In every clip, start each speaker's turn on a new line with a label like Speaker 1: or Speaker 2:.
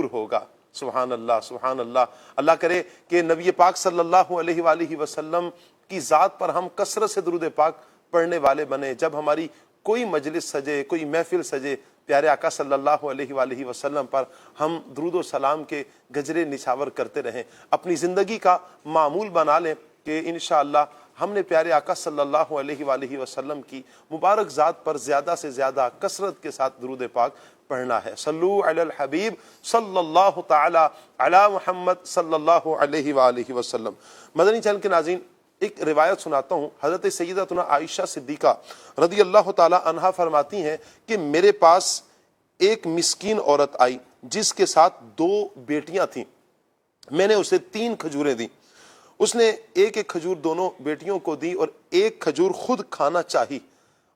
Speaker 1: ہوگا۔ سبحان اللہ، سبحان اللہ۔ اللہ کرے کہ نبی پاک صلی اللہ علیہ وآلہ وسلم کی ذات پر ہم کثرت سے درود پاک پڑھنے والے بنے۔ جب ہماری کوئی مجلس سجے، کوئی محفل سجے، پیارے آقا صلی اللہ علیہ وآلہ وسلم پر ہم درود و سلام کے گجرے نچھاور کرتے رہیں، اپنی زندگی کا معمول بنا لیں کہ انشاءاللہ ہم نے پیارے آقا صلی اللہ علیہ وآلہ وسلم کی مبارک ذات پر زیادہ سے زیادہ کثرت کے ساتھ درود پاک پڑھنا ہے۔ صلو علی الحبیب صلی اللہ تعالی علی محمد صلی اللہ علیہ وآلہ وسلم۔ مدنی چینل کے ناظرین، ایک روایت سناتا ہوں۔ حضرت سیدتنا عائشہ صدیقہ رضی اللہ تعالی عنہا فرماتی ہیں کہ میرے پاس ایک مسکین عورت آئی جس کے ساتھ 2 بیٹیاں تھیں۔ میں نے اسے 3 کھجوریں دیں۔ اس نے ایک ایک کھجور دونوں بیٹیوں کو دی اور ایک کھجور خود کھانا چاہی،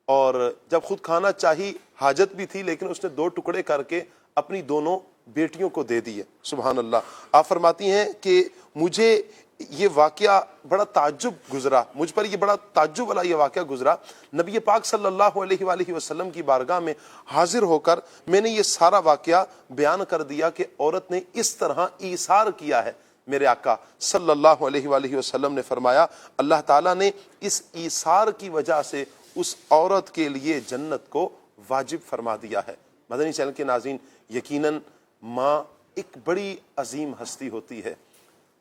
Speaker 1: اور جب خود کھانا چاہی حاجت بھی تھی، لیکن اس نے 2 ٹکڑے کر کے اپنی دونوں بیٹیوں کو دے دیے۔ سبحان اللہ۔ آپ فرماتی ہیں کہ مجھے یہ واقعہ بڑا تعجب گزرا، مجھ پر یہ بڑا تعجب والا یہ واقعہ گزرا۔ نبی پاک صلی اللہ علیہ وآلہ وسلم کی بارگاہ میں حاضر ہو کر میں نے یہ سارا واقعہ بیان کر دیا کہ عورت نے اس طرح ایثار کیا ہے۔ میرے آقا صلی اللہ علیہ وآلہ وسلم نے فرمایا اللہ تعالیٰ نے اس ایثار کی وجہ سے اس عورت کے لیے جنت کو واجب فرما دیا ہے۔ مدنی چینل کے ناظرین، یقیناً ماں ایک بڑی عظیم ہستی ہوتی ہے۔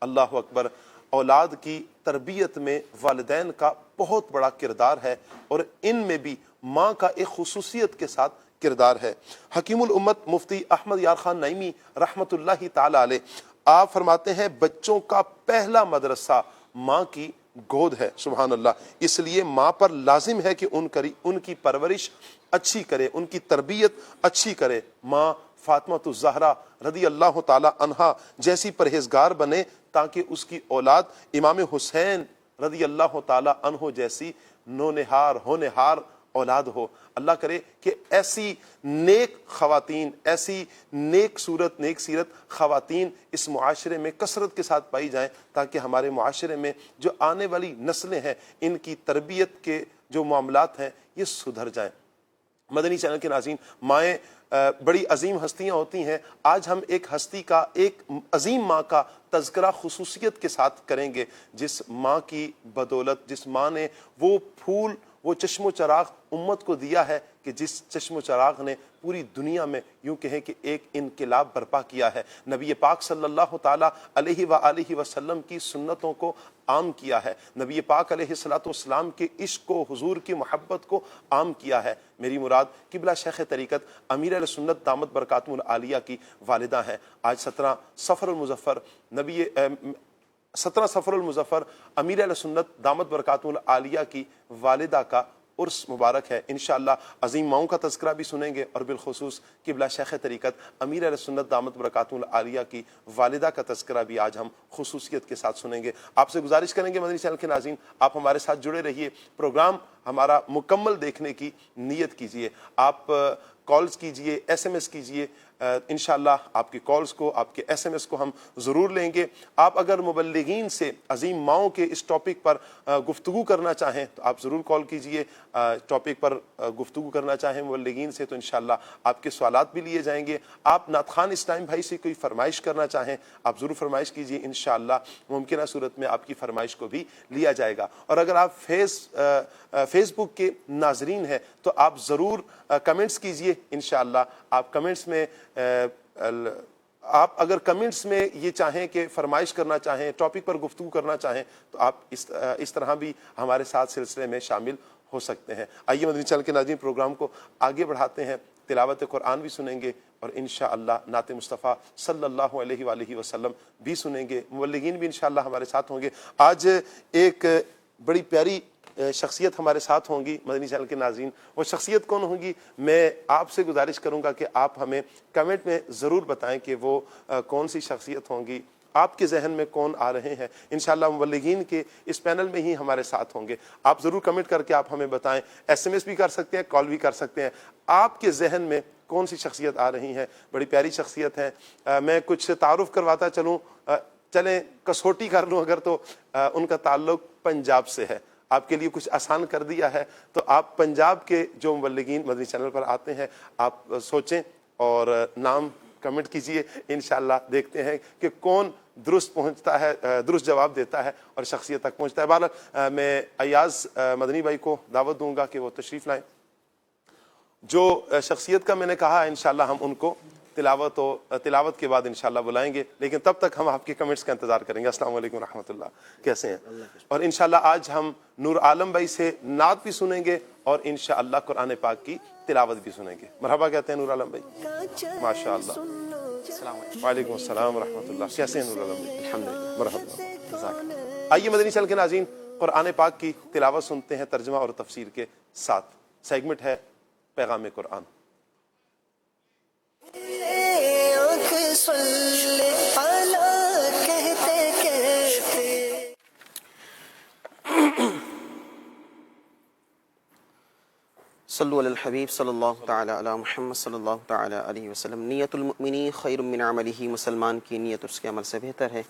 Speaker 1: اللہ اکبر۔ اولاد کی تربیت میں والدین کا بہت بڑا کردار ہے، اور ان میں بھی ماں کا ایک خصوصیت کے ساتھ کردار ہے۔ حکیم الامت مفتی احمد یار خان نعیمی رحمۃ اللہ تعالی علیہ آپ فرماتے ہیں بچوں کا پہلا مدرسہ ماں کی گود ہے۔ سبحان اللہ۔ اس لیے ماں پر لازم ہے کہ ان کی پرورش اچھی کرے، ان کی تربیت اچھی کرے۔ ماں فاطمہ الزہرا رضی اللہ تعالی عنہا جیسی پرہیزگار بنے تاکہ اس کی اولاد امام حسین رضی اللہ تعالی عنہ جیسی نونہار ہونہار اولاد ہو۔ اللہ کرے کہ ایسی نیک خواتین، ایسی نیک صورت نیک سیرت خواتین اس معاشرے میں کثرت کے ساتھ پائی جائیں، تاکہ ہمارے معاشرے میں جو آنے والی نسلیں ہیں ان کی تربیت کے جو معاملات ہیں یہ سدھر جائیں۔ مدنی چینل کے ناظرین، مائیں بڑی عظیم ہستیاں ہوتی ہیں۔ آج ہم ایک ہستی کا، ایک عظیم ماں کا تذکرہ خصوصیت کے ساتھ کریں گے، جس ماں کی بدولت، جس ماں نے وہ پھول، وہ چشم و چراغ امت کو دیا ہے کہ جس چشم و چراغ نے پوری دنیا میں یوں کہیں کہ ایک انقلاب برپا کیا ہے۔ نبی پاک صلی اللہ تعالی علیہ وآلہ وسلم کی سنتوں کو عام کیا ہے، نبی پاک علیہ الصلوۃ والسلام کے عشق و حضور کی محبت کو عام کیا ہے۔ میری مراد قبلہ شیخ طریقت امیر اہل سنت دامت برکاتہم العالیہ کی والدہ ہیں۔ آج 17 صفر المظفر امیر اہل سنت دامت برکاتہم العالیہ کی والدہ کا عرس مبارک ہے۔ انشاءاللہ عظیم ماؤں کا تذکرہ بھی سنیں گے، اور بالخصوص قبلہ شیخ طریقت امیر اہل سنت دامت برکاتہم العالیہ کی والدہ کا تذکرہ بھی آج ہم خصوصیت کے ساتھ سنیں گے۔ آپ سے گزارش کریں گے مدنی چینل کے ناظرین، آپ ہمارے ساتھ جڑے رہیے، پروگرام ہمارا مکمل دیکھنے کی نیت کیجیے۔ آپ کالز کیجئے، ایس ایم ایس کیجئے، انشاءاللہ آپ کی کالز کو، آپ کے ایس ایم ایس کو ہم ضرور لیں گے۔ آپ اگر مبلغین سے عظیم ماؤں کے اس ٹاپک پر گفتگو کرنا چاہیں تو آپ ضرور کال کیجئے۔ ٹاپک پر گفتگو کرنا چاہیں مبلغین سے تو انشاءاللہ آپ کے سوالات بھی لیے جائیں گے۔ آپ نعت خوان اسلام بھائی سے کوئی فرمائش کرنا چاہیں آپ ضرور فرمائش کیجئے، انشاءاللہ ممکنہ صورت میں آپ کی فرمائش کو بھی لیا جائے گا۔ اور اگر آپ فیس بک کے ناظرین ہیں تو آپ ضرور کمنٹس کیجئے، انشاءاللہ آپ کمنٹس میں آپ اگر کمنٹس میں یہ چاہیں کہ فرمائش کرنا چاہیں، ٹاپک پر گفتگو کرنا چاہیں تو آپ اس طرح بھی ہمارے ساتھ سلسلے میں شامل ہو سکتے ہیں۔ آئیے مدنی چینل کے ناظرین، پروگرام کو آگے بڑھاتے ہیں، تلاوت قرآن بھی سنیں گے اور انشاءاللہ نعت مصطفیٰ صلی اللہ علیہ وآلہ وسلم بھی سنیں گے۔ مبلغین بھی انشاءاللہ ہمارے ساتھ ہوں گے۔ آج ایک بڑی پیاری شخصیت ہمارے ساتھ ہوں گی مدنی چینل کے ناظرین۔ وہ شخصیت کون ہوگی؟ میں آپ سے گزارش کروں گا کہ آپ ہمیں کمنٹ میں ضرور بتائیں کہ وہ کون سی شخصیت ہوں گی، آپ کے ذہن میں کون آ رہے ہیں۔ انشاءاللہ مبلغین کے اس پینل میں ہی ہمارے ساتھ ہوں گے۔ آپ ضرور کمنٹ کر کے آپ ہمیں بتائیں، ایس ایم ایس بھی کر سکتے ہیں، کال بھی کر سکتے ہیں۔ آپ کے ذہن میں کون سی شخصیت آ رہی ہیں؟ بڑی پیاری شخصیت ہے۔ میں کچھ تعارف کرواتا چلیں کسوٹی کر لوں اگر، تو ان کا تعلق پنجاب سے ہے۔ آپ کے لیے کچھ آسان کر دیا ہے، تو آپ پنجاب کے جو مبلغین مدنی چینل پر آتے ہیں آپ سوچیں اور نام کمنٹ کیجئے، انشاءاللہ دیکھتے ہیں کہ کون درست پہنچتا ہے، درست جواب دیتا ہے اور شخصیت تک پہنچتا ہے۔ بہرحال میں ایاز مدنی بھائی کو دعوت دوں گا کہ وہ تشریف لائیں۔ جو شخصیت کا میں نے کہا انشاءاللہ ہم ان کو تلاوت کے بعد انشاءاللہ بلائیں گے، لیکن تب تک ہم آپ کے کمنٹس کا انتظار کریں گے۔ السلام علیکم ورحمۃ اللہ، کیسے ہیں؟ اور انشاءاللہ آج ہم نور عالم بھائی سے نعت بھی سنیں گے اور انشاءاللہ قرآن پاک کی تلاوت بھی سنیں گے۔ مرحبا کہتے ہیں نور عالم بھائی، ماشاءاللہ۔ وعلیکم السلام ورحمۃ اللہ، کیسے ہیں نور عالم بھائی؟ الحمدللہ، مرحبا۔ آئیے مدنی چینل کے ناظرین قرآن پاک کی تلاوت سنتے ہیں ترجمہ اور تفسیر کے ساتھ۔ سیگمنٹ ہے پیغام قرآن۔
Speaker 2: صلو علی الحبیب صلی اللہ تعالی علی محمد صلی اللہ تعالی علیہ وسلم۔ نیت المؤمنی خیر من عملہ، مسلمان کی نیت اس کے عمل سے بہتر ہے۔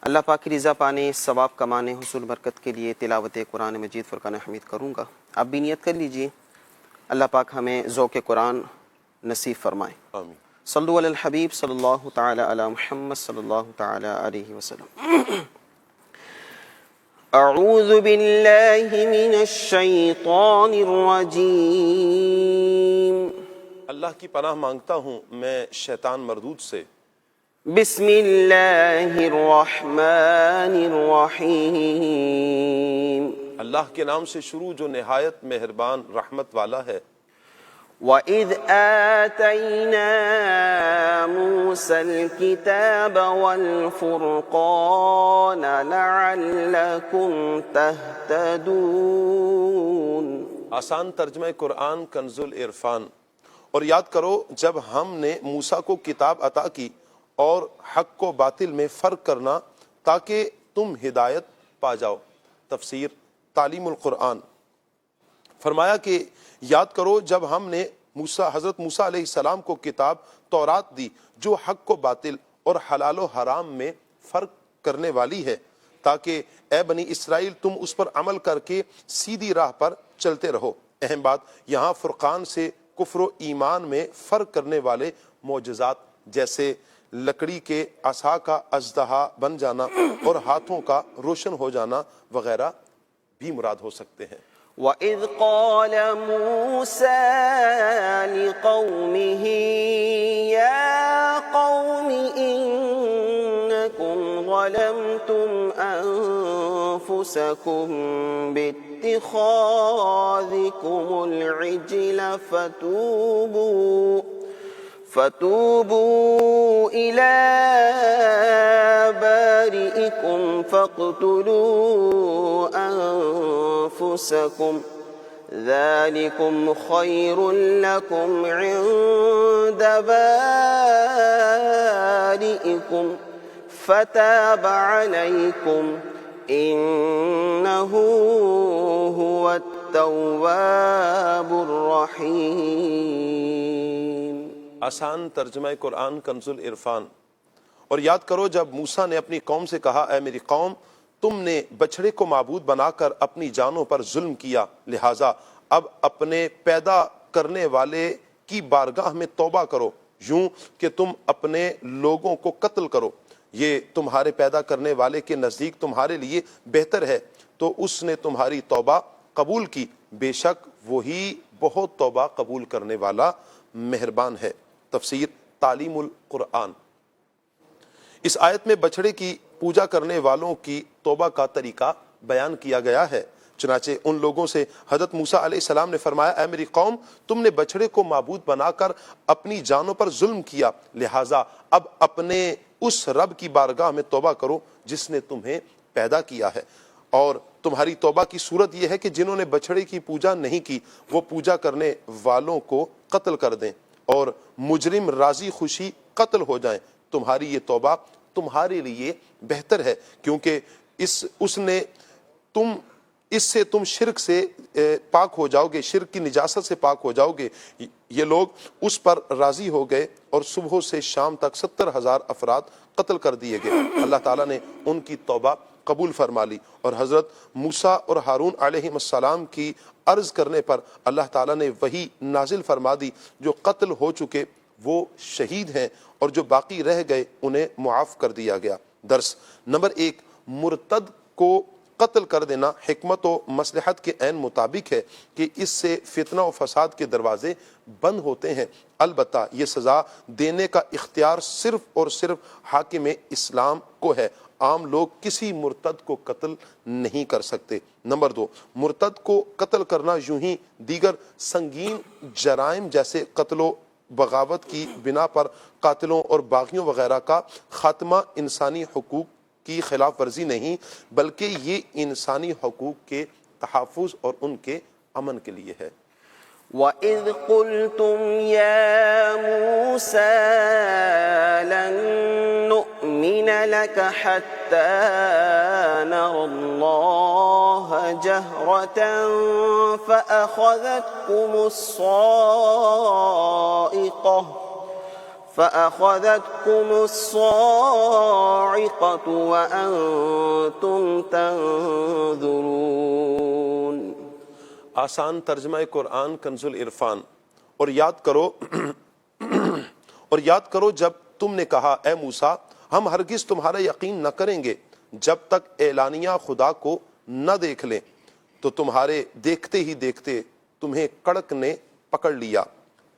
Speaker 2: اللہ پاک کی رضا پانے، ثواب کمانے، حصول برکت کے لیے تلاوت قرآن مجید فرقان حمید کروں گا۔ آپ بھی نیت کر لیجئے، اللہ پاک ہمیں ذوق قرآن نصیب فرمائے۔
Speaker 1: آمین۔
Speaker 2: صلو علی الحبیب صلی اللہ تعالی علی محمد صلی اللہ تعالی علیہ وسلم۔ اعوذ باللہ من الشیطان الرجیم۔
Speaker 1: اللہ کی پناہ مانگتا ہوں میں شیطان مردود سے۔
Speaker 2: بسم اللہ الرحمن الرحیم۔
Speaker 1: اللہ کے نام سے شروع جو نہایت مہربان رحمت والا ہے۔
Speaker 2: وَإِذْ آتَيْنَا مُوسَى الْكِتَابَ وَالْفُرْقَانَ لَعَلَّكُمْ تَهْتَدُونَ۔
Speaker 1: آسان ترجمہ قرآن کنز العرفان۔ اور یاد کرو جب ہم نے موسیٰ کو کتاب عطا کی اور حق کو باطل میں فرق کرنا تاکہ تم ہدایت پا جاؤ۔ تفسیر تعلیم القرآن۔ فرمایا کہ یاد کرو جب ہم نے حضرت موسیٰ علیہ السلام کو کتاب تورات دی جو حق کو باطل اور حلال و حرام میں فرق کرنے والی ہے، تاکہ اے بنی اسرائیل تم اس پر عمل کر کے سیدھی راہ پر چلتے رہو۔ اہم بات یہاں فرقان سے کفر و ایمان میں فرق کرنے والے معجزات جیسے لکڑی کے عصا کا اژدہا بن جانا اور ہاتھوں کا روشن ہو جانا وغیرہ بھی مراد ہو سکتے ہیں۔
Speaker 2: وَإِذْ قَالَ مُوسَى لِقَوْمِهِ يَا قَوْمِ إِنَّكُمْ ظَلَمْتُمْ أَنفُسَكُمْ بِاتِّخَاذِكُمُ الْعِجْلَ فَتُوبُوا إِلَى بَارِئِكُمْ فَاقْتُلُوا أَنفُسَكُمْ ذَلِكُمْ خَيْرٌ لَكُمْ عِندَ بَارِئِكُمْ فَتَابَ عَلَيْكُمْ إِنَّهُ هُوَ التَّوَّابُ الرَّحِيمُ۔
Speaker 1: آسان ترجمہ قرآن کنز العرفان۔ اور یاد کرو جب موسیٰ نے اپنی قوم سے کہا اے میری قوم تم نے بچھڑے کو معبود بنا کر اپنی جانوں پر ظلم کیا، لہٰذا اب اپنے پیدا کرنے والے کی بارگاہ میں توبہ کرو یوں کہ تم اپنے لوگوں کو قتل کرو، یہ تمہارے پیدا کرنے والے کے نزدیک تمہارے لیے بہتر ہے، تو اس نے تمہاری توبہ قبول کی، بے شک وہی بہت توبہ قبول کرنے والا مہربان ہے۔ تفسیر تعلیم القرآن۔ اس آیت میں بچھڑے کی پوجا کرنے والوں کی توبہ کا طریقہ بیان کیا گیا ہے۔ چنانچہ ان لوگوں سے حضرت موسیٰ علیہ السلام نے فرمایا اے میری قوم تم نے بچھڑے کو معبود بنا کر اپنی جانوں پر ظلم کیا، لہٰذا اب اپنے اس رب کی بارگاہ میں توبہ کرو جس نے تمہیں پیدا کیا ہے، اور تمہاری توبہ کی صورت یہ ہے کہ جنہوں نے بچھڑے کی پوجا نہیں کی وہ پوجا کرنے والوں کو قتل کر دیں اور مجرم راضی خوشی قتل ہو جائیں، تمہاری یہ توبہ تمہارے لیے بہتر ہے، کیونکہ اس سے تم شرک سے پاک ہو جاؤ گے، شرک کی نجاست سے پاک ہو جاؤ گے۔ یہ لوگ اس پر راضی ہو گئے اور صبح سے شام تک 70,000 افراد قتل کر دیے گئے۔ اللہ تعالیٰ نے ان کی توبہ قبول فرما لی، اور حضرت موسیٰ اور ہارون علیہ السلام کی عرض کرنے پر اللہ تعالیٰ نے وہی نازل فرما دی جو قتل ہو چکے وہ شہید ہیں، اور جو باقی رہ گئے انہیں معاف کر دیا گیا۔ درس نمبر 1، مرتد کو قتل کر دینا حکمت و مصلحت کے عین مطابق ہے کہ اس سے فتنہ و فساد کے دروازے بند ہوتے ہیں، البتہ یہ سزا دینے کا اختیار صرف اور صرف حاکم اسلام کو ہے، عام لوگ کسی مرتد کو قتل نہیں کر سکتے۔ نمبر 2، مرتد کو قتل کرنا یوں ہی دیگر سنگین جرائم جیسے قتل و بغاوت کی بنا پر قاتلوں اور باغیوں وغیرہ کا خاتمہ انسانی حقوق کی خلاف ورزی نہیں، بلکہ یہ انسانی حقوق کے تحفظ اور ان کے امن کے لیے ہے۔
Speaker 2: وَإِذْ قُلْتُمْ يَا مُوسَىٰ لَن نُّؤْمِنَ لَكَ حَتَّىٰ نَرَى اللَّهَ جَهْرَةً فَأَخَذَتْكُمُ الصَّاعِقَةُ وَأَنتُمْ تَنظُرُونَ۔
Speaker 1: آسان ترجمہ قرآن کنز العرفان۔ اور یاد کرو جب تم نے کہا اے موسیٰ ہم ہرگز تمہارا یقین نہ کریں گے جب تک اعلانیہ خدا کو نہ دیکھ لیں، تو تمہارے دیکھتے ہی دیکھتے تمہیں کڑک نے پکڑ لیا۔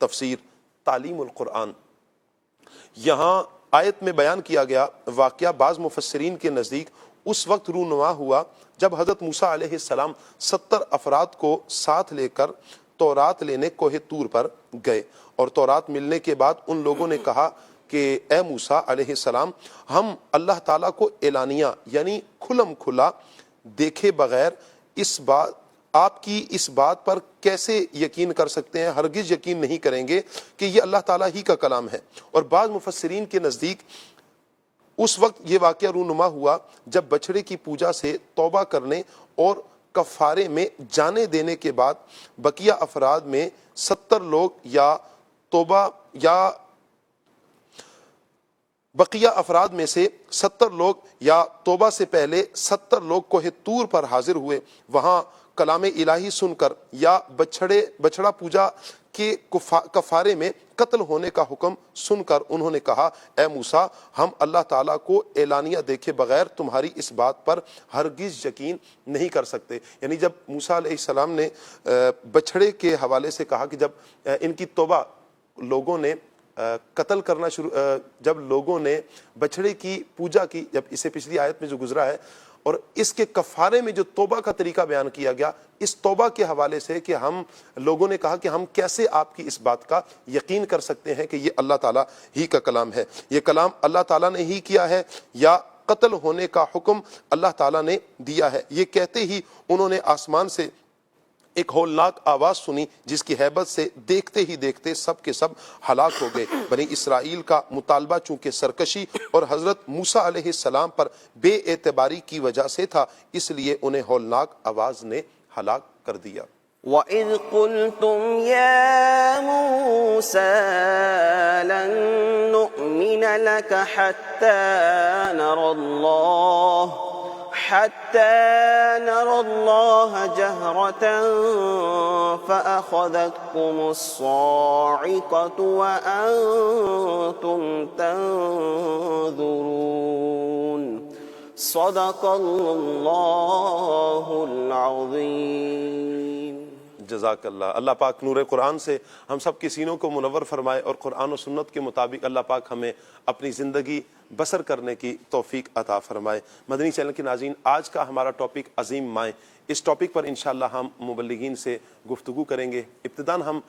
Speaker 1: تفسیر تعلیم القرآن۔ یہاں آیت میں بیان کیا گیا واقعہ بعض مفسرین کے نزدیک اس وقت رونما ہوا جب حضرت موسیٰ علیہ السلام 70 افراد کو ساتھ لے کر تورات لینے کوہ طور پر گئے، اور تورات ملنے کے بعد ان لوگوں نے کہا کہ اے موسیٰ علیہ السلام ہم اللہ تعالیٰ کو اعلانیہ یعنی کھلم کھلا دیکھے بغیر آپ کی اس بات پر کیسے یقین کر سکتے ہیں، ہرگز یقین نہیں کریں گے کہ یہ اللہ تعالیٰ ہی کا کلام ہے۔ اور بعض مفسرین کے نزدیک اس وقت یہ واقعہ رونما ہوا جب بچھڑے کی پوجا سے توبہ کرنے اور کفارے میں جانے دینے کے بعد بقیہ افراد میں 70 لوگ بقیہ افراد میں سے 70 لوگ یا توبہ سے پہلے 70 لوگ کوہ طور پر حاضر ہوئے۔ وہاں کلام الہی سن کر یا بچھڑا پوجا کے کفارے میں قتل ہونے کا حکم سن کر انہوں نے کہا اے موسیٰ ہم اللہ تعالیٰ کو اعلانیہ دیکھے بغیر تمہاری اس بات پر ہرگز یقین نہیں کر سکتے۔ یعنی جب موسیٰ علیہ السلام نے بچھڑے کے حوالے سے کہا کہ جب ان کی توبہ لوگوں نے قتل کرنا جب لوگوں نے بچھڑے کی پوجا کی، جب اسے پچھلی آیت میں جو گزرا ہے، اور اس کے کفارے میں جو توبہ کا طریقہ بیان کیا گیا، اس توبہ کے حوالے سے کہ ہم لوگوں نے کہا کہ ہم کیسے آپ کی اس بات کا یقین کر سکتے ہیں کہ یہ اللہ تعالیٰ ہی کا کلام ہے، یہ کلام اللہ تعالیٰ نے ہی کیا ہے یا قتل ہونے کا حکم اللہ تعالیٰ نے دیا ہے۔ یہ کہتے ہی انہوں نے آسمان سے ایک ہولناک آواز سنی جس کی ہیبت سے دیکھتے ہی دیکھتے سب کے سب ہلاک ہو گئے۔ بنی اسرائیل کا مطالبہ چونکہ سرکشی اور حضرت موسیٰ علیہ السلام پر بے اعتباری کی وجہ سے تھا، اس لیے انہیں ہولناک آواز نے ہلاک کر دیا۔
Speaker 2: وَإِذْ قُلْتُمْ يَا مُوسَىٰ لَن نُّؤْمِنَ لَكَ حَتَّىٰ نَرَى اللَّهَ جَهْرَةً فَأَخَذَتْكُمُ الصَّاعِقَةُ وَأَنتُمْ تَنظُرُونَ۔ صدق اللہ العظیم۔
Speaker 1: جزاک اللہ۔ اللہ پاک نور قرآن سے ہم سب کے سینوں کو منور فرمائے اور قرآن و سنت کے مطابق اللہ پاک ہمیں اپنی زندگی بسر کرنے کی توفیق عطا فرمائے۔ مدنی چینل کے ناظرین، آج کا ہمارا ٹاپک عظیم مائیں، اس ٹاپک پر انشاءاللہ ہم مبلغین سے گفتگو کریں گے۔ ابتداً ہم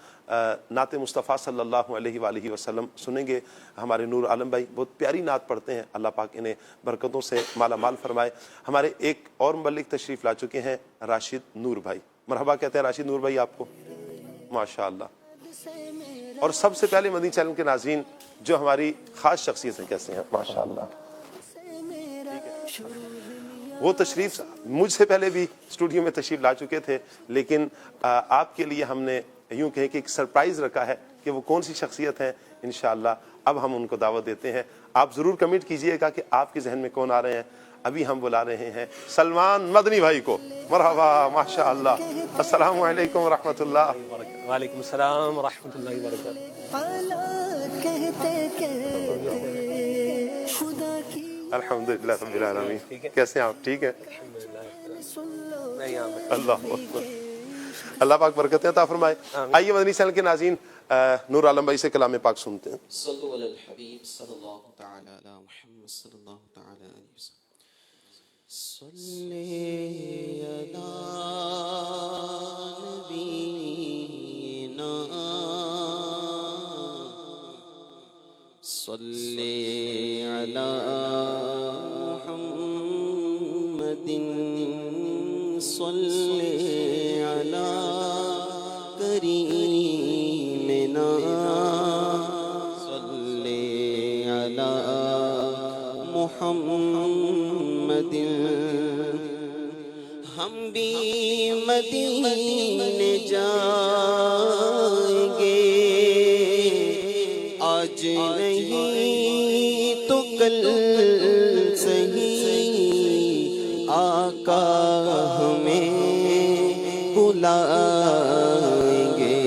Speaker 1: نعت مصطفیٰ صلی اللہ علیہ وآلہ وسلم سنیں گے۔ ہمارے نور عالم بھائی بہت پیاری نعت پڑھتے ہیں، اللہ پاک انہیں برکتوں سے مالا مال فرمائے۔ ہمارے ایک اور مبلغ تشریف لا چکے ہیں، راشد نور بھائی۔ مرحبا کہتے ہیں راشد نور بھائی آپ کو، ماشاءاللہ۔ اور سب سے پہلے مدنی چینل کے ناظرین جو ہماری خاص شخصیت ہیں کیسے ہیں، ماشاءاللہ، وہ تشریف مجھ سے پہلے بھی اسٹوڈیو میں تشریف لا چکے تھے، لیکن آپ کے لیے ہم نے یوں کہیں کہ ایک سرپرائز رکھا ہے کہ وہ کون سی شخصیت ہیں۔ انشاءاللہ اب ہم ان کو دعوت دیتے ہیں۔ آپ ضرور کمنٹ کیجئے گا کہ آپ کے ذہن میں کون آ رہے ہیں۔ ابھی ہم بلا رہے ہیں سلمان مدنی بھائی کو۔ مرحبا، ماشاءاللہ۔ السلام علیکم ورحمۃ اللہ۔
Speaker 3: وعلیکم السلام ورحمۃ اللہ وبرکاتہ۔
Speaker 1: الحمدللہ رب العالمین. کیسے ہیں آپ؟ ٹھیک ہے؟ اللہ اکبر. اللہ پاک برکتیں عطا فرمائے. آئیے مدنی چینل کے ناظرین نور عالم بھائی سے کلام پاک سنتے ہیں.
Speaker 2: صلو علی الحبیب صلی اللہ تعالی علی محمد صلی اللہ تعالی علیہ وسلم. صلی علی نبینا صلی علی محمد صلی علی کریمنا صلی علی محمد. ہم بھی مدینے جائیں گے آج نہیں تو کل صحیح آقا ہمیں بلائیں گے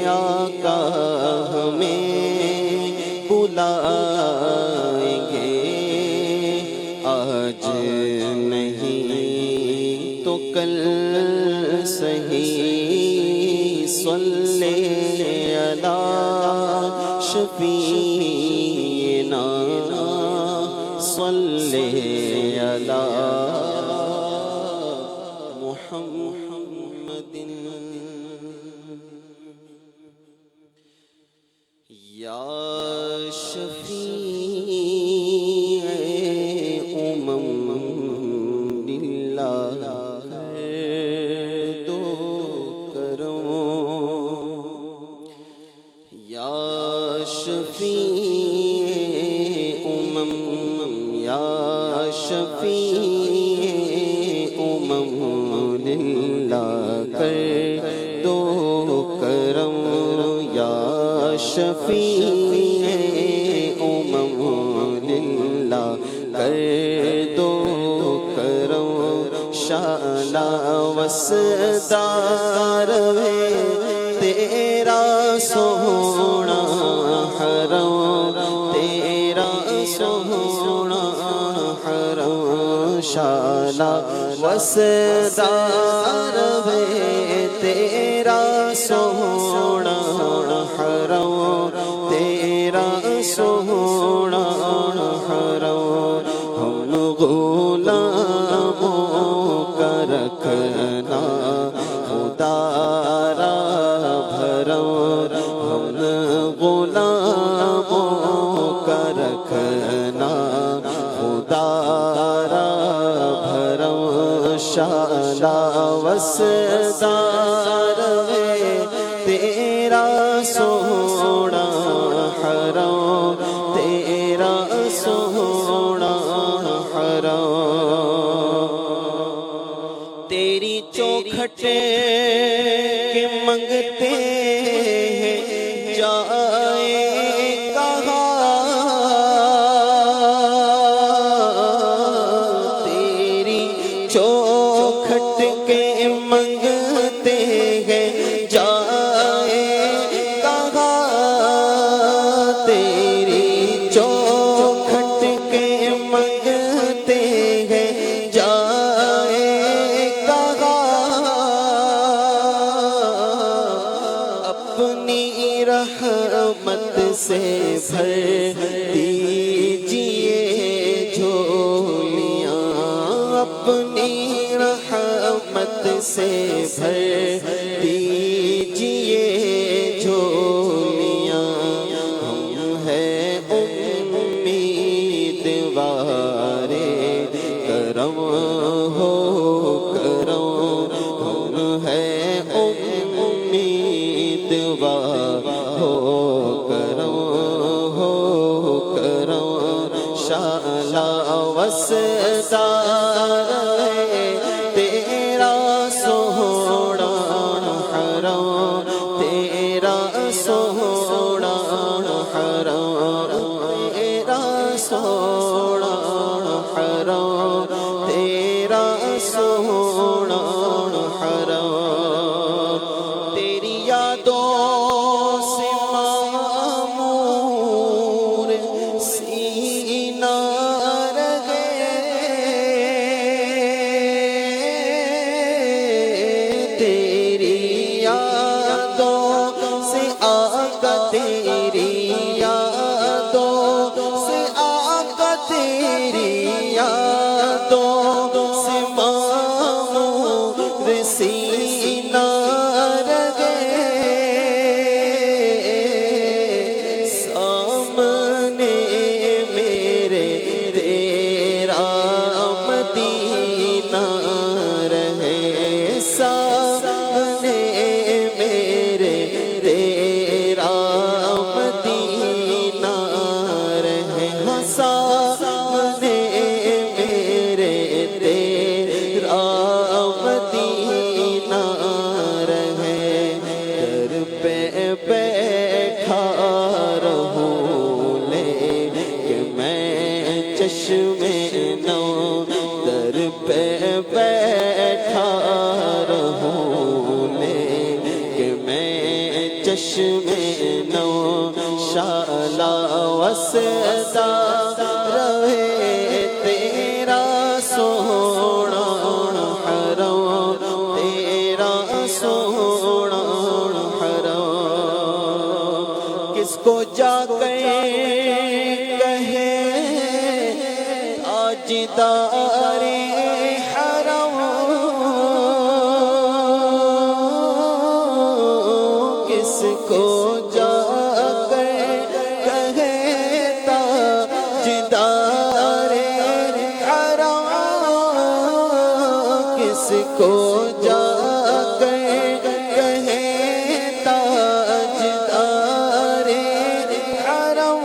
Speaker 2: آقا ہمیں بلائیں گے آج نہیں تو کل صحیح. صلی علی شفیعنا صلی علی محمد. یا شفیع اللہ دو کرم یا شفیع یا شفیع للہ کر دو کرم یا شفیع للہ کر دو کرم. شالا وسدار ہے تیرا سونا حرم تیرا سونا حرم. شالا وسدار ہے تیرا سونا حرم تیرا سونا حرم. ہم غلاموں کا رکھنا خدا را بھرم ہم غلاموں کا رکھنا خدا را بھرم. شالا وسدار ہے تیرا سونا حرم تیرا سونا حرم. تیری چوکھٹ کے منگتے ہیں جائے کہاں تیری چوکھٹ کے منگتے ہیں جائے کہاں تیری چوکھٹ کے منگتے ہیں جائے اپنی رحمت سے بھر دیجئے جھولیاں اپنی رحمت سے بھر دیجئے جھولیاں. ہم ہیں امیدوارے کرم ہو کرم ہم ہیں امیدوار ہو کرم شالا وسدار ہے تیرا سونا حرم تیرا سونا حرم تیرا سونا حرم تیرا سونا حرم. تیری یادوں سے معمور تیری یادوں سے معمور سینہ رہے سامنے میرے تیرا مدینہ رہے سامنے میرے تیرا مدینہ رہے سامنے میرے تیرا مدینہ رہے در پہ بیٹھا رہوں لے کہ میں چشم نو در پہ بیٹھا رہوں لے کہ میں چشم نو شعلہ وسدا رہے تیرا سونا حرم تیرا سونا حرم کس کو جا کر کہے تاجدار حرم کس کو جا کر کہے تاجدار حرم کس کو جا کر کہے تاجدار حرم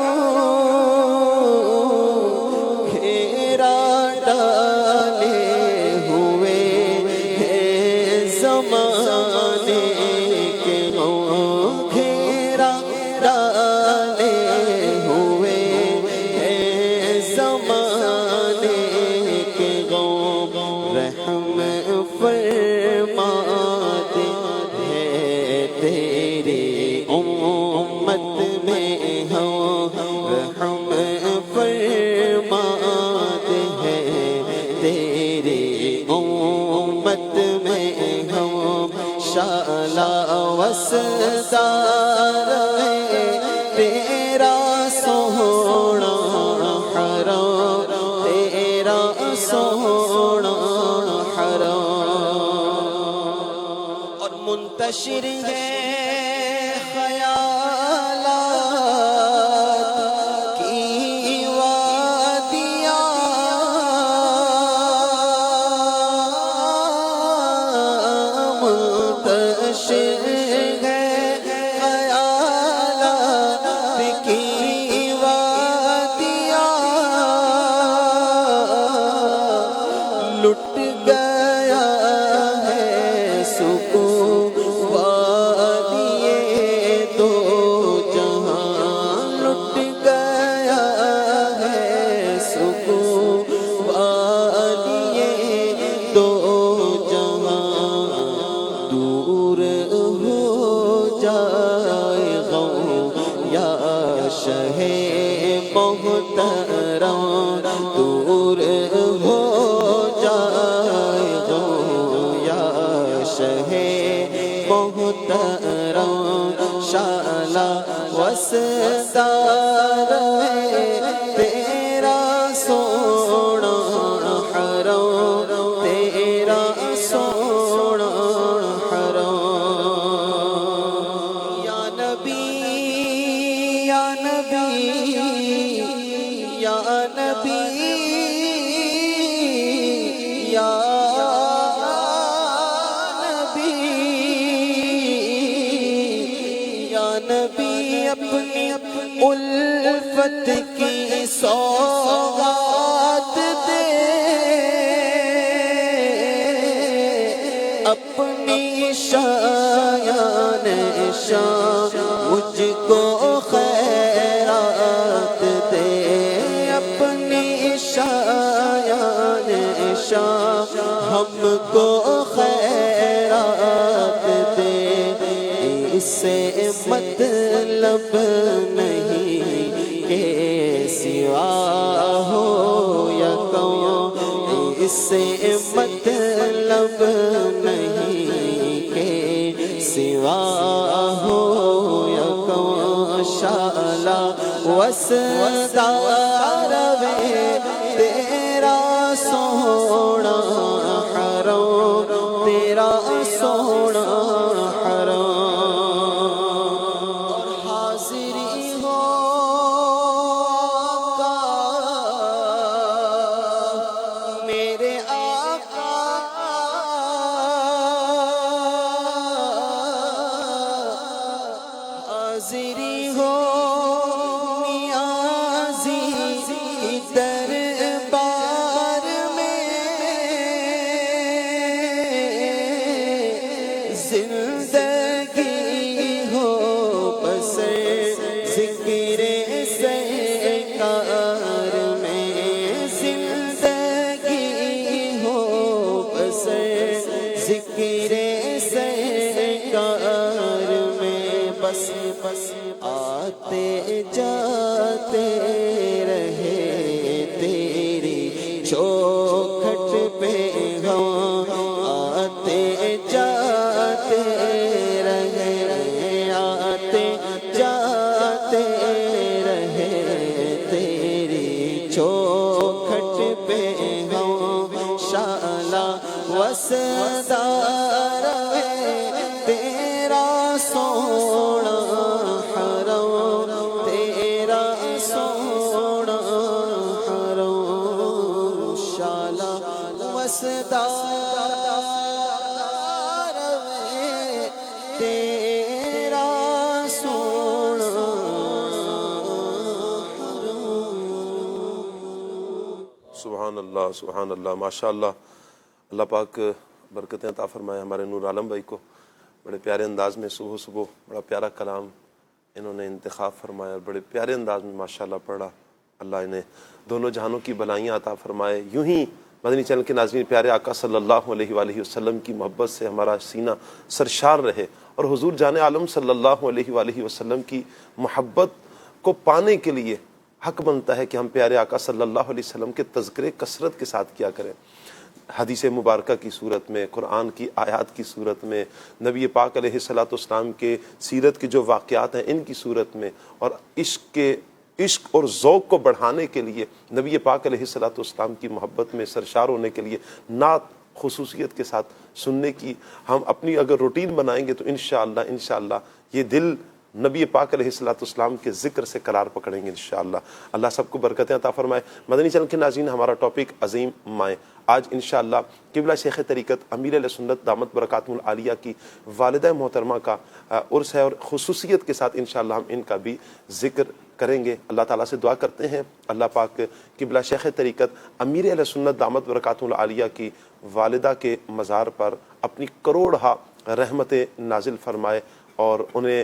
Speaker 2: گھیرا ڈالے ہوئے ہیں زمانے کے غم گھیرا ڈالے ہوئے ہیں زمانے کے غم رحم فرماتے ہیں تیری امت میں ہم رحم فرماتے ہیں تیری امت میں ہم شعلہ وسدا رہے تیرا سونا حرم تیرا سونا حرم اور منتشر ہے خیالات کی وادیاں منتشر ہے خیالات کی وادیاں لٹ گیا ہے سکون وادیے دو جہاں لٹ گیا ہے سکون وادیے دو جہاں دور ہو جائے غم یا شہ محترم دور ہو جائے غم یا شہ محترم شعلہ وسدا رہے تیرا سونا حرم تیرا سونا حرم یا نبی یا نبی یا نبی یا نبی یا نبی اپنی الفت کی سوغات دے اپنی شایان شان مجھ کو خیرات دے اپنی شایان شان ہم کو خیرات دے اس سے مطلب نہیں کہ سوا ہو یا کون اس سے مطلب نہیں کہ سوا ہو یا کون شعلہ وسدا رہے سونا حرم، تیرا سونا حرم، اور حاضری ہو آقا میرے آقا، حاضری ہو نیازی دربار میں، زندگی ہو بسر ذکر سرکار میں، زندگی ہو بسر ذکر سرکار میں، بس بس آتے جاتے رہے تیری چوکھٹ پہ ہم، آتے جاتے رہے، آتے جاتے رہے تیری چوکھٹ پہ ہم، شالا وسدار تیرا سونا حرم، تیرا سونا حرم، شالا وسدار تیرا سونا
Speaker 1: سبحان اللہ سبحان اللہ، ماشاء اللہ۔ اللہ پاک برکتیں عطا فرمائے ہمارے نور عالم بھائی کو، بڑے پیارے انداز میں صبح صبح بڑا پیارا کلام انہوں نے انتخاب فرمایا اور بڑے پیارے انداز میں ماشاءاللہ پڑھا۔ اللہ انہیں دونوں جہانوں کی بلائیاں عطا فرمائے۔ یوں ہی مدنی چینل کے ناظرین پیارے آقا صلی اللہ علیہ وآلہ وسلم کی محبت سے ہمارا سینہ سرشار رہے، اور حضور جان عالم صلی اللہ علیہ وآلہ وسلم کی محبت کو پانے کے لیے حق بنتا ہے کہ ہم پیارے آقا صلی اللہ علیہ وسلم کے تذکرے کثرت کے ساتھ کیا کریں، حدیث مبارکہ کی صورت میں، قرآن کی آیات کی صورت میں، نبی پاک علیہ الصلوۃ والسلام کے سیرت کے جو واقعات ہیں ان کی صورت میں، اور عشق اور ذوق کو بڑھانے کے لیے نبی پاک علیہ الصلوۃ والسلام کی محبت میں سرشار ہونے کے لیے نعت خصوصیت کے ساتھ سننے کی ہم اپنی اگر روٹین بنائیں گے تو انشاءاللہ یہ دل نبی پاک علیہ الصلوۃ والسلام کے ذکر سے قرار پکڑیں گے انشاءاللہ۔ اللہ سب کو برکتیں عطا فرمائے۔ مدنی چینل کے ناظرین، ہمارا ٹاپک عظیم مائیں۔ آج انشاءاللہ قبلہ شیخ طریقت امیر اہل سنت دامت برکاتہم العالیہ کی والدہ محترمہ کا عرس ہے، اور خصوصیت کے ساتھ انشاءاللہ ہم ان کا بھی ذکر کریں گے۔ اللہ تعالیٰ سے دعا کرتے ہیں اللہ پاک قبلہ شیخ طریقت امیر اہل سنت دامت برکاتہم العالیہ کی والدہ کے مزار پر اپنی کروڑہا رحمتیں نازل فرمائے، اور انہیں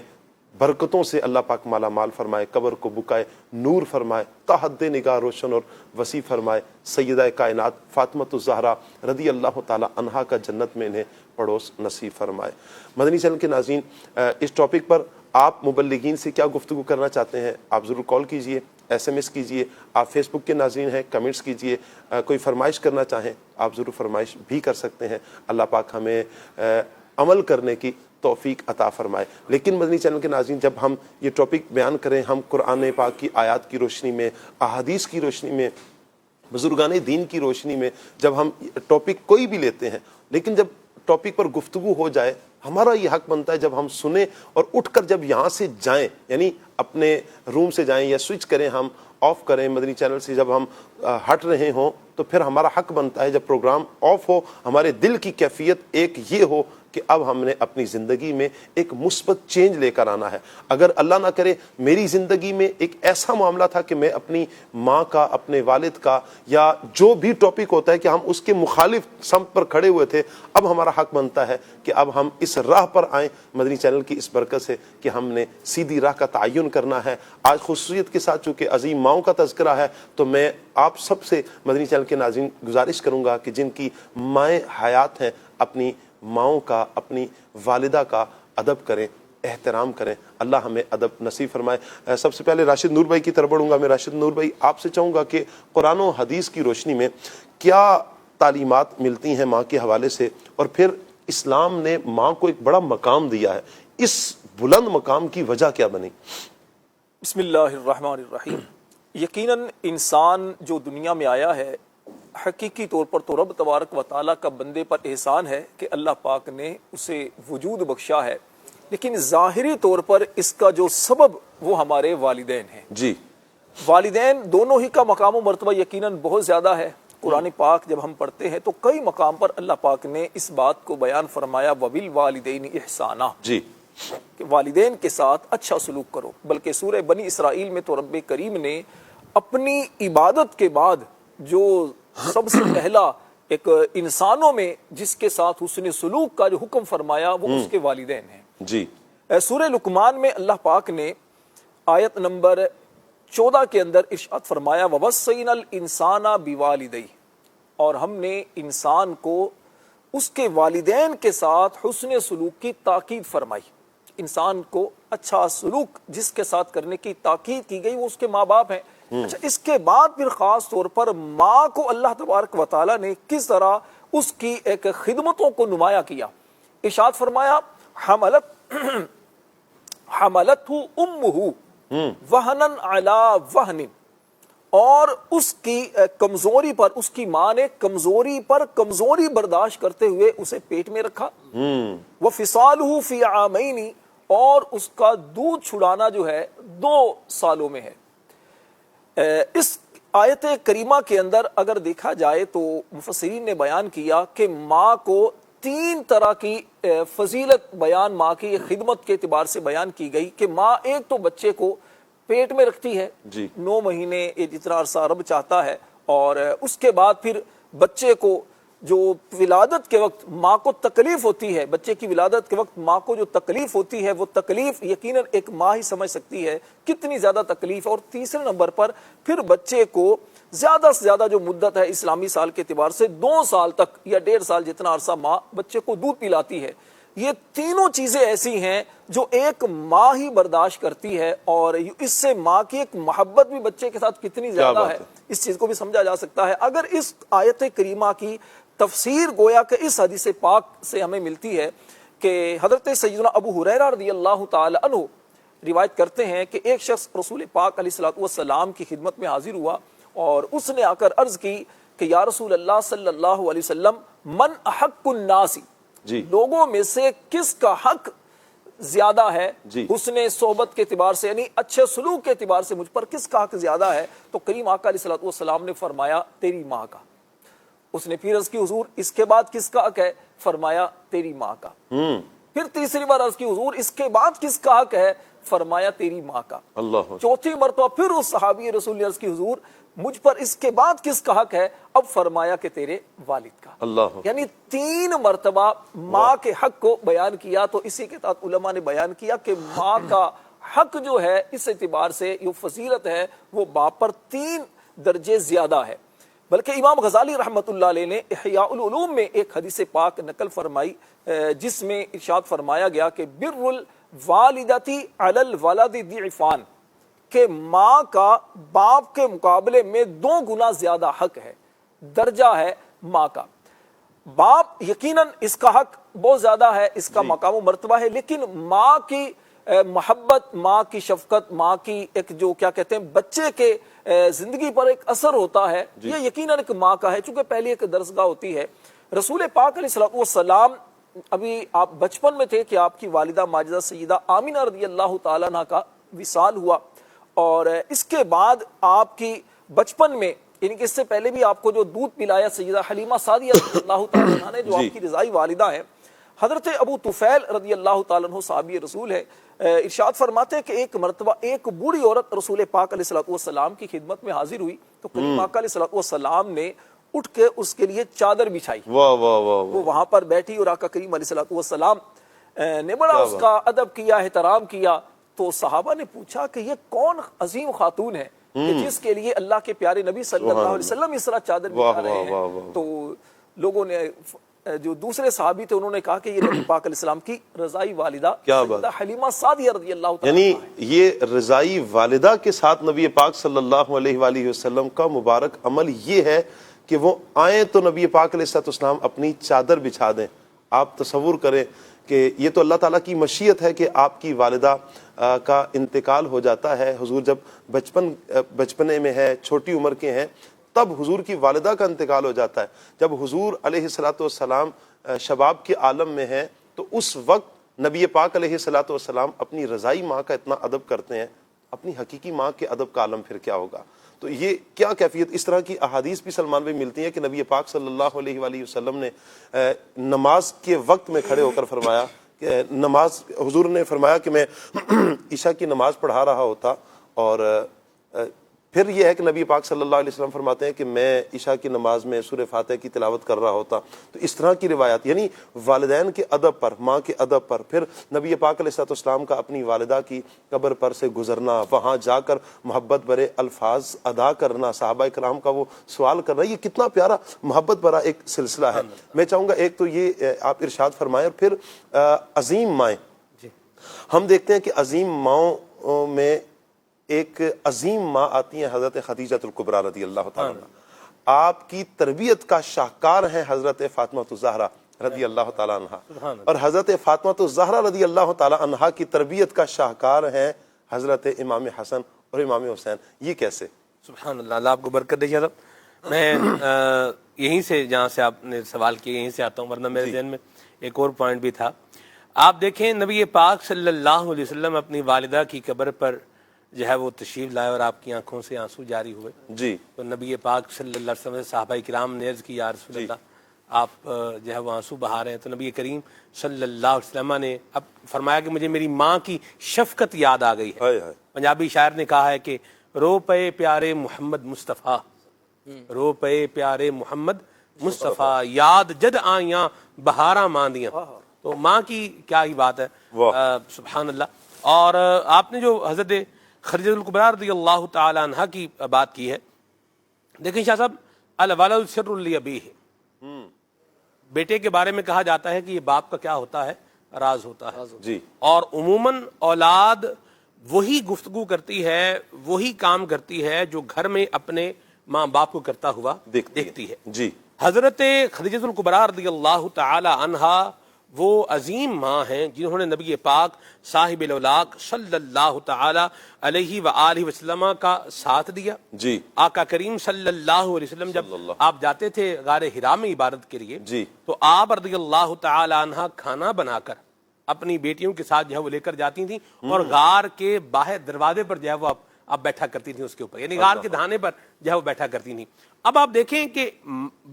Speaker 1: برکتوں سے اللہ پاک مالا مال فرمائے، قبر کو بکائے نور فرمائے، تا حد نگاہ روشن اور وسیع فرمائے۔ سیدہ کائنات فاطمۃ الزہرا رضی اللہ تعالی عنہا کا جنت میں انہیں پڑوس نصیب فرمائے۔ مدنی چینل کے ناظرین، اس ٹاپک پر آپ مبلغین سے کیا گفتگو کرنا چاہتے ہیں آپ ضرور کال کیجئے، SMS کیجئے، آپ فیس بک کے ناظرین ہیں کمنٹس کیجئے، کوئی فرمائش کرنا چاہیں آپ ضرور فرمائش بھی کر سکتے ہیں۔ اللہ پاک ہمیں عمل کرنے کی توفیق عطا فرمائے۔ لیکن مدنی چینل کے ناظرین، جب ہم یہ ٹاپک بیان کریں، ہم قرآن پاک کی آیات کی روشنی میں، احادیث کی روشنی میں، بزرگان دین کی روشنی میں جب ہم ٹاپک کوئی بھی لیتے ہیں، لیکن جب ٹاپک پر گفتگو ہو جائے، ہمارا یہ حق بنتا ہے جب ہم سنیں اور اٹھ کر جب یہاں سے جائیں، یعنی اپنے روم سے جائیں یا سوئچ کریں، ہم آف کریں مدنی چینل سے، جب ہم ہٹ رہے ہوں تو پھر ہمارا حق بنتا ہے جب پروگرام آف ہو، ہمارے دل کی کیفیت ایک یہ ہو کہ اب ہم نے اپنی زندگی میں ایک مثبت چینج لے کر آنا ہے۔ اگر اللہ نہ کرے میری زندگی میں ایک ایسا معاملہ تھا کہ میں اپنی ماں کا، اپنے والد کا، یا جو بھی ٹاپک ہوتا ہے کہ ہم اس کے مخالف سمت پر کھڑے ہوئے تھے، اب ہمارا حق بنتا ہے کہ اب ہم اس راہ پر آئیں مدنی چینل کی اس برکت سے کہ ہم نے سیدھی راہ کا تعین کرنا ہے۔ آج خصوصیت کے ساتھ چونکہ عظیم ماؤں کا تذکرہ ہے، تو میں آپ سب سے مدنی چینل کے ناظرین گزارش کروں گا کہ جن کی مائیں حیات ہیں، اپنی ماؤں کا، اپنی والدہ کا ادب کریں، احترام کریں۔ اللہ ہمیں ادب نصیب فرمائے۔ سب سے پہلے راشد نور بھائی کی طرف بڑھوں گا۔ میں راشد نور بھائی آپ سے چاہوں گا کہ قرآن و حدیث کی روشنی میں کیا تعلیمات ملتی ہیں ماں کے حوالے سے، اور پھر اسلام نے ماں کو ایک بڑا مقام دیا ہے، اس بلند مقام کی وجہ کیا بنی؟
Speaker 3: بسم اللہ الرحمن الرحیم۔ یقیناً انسان جو دنیا میں آیا ہے حقیقی طور پر تو رب تبارک و تعالیٰ کا بندے پر احسان ہے کہ اللہ پاک نے اسے وجود بخشا ہے، لیکن ظاہری طور پر اس کا جو سبب وہ ہمارے والدین ہیں۔
Speaker 1: جی
Speaker 3: والدین دونوں ہی کا مقام و مرتبہ یقیناً بہت زیادہ ہے۔ قرآن پاک جب ہم پڑھتے ہیں تو کئی مقام پر اللہ پاک نے اس بات کو بیان فرمایا وَبِالْوَالِدَيْنِ إِحْسَانًا،
Speaker 1: جی
Speaker 3: کہ والدین کے ساتھ اچھا سلوک کرو۔ بلکہ سورہ بنی اسرائیل میں تو رب کریم نے اپنی عبادت کے بعد جو سب سے پہلا ایک انسانوں میں جس کے ساتھ حسن سلوک کا جو حکم فرمایا وہ اس کے والدین ہیں۔
Speaker 1: جی
Speaker 3: سورہ لقمان میں اللہ پاک نے آیت نمبر 14 کے اندر ارشاد فرمایا وَوَصَّيْنَا الْإِنسَانَ بِوَالِدَيْهِ، اور ہم نے انسان کو اس کے والدین کے ساتھ حسن سلوک کی تاکید فرمائی۔ انسان کو اچھا سلوک جس کے ساتھ کرنے کی تاکید کی گئی وہ اس کے ماں باپ ہیں۔ اچھا، اس کے بعد پھر خاص طور پر ماں کو اللہ تبارک و تعالیٰ نے کس طرح اس کی ایک خدمتوں کو نمایاں کیا۔ ارشاد فرمایا حملتہ امہ وہنن علی وہن، اور اس کی کمزوری پر، اس کی ماں نے کمزوری پر کمزوری برداشت کرتے ہوئے اسے پیٹ میں رکھا۔ وفصالہ فی عامین، اور اس کا دودھ چھڑانا جو ہے 2 سالوں میں ہے۔ اس آیت کریمہ کے اندر اگر دیکھا جائے تو مفسرین نے بیان کیا کہ ماں کو 3 طرح کی فضیلت بیان، ماں کی خدمت کے اعتبار سے بیان کی گئی کہ ماں ایک تو بچے کو پیٹ میں رکھتی ہے، 9 مہینے جتنا عرصہ رب چاہتا ہے، اور اس کے بعد پھر بچے کو جو ولادت کے وقت ماں کو تکلیف ہوتی ہے، بچے کی ولادت کے وقت ماں کو جو تکلیف ہوتی ہے وہ تکلیف یقیناً ایک ماں ہی سمجھ سکتی ہے کتنی زیادہ تکلیف ہے۔ اور تیسرے نمبر پر پھر بچے کو زیادہ سے زیادہ جو مدت ہے اسلامی سال کے اعتبار سے 2 سال تک یا 1.5 سال جتنا عرصہ ماں بچے کو دودھ پلاتی ہے۔ یہ تینوں چیزیں ایسی ہیں جو ایک ماں ہی برداشت کرتی ہے، اور اس سے ماں کی ایک محبت بھی بچے کے ساتھ کتنی زیادہ ہے اس چیز کو بھی سمجھا جا سکتا ہے۔ اگر اس آیت کریمہ کی تفسیر گویا کہ اس حدیث پاک سے ہمیں ملتی ہے کہ حضرت سیدنا ابو ہریرہ رضی اللہ تعالی عنہ روایت کرتے ہیں کہ ایک شخص رسول پاک علیہ الصلوۃ والسلام کی خدمت میں حاضر ہوا، اور اس نے آ کر عرض کی کہ یا رسول اللہ صلی اللہ علیہ وسلم من احق الناس، لوگوں میں سے کس کا حق زیادہ ہے حسن صحبت کے اعتبار سے، یعنی اچھے سلوک کے اعتبار سے مجھ پر کس کا حق زیادہ ہے؟ تو کریم آقا علیہ الصلوۃ والسلام نے فرمایا تیری ماں کا۔ اس نے پھر عرض کی حضور اس کے بعد کس کا حق ہے؟ فرمایا تیری ماں کا۔ پھر تیسری بار عرض کی حضور اس کے بعد کس کا حق ہے؟ فرمایا تیری ماں کا۔ چوتھی مرتبہ پھر اس صحابی رسول نے عرض کی حضور مجھ پر اس کے بعد کس کا حق ہے؟ اب فرمایا کہ تیرے والد کا۔ یعنی 3 مرتبہ ماں کے حق کو بیان کیا۔ تو اسی کے ساتھ علماء نے بیان کیا کہ ماں کا حق جو ہے اس اعتبار سے جو فضیلت ہے وہ باپ پر 3 درجے زیادہ ہے۔ بلکہ امام غزالی رحمۃ اللہ علیہ نے احیاء العلوم میں ایک حدیث پاک نقل فرمائی جس میں ارشاد فرمایا گیا کہ بر الوالدتی علی الولد ضعفان، کہ ماں کا باپ کے مقابلے میں 2 گنا زیادہ حق ہے، درجہ ہے ماں کا۔ باپ یقیناً اس کا حق بہت زیادہ ہے، اس کا مقام و مرتبہ ہے، لیکن ماں کی محبت، ماں کی شفقت، ماں کی ایک جو کیا کہتے ہیں بچے کے زندگی پر ایک اثر ہوتا ہے، یہ یقیناً ایک ماں کا ہے۔ چونکہ پہلی ایک درسگاہ ہوتی ہے۔ رسول پاک علیہ الصلوۃ والسلام ابھی آپ بچپن میں تھے کہ آپ کی والدہ ماجدہ سیدہ آمینہ رضی اللہ تعالیٰ عنہ کا وصال ہوا، اور اس کے بعد آپ کی بچپن میں یعنی کہ اس سے پہلے بھی آپ کو جو دودھ پلایا سیدہ حلیمہ سعدیہ رضی اللہ تعالیٰ عنہ نے، جو آپ کی رضائی والدہ ہیں۔ حضرت ابو طفیل رضی اللہ تعالیٰ عنہ صحابی رسول ہے، ارشاد فرماتے ہیں کہ ایک مرتبہ ایک بوڑھی عورت رسول پاک علیہ الصلوۃ والسلام کی خدمت میں حاضر ہوئی، تو کریم آقا علیہ الصلوۃ والسلام نے اٹھ کے اس کے لیے چادر بچھائی۔ وہ وہاں پر بیٹھی اور آقا کریم علیہ الصلوۃ والسلام نے بڑا اس کا ادب کیا، احترام کیا۔ تو صحابہ نے پوچھا کہ یہ کون عظیم خاتون ہے کہ جس کے لیے اللہ کے پیارے نبی صلی اللہ علیہ وسلم اس طرح چادر بچھا رہے ہیں؟ تو لوگوں نے جو دوسرے صحابی تھے انہوں نے کہا کہ یہ نبی پاک علیہ السلام کی رضائی والدہ سیدہ حلیمہ سعدیہ رضی اللہ تعالیٰ عنہ،
Speaker 1: یعنی یہ رضائی والدہ کے ساتھ نبی پاک صلی اللہ علیہ وآلہ وسلم کا مبارک عمل یہ ہے کہ وہ آئیں تو نبی پاک علیہ السلام اپنی چادر بچھا دیں۔ آپ تصور کریں کہ یہ تو اللہ تعالیٰ کی مشیت ہے کہ آپ کی والدہ کا انتقال ہو جاتا ہے۔ حضور جب بچپنے میں ہے، چھوٹی عمر کے ہیں، تب حضور کی والدہ کا انتقال ہو جاتا ہے. جب حضور علیہ الصلوۃ والسلام شباب کے عالم میں ہیں تو اس وقت نبی پاک علیہ الصلوۃ والسلام اپنی رضائی ماں کا اتنا ادب کرتے ہیں, اپنی حقیقی ماں کے ادب کا عالم پھر کیا ہوگا. تو یہ کیا کیفیت. اس طرح کی احادیث بھی سلمان بھائی ملتی ہیں کہ نبی پاک صلی اللہ علیہ وآلہ وسلم نے نماز کے وقت میں کھڑے ہو کر فرمایا کہ نماز, حضور نے فرمایا کہ میں عشاء کی نماز پڑھا رہا ہوتا, اور پھر یہ ہے کہ نبی پاک صلی اللہ علیہ وسلم فرماتے ہیں کہ میں عشاء کی نماز میں سورہ فاتحہ کی تلاوت کر رہا ہوتا. تو اس طرح کی روایات, یعنی والدین کے ادب پر, ماں کے ادب پر, پھر نبی پاک علیہ الصلوۃ والسلام کا اپنی والدہ کی قبر پر سے گزرنا, وہاں جا کر محبت بھرے الفاظ ادا کرنا, صحابہ کرام کا وہ سوال کرنا, یہ کتنا پیارا محبت بھرا ایک سلسلہ ہے. میں چاہوں گا ایک تو یہ آپ ارشاد فرمائیں, اور پھر عظیم مائیں. ہم دیکھتے ہیں کہ عظیم ماؤں میں ایک عظیم ماں آتی ہیں حضرت خدیجہ الکبریٰ رضی اللہ تعالیٰ عنہ. آپ کی تربیت کا شاہکار ہیں حضرت فاطمہ الزہرا رضی اللہ تعالیٰ عنہ, اور حضرت فاطمہ الزہرا رضی اللہ تعالیٰ عنہ کی تربیت کا شاہکار ہیں حضرت امام حسن اور امام حسین. یہ کیسے؟
Speaker 4: سبحان اللہ, اللہ آپ کو برکت دے. صاحب میں یہیں سے, جہاں سے آپ نے سوال کیا, یہیں سے آتا ہوں, ورنہ میرے ذہن میں ایک اور پوائنٹ بھی تھا. آپ دیکھیں نبی پاک صلی اللہ علیہ وسلم اپنی والدہ کی قبر پر جو ہے وہ تشریف لائے اور آپ کی آنکھوں سے آنسو جاری ہوئے.
Speaker 1: جی. تو
Speaker 4: نبی پاک صلی اللہ علیہ وسلم صحابہ کرام نے عرض کی یا رسول اللہ آپ جو ہے وہ آنسو بہا رہے ہیں. تو نبی کریم صلی اللہ علیہ وسلم نے اب فرمایا کہ مجھے میری ماں کی شفقت یاد آ گئی ہے. پنجابی شاعر نے کہا ہے کہ رو پے پیارے محمد مصطفیٰ, رو پے پیارے محمد مصطفیٰ, یاد جد آئیاں بہاراں ماندیاں. تو ماں کی کیا ہی بات ہے, سبحان اللہ. اور آپ نے جو حضرت خدیجہ الکبریٰ رضی اللہ تعالی عنہ کی بات کی ہے, دیکھیں شاہ صاحب, الولد سر لابیہ, بیٹے کے بارے میں کہا جاتا ہے کہ یہ باپ کا کیا ہوتا ہے, راز ہوتا ہے.
Speaker 1: جی.
Speaker 4: اور عموماً اولاد وہی گفتگو کرتی ہے, وہی کام کرتی ہے جو گھر میں اپنے ماں باپ کو کرتا ہوا دیکھتی ہے.
Speaker 1: جی.
Speaker 4: حضرت خدیجہ الکبریٰ رضی اللہ تعالی عنہا وہ عظیم ماں ہیں جنہوں نے نبی پاک صاحب الاولاق صلی اللہ تعالی علیہ وآلہ وسلم کا ساتھ دیا.
Speaker 1: جی.
Speaker 4: آقا کریم صلی اللہ علیہ وسلم جب آپ جاتے تھے غار حرا میں عبادت کے لیے,
Speaker 1: جی,
Speaker 4: تو آپ رضی اللہ تعالی عنہ کھانا بنا کر اپنی بیٹیوں کے ساتھ جو ہے وہ لے کر جاتی تھیں, اور غار کے باہر دروازے پر جو ہے وہ آپ بیٹھا کرتی تھیں اس کے اوپر, یعنی غار کے دہانے پر جو ہے وہ بیٹھا کرتی تھیں. اب آپ دیکھیں کہ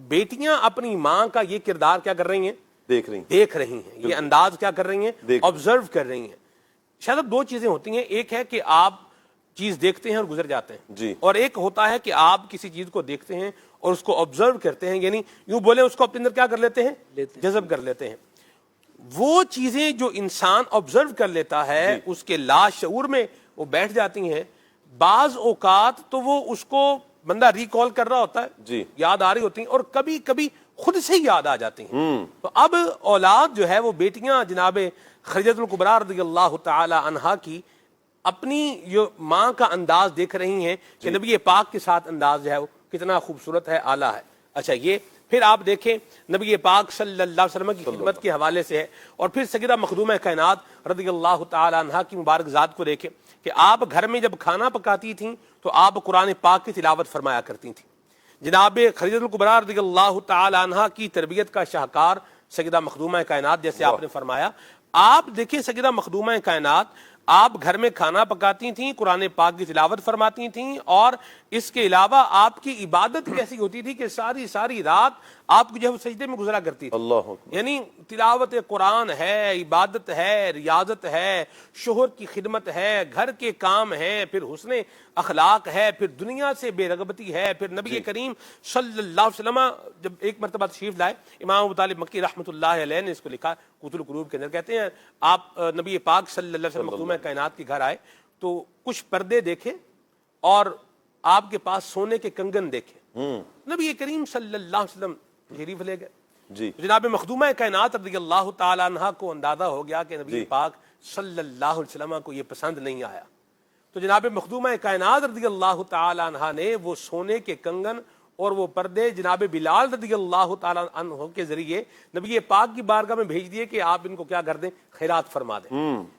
Speaker 4: بیٹیاں اپنی ماں کا یہ کردار کیا کر رہی ہیں, دیکھ رہی ہیں, یہ انداز کیا کر رہی ہیں, آبزرو کر رہی ہیں. شاید دو چیزیں ہوتی ہیں, ایک ہے کہ آپ چیز دیکھتے ہیں اور گزر جاتے ہیں,
Speaker 1: جی,
Speaker 4: اور ایک ہوتا ہے کہ آپ کسی چیز کو دیکھتے ہیں اور اس کو آبزرو کرتے ہیں, یعنی یوں بولیں اس کو اپنے اندر کیا کر لیتے ہیں, جذب کر لیتے ہیں. وہ چیزیں جو انسان آبزرو کر لیتا ہے اس کے لاشعور میں وہ بیٹھ جاتی ہیں. بعض اوقات تو وہ اس کو بندہ ریکال کر رہا ہوتا ہے, یاد آ رہی ہوتی ہیں, اور کبھی کبھی خود سے یاد آ جاتی ہیں. تو اب اولاد جو ہے وہ بیٹیاں جناب خدیجہ الکبریٰ رضی اللہ تعالی عنہا کی اپنی جو ماں کا انداز دیکھ رہی ہیں کہ نبی پاک کے ساتھ انداز جو ہے وہ کتنا خوبصورت ہے, اعلیٰ ہے. اچھا, یہ پھر آپ دیکھیں نبی پاک صلی اللہ علیہ وسلم کی خدمت کے حوالے سے ہے, اور پھر سیدہ مخدومہ کائنات رضی اللہ تعالی عنہا کی مبارک ذات کو دیکھیں کہ آپ گھر میں جب کھانا پکاتی تھیں تو آپ قرآن پاک کی تلاوت فرمایا کرتی تھیں. جناب خدیجہ الکبریٰ رضی اللہ تعالی عنہا کی تربیت کا شاہکار سیدہ مخدومہ کائنات, جیسے آپ نے فرمایا. آپ دیکھیں سیدہ مخدومہ کائنات آپ گھر میں کھانا پکاتی تھیں, قرآن پاک کی تلاوت فرماتی تھیں, اور اس کے علاوہ آپ کی عبادت کیسی ہوتی تھی کہ ساری رات آپ کو جو ہے سجدے میں گزرا کرتی تھی. یعنی تلاوت قرآن ہے, عبادت ہے, ریاضت ہے, شوہر کی خدمت ہے, گھر کے کام ہیں, پھر حسن اخلاق ہے, پھر دنیا سے بے رغبتی ہے. پھر نبی کریم صلی اللہ علیہ وسلم جب ایک مرتبہ تشریف لائے, امام ابو طالب مکی رحمۃ اللہ علیہ نے اس کو لکھا قوت القلوب کے اندر, کہتے ہیں آپ نبی پاک صلی اللہ علیہ وسلم مخدومہ کائنات کے گھر آئے تو کچھ پردے دیکھے اور آپ کے پاس سونے کے کنگن دیکھے. نبی کریم صلی اللہ علیہ وسلم تشریف لے گئے. جناب مخدومہ کائنات رضی اللہ تعالی عنہا کو اندازہ ہو گیا کہ نبی پاک صلی اللہ علیہ وسلم کو یہ پسند نہیں آیا. تو جناب مخدومہ کائنات رضی اللہ تعالی عنہا نے وہ سونے کے کنگن اور وہ پردے جناب بلال رضی اللہ تعالیٰ عنہ کے ذریعے نبی پاک کی بارگاہ میں بھیج دیے کہ آپ ان کو کیا کر دیں، خیرات فرما دیں۔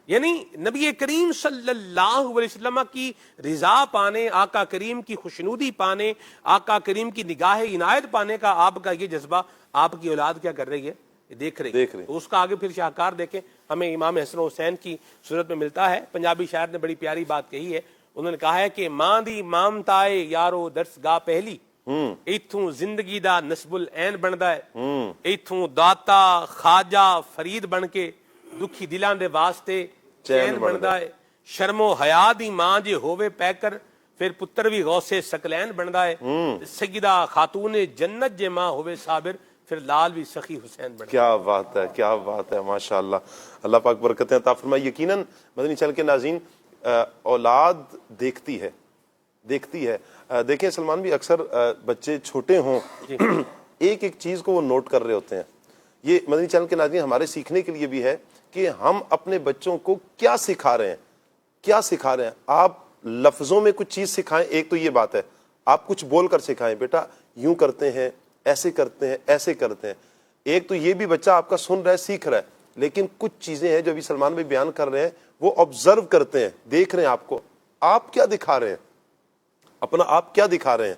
Speaker 4: یعنی نبی کریم صلی اللہ علیہ وسلم کی رضا پانے، آقا کریم کی خوشنودی پانے، آقا کریم کی نگاہ عنایت پانے کا آپ کا یہ جذبہ آپ کی اولاد کیا کر رہی ہے، دیکھ رہی ہے۔ تو اس کا آگے پھر شاہکار دیکھیں ہمیں امام حسن حسین کی صورت میں ملتا ہے۔ پنجابی شاعر نے بڑی پیاری بات کہی ہے، انہوں نے کہا ہے کہ ماں دی مامتائے یارو درسگاہ پہلی، ایتھوں زندگی دا نسب العین بندا ہے، ایتھوں داتا خواجہ فرید بن کے دکھی دلاں دے واسطے چین بندا ہے، شرم و حیا دی ماں جے ہووے پیکر پھر پتر بھی غوث ثقلین بندا ہے، سیدہ خاتون جنت جے ماں ہووے صابر پھر لال بھی سخی حسین بندا ہے۔
Speaker 1: کیا بات ہے، کیا بات ہے، ماشاءاللہ، اللہ پاک برکتیں عطا فرمائے۔ یقیناً مدنی چینل کے ناظرین، اولاد دیکھتی ہے۔ دیکھیں سلمان بھی، اکثر بچے چھوٹے ہوں ایک ایک چیز کو وہ نوٹ کر رہے ہوتے ہیں۔ یہ مدنی چینل کے ناظرین ہمارے سیکھنے کے لیے بھی ہے کہ ہم اپنے بچوں کو کیا سکھا رہے ہیں۔ آپ لفظوں میں کچھ چیز سکھائیں، ایک تو یہ بات ہے، آپ کچھ بول کر سکھائیں، بیٹا یوں کرتے ہیں، ایسے کرتے ہیں، ایسے کرتے ہیں۔ ایک تو یہ بھی بچہ آپ کا سن رہا ہے، سیکھ رہا ہے، لیکن کچھ چیزیں ہیں جو ابھی سلمان بھائی بیان کر رہے ہیں، وہ آبزرو کرتے ہیں، دیکھ رہے ہیں آپ کو، آپ کیا دکھا رہے ہیں، اپنا آپ کیا دکھا رہے ہیں۔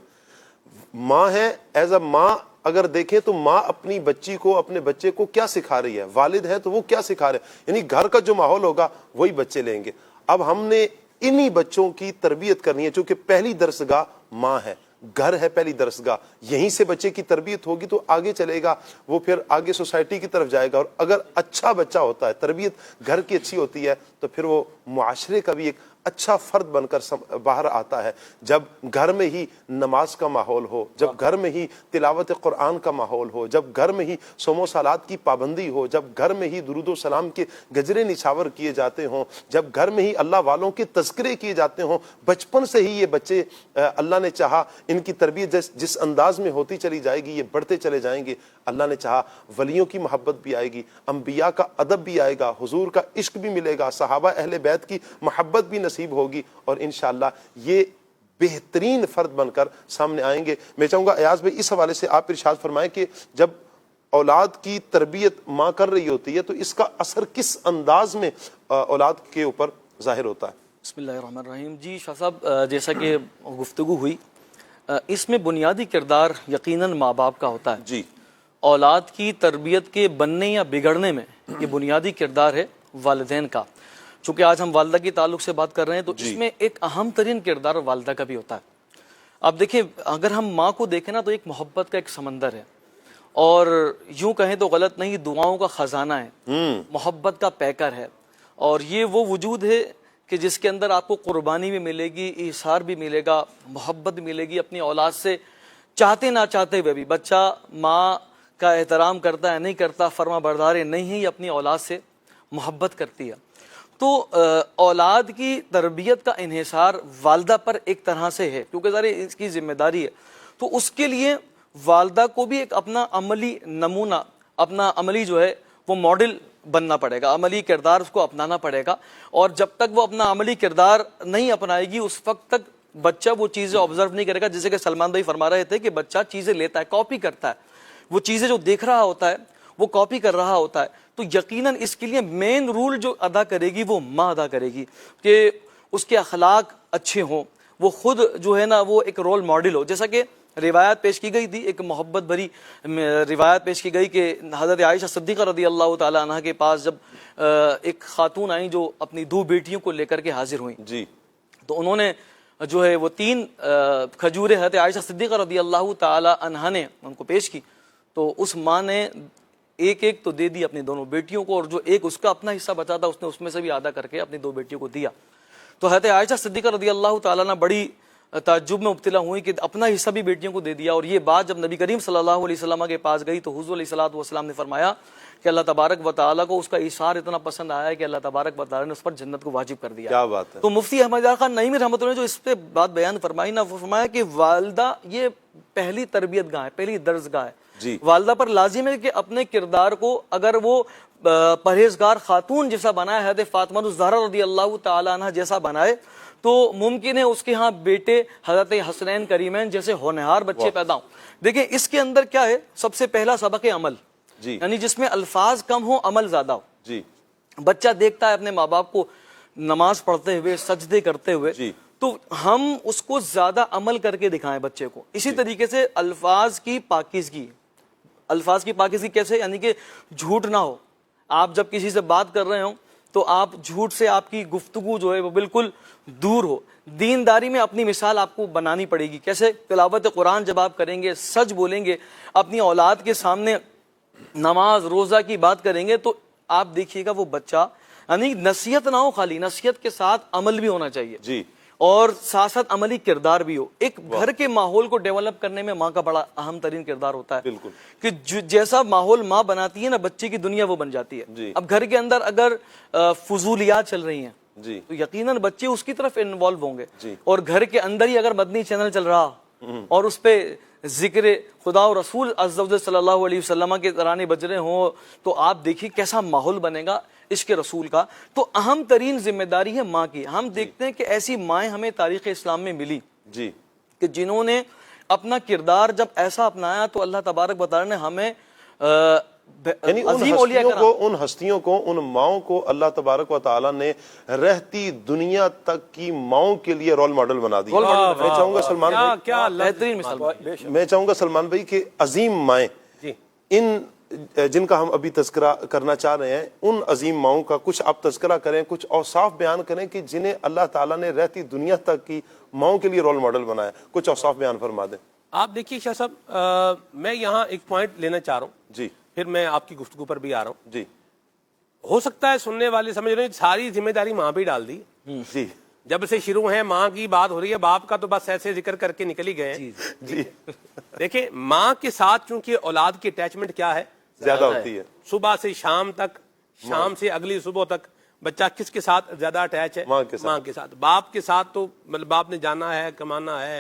Speaker 1: ماں ہے، ایز اے ماں اگر دیکھیں تو ماں اپنی بچی کو، اپنے بچے کو کیا سکھا رہی ہے، والد ہے تو وہ کیا سکھا رہے ہیں، یعنی گھر کا جو ماحول ہوگا وہی بچے لیں گے۔ اب ہم نے انہی بچوں کی تربیت کرنی ہے، چونکہ پہلی درسگاہ ماں ہے، گھر ہے پہلی درسگاہ، یہیں سے بچے کی تربیت ہوگی تو آگے چلے گا، وہ پھر آگے سوسائٹی کی طرف جائے گا، اور اگر اچھا بچہ ہوتا ہے، تربیت گھر کی اچھی ہوتی ہے تو پھر وہ معاشرے کا بھی ایک اچھا فرد بن کر باہر آتا ہے۔ جب گھر میں ہی نماز کا ماحول ہو، جب گھر میں ہی تلاوت قرآن کا ماحول ہو، جب گھر میں ہی صوم و صلات کی پابندی ہو، جب گھر میں ہی درود و سلام کے گجرے نچھاور کیے جاتے ہوں، جب گھر میں ہی اللہ والوں کے تذکرے کیے جاتے ہوں، بچپن سے ہی یہ بچے اللہ نے چاہا ان کی تربیت جس انداز میں ہوتی چلی جائے گی، یہ بڑھتے چلے جائیں گے، اللہ نے چاہا ولیوں کی محبت بھی آئے گی، انبیاء کا ادب بھی آئے گا، حضور کا عشق بھی ملے گا، صحابہ اہل بیت کی محبت بھی نصیب ہوگی، اور انشاءاللہ یہ بہترین فرد بن کر سامنے آئیں گے۔ میں چاہوں گا ایاز بھائی اس حوالے سے آپ ارشاد فرمائیں کہ جب اولاد کی تربیت ماں کر رہی ہوتی ہے تو اس کا اثر کس انداز میں اولاد کے اوپر ظاہر ہوتا ہے؟
Speaker 5: بسم اللہ الرحمن الرحیم۔ جی شاہ صاحب، جیسا کہ گفتگو ہوئی، اس میں بنیادی کردار یقیناً ماں باپ کا ہوتا ہے۔
Speaker 1: جی،
Speaker 5: اولاد کی تربیت کے بننے یا بگڑنے میں یہ بنیادی کردار ہے والدین کا۔ چونکہ آج ہم والدہ کے تعلق سے بات کر رہے ہیں تو اس میں ایک اہم ترین کردار والدہ کا بھی ہوتا ہے۔ اب دیکھیں، اگر ہم ماں کو دیکھیں نا تو ایک محبت کا ایک سمندر ہے، اور یوں کہیں تو غلط نہیں، دعاؤں کا خزانہ ہے، محبت کا پیکر ہے، اور یہ وہ وجود ہے کہ جس کے اندر آپ کو قربانی بھی ملے گی، ایثار بھی ملے گا، محبت بھی ملے گی اپنی اولاد سے۔ چاہتے نہ چاہتے ہوئے بھی بچہ ماں کا احترام کرتا ہے نہیں کرتا، فرما بردار نہیں ہے، یہ اپنی اولاد سے محبت کرتی ہے۔ تو اولاد کی تربیت کا انحصار والدہ پر ایک طرح سے ہے، کیونکہ ذرا اس کی ذمہ داری ہے، تو اس کے لیے والدہ کو بھی ایک اپنا عملی نمونہ، اپنا عملی جو ہے وہ ماڈل بننا پڑے گا، عملی کردار اس کو اپنانا پڑے گا، اور جب تک وہ اپنا عملی کردار نہیں اپنائے گی اس وقت تک بچہ وہ چیزیں آبزرو نہیں کرے گا۔ جیسے کہ سلمان بھائی فرما رہے تھے کہ بچہ چیزیں لیتا ہے، کاپی کرتا ہے، وہ چیزیں جو دیکھ رہا ہوتا ہے وہ کاپی کر رہا ہوتا ہے، تو یقیناً اس کے لیے مین رول جو ادا کرے گی وہ ماں ادا کرے گی کہ اس کے اخلاق اچھے ہوں، وہ خود جو ہے نا وہ ایک رول ماڈل ہو۔ جیسا کہ روایت پیش کی گئی تھی، ایک محبت بھری روایت پیش کی گئی کہ حضرت عائشہ صدیقہ رضی اللہ تعالی عنہ کے پاس جب ایک خاتون آئیں جو اپنی 2 بیٹیوں کو لے کر کے حاضر ہوئیں،
Speaker 1: جی،
Speaker 5: تو انہوں نے جو ہے وہ 3 کھجوریں حضرت عائشہ صدیقہ رضی اللہ تعالی عنہ نے ان کو پیش کی، تو اس ماں نے ایک ایک تو دے دی اپنی دونوں بیٹیوں کو، اور جو ایک اس کا اپنا حصہ بچا تھا اس نے اس میں سے بھی آدھا کر کے اپنی 2 بیٹیوں کو دیا۔ تو حضرت عائشہ صدیقہ رضی اللہ تعالیٰ عنہ بڑی تعجب میں مبتلا ہوئی کہ اپنا حصہ بھی بیٹیوں کو دے دیا، اور یہ بات جب نبی کریم صلی اللہ علیہ وسلم کے پاس گئی تو حضور علیہ الصلوۃ والسلام نے فرمایا کہ اللہ تبارک و تعالیٰ کو اس کا ایثار اتنا پسند آیا ہے کہ اللہ تبارک و تعالیٰ نے اس پر جنت کو واجب کر دیا۔
Speaker 1: کیا بات ہے۔
Speaker 5: تو مفتی احمد یار خان نعیمی رحمۃ اللہ نے جو اس پہ بات بیان فرمائی نا، وہ فرمایا کہ والدہ یہ پہلی تربیت گاہ ہے، پہلی درس گاہ ہے۔
Speaker 1: جی،
Speaker 5: والدہ پر لازم ہے کہ اپنے کردار کو، اگر وہ پرہیزگار خاتون جیسا بنائے، حضرت فاطمہ الزہرا رضی اللہ تعالی عنہ جیسا بنائے، تو ممکن ہے اس کے ہاں بیٹے حضرت حسنین کریمین جیسے ہونہار بچے پیدا ہوں۔ دیکھیں اس کے اندر کیا ہے، سب سے پہلا سبق عمل،
Speaker 1: جی
Speaker 5: یعنی جس میں الفاظ کم ہو عمل زیادہ ہو۔
Speaker 1: جی
Speaker 5: بچہ دیکھتا ہے اپنے ماں باپ کو نماز پڑھتے ہوئے، سجدے کرتے ہوئے،
Speaker 1: جی
Speaker 5: تو ہم اس کو زیادہ عمل کر کے دکھائیں بچے کو۔ اسی طریقے سے الفاظ کی پاکیزگی، الفاظ کی پاکیزگی کیسے، یعنی کہ جھوٹ نہ ہو۔ آپ جب کسی سے بات کر رہے ہوں تو آپ جھوٹ سے آپ کی گفتگو جو ہے وہ بالکل دور ہو۔ دینداری میں اپنی مثال آپ کو بنانی پڑے گی، کیسے؟ تلاوت قرآن جب آپ کریں گے، سچ بولیں گے، اپنی اولاد کے سامنے نماز روزہ کی بات کریں گے، تو آپ دیکھیے گا وہ بچہ، یعنی نصیحت نہ ہو خالی، نصیحت کے ساتھ عمل بھی ہونا چاہیے،
Speaker 1: جی
Speaker 5: اور ساتھ ساتھ عملی کردار بھی ہو۔ ایک گھر کے ماحول کو ڈیولپ کرنے میں ماں کا بڑا اہم ترین کردار ہوتا ہے،
Speaker 1: بالکل،
Speaker 5: کہ جیسا ماحول ماں بناتی ہے نا، بچے کی دنیا وہ بن جاتی ہے۔
Speaker 1: جی
Speaker 5: اب گھر کے اندر اگر فضولیات چل رہی ہیں
Speaker 1: جی
Speaker 5: تو یقیناً بچے اس کی طرف انوالو ہوں گے،
Speaker 1: جی
Speaker 5: اور گھر کے اندر ہی اگر مدنی چینل چل رہا اور اس پہ ذکر خدا و رسول عز و جل صلی اللہ علیہ وسلم کے ترانے بج رہے ہوں، تو آپ دیکھیے کیسا ماحول بنے گا عشق رسول کا۔ تو اہم ترین ذمہ داری ہے ماں کی۔ ہم دیکھتے ہیں کہ ایسی مائیں ہمیں تاریخ اسلام میں ملی
Speaker 1: جی
Speaker 5: کہ جنہوں نے اپنا کردار جب ایسا اپنایا تو اللہ تبارک و تعالی نے ہمیں
Speaker 1: یعنی
Speaker 5: عظیم اولیاء کرام،
Speaker 1: ان ہستیوں کو، ان ماؤں کو اللہ تبارک و تعالیٰ نے رہتی دنیا تک کی ماؤں کے لیے رول ماڈل بنا دیا۔ میں چاہوں گا سلمان بھائی،
Speaker 4: کیا
Speaker 5: بہترین مثال۔
Speaker 1: میں چاہوں گا سلمان بھائی کہ عظیم مائیں، ان جن کا ہم ابھی تذکرہ کرنا چاہ رہے ہیں، ان عظیم ماؤں کا کچھ آپ تذکرہ کریں، کچھ اوصاف بیان کریں کہ جنہیں اللہ تعالیٰ نے رہتی دنیا تک کی ماؤں کے لیے رول ماڈل بنایا، کچھ اوصاف بیان فرما دیں۔
Speaker 4: آپ دیکھیے شاہ صاحب، میں یہاں ایک پوائنٹ لینا چاہ رہا ہوں،
Speaker 1: جی
Speaker 4: پھر میں آپ کی گفتگو پر بھی آ رہا ہوں۔
Speaker 1: جی
Speaker 4: ہو سکتا ہے سننے والے سمجھ رہے ہیں ساری ذمہ داری ماں پہ ڈال دی،
Speaker 1: جی
Speaker 4: جب سے شروع ہے ماں کی بات ہو رہی ہے، باپ کا تو بس ایسے ذکر کر کے نکل ہی گئے ہیں۔
Speaker 1: جی
Speaker 4: دیکھیں ماں کے ساتھ چونکہ اولاد کی اٹیچمنٹ کیا ہے،
Speaker 1: زیادہ ہوتی ہے،
Speaker 4: صبح سے شام تک، شام سے اگلی صبح تک بچہ کس کے ساتھ زیادہ اٹیچ ہے؟
Speaker 1: ماں کے ساتھ۔
Speaker 4: ماں کے ساتھ۔ باپ کے ساتھ تو مطلب باپ نے جانا ہے، کمانا ہے،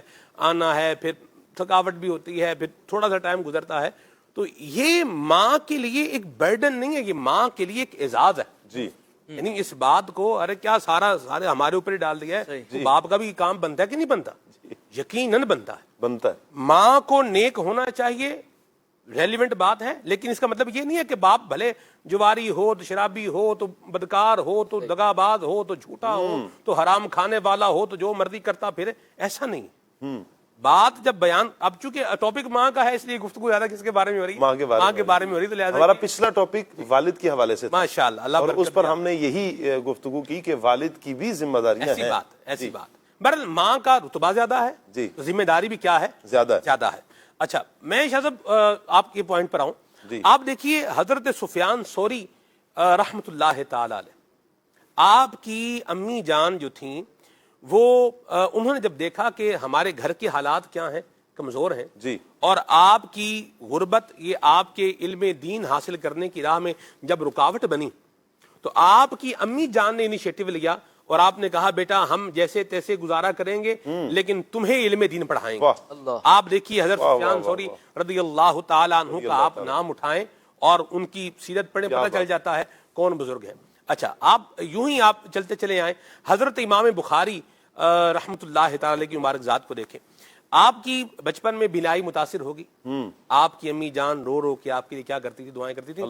Speaker 4: آنا ہے، پھر تھکاوٹ بھی ہوتی ہے، پھر تھوڑا سا ٹائم گزرتا ہے، تو یہ ماں کے لیے ایک برڈن نہیں ہے، یہ ماں کے لیے ایک اعزاز ہے۔
Speaker 1: جی
Speaker 4: یعنی اس بات کو ارے کیا سارے ہمارے اوپر ہی ڈال دیا ہے، تو باپ کا بھی کام بنتا ہے کہ نہیں بنتا؟ یقیناً بنتا ہے۔
Speaker 1: بنتا ہے،
Speaker 4: ماں کو نیک ہونا چاہیے، ریلیونٹ بات ہے، لیکن اس کا مطلب یہ نہیں ہے کہ باپ بھلے جواری ہو تو شرابی ہو تو بدکار ہو تو دغاباز ہو تو جھوٹا ہو تو حرام کھانے والا ہو تو جو مرضی کرتا پھرے، ایسا نہیں۔ بات جب بیان، اب چونکہ ٹاپک ماں کا ہے اس لیے گفتگو زیادہ کس کے بارے میں ہو رہی ہے؟
Speaker 1: ماں کے
Speaker 4: بارے میں ہو رہی ہے، تو لہٰذا
Speaker 1: ہمارا پچھلا ٹاپک والد کے حوالے سے تھا،
Speaker 4: ماشاءاللہ اللہ
Speaker 1: اور
Speaker 4: برکت
Speaker 1: اس پر ہم نے یہی گفتگو کی کہ والد کی بھی ذمہ داریاں ہیں۔
Speaker 4: ایسی بات بہرحال ماں کا رتبہ زیادہ ہے،
Speaker 1: جی
Speaker 4: تو ذمہ داری بھی کیا ہے؟ زیادہ ہے۔ اچھا میں شاہ صاحب آپ کے پوائنٹ پر آؤں، آپ دیکھیے حضرت سفیان ثوری رحمت اللہ تعالی علیہ، آپ کی امی جان جو تھیں وہ انہوں نے جب دیکھا کہ ہمارے گھر کے حالات کیا ہیں، کمزور ہیں،
Speaker 1: جی،
Speaker 4: اور آپ کی غربت یہ آپ کے علم دین حاصل کرنے کی راہ میں جب رکاوٹ بنی، تو آپ کی امی جان نے انیشیٹو لیا اور آپ نے کہا بیٹا ہم جیسے تیسے گزارا کریں گے لیکن تمہیں علم دین پڑھائیں گے۔ آپ دیکھیے حضرت سفیان ثوری رضی اللہ تعالیٰ عنہ کا آپ نام اٹھائیں اور ان کی سیرت پڑھیں، پتہ چل جاتا ہے کون بزرگ ہے۔ اچھا آپ یوں ہی آپ چلتے چلے آئیں، حضرت امام بخاری رحمت اللہ تعالی کی مبارک ذات کو دیکھیں، آپ کی بچپن میں بینائی متاثر ہوگی، آپ کی امی جان رو رو کے آپ کے لیے کیا کرتی تھی؟ دعائیں کرتی تھی۔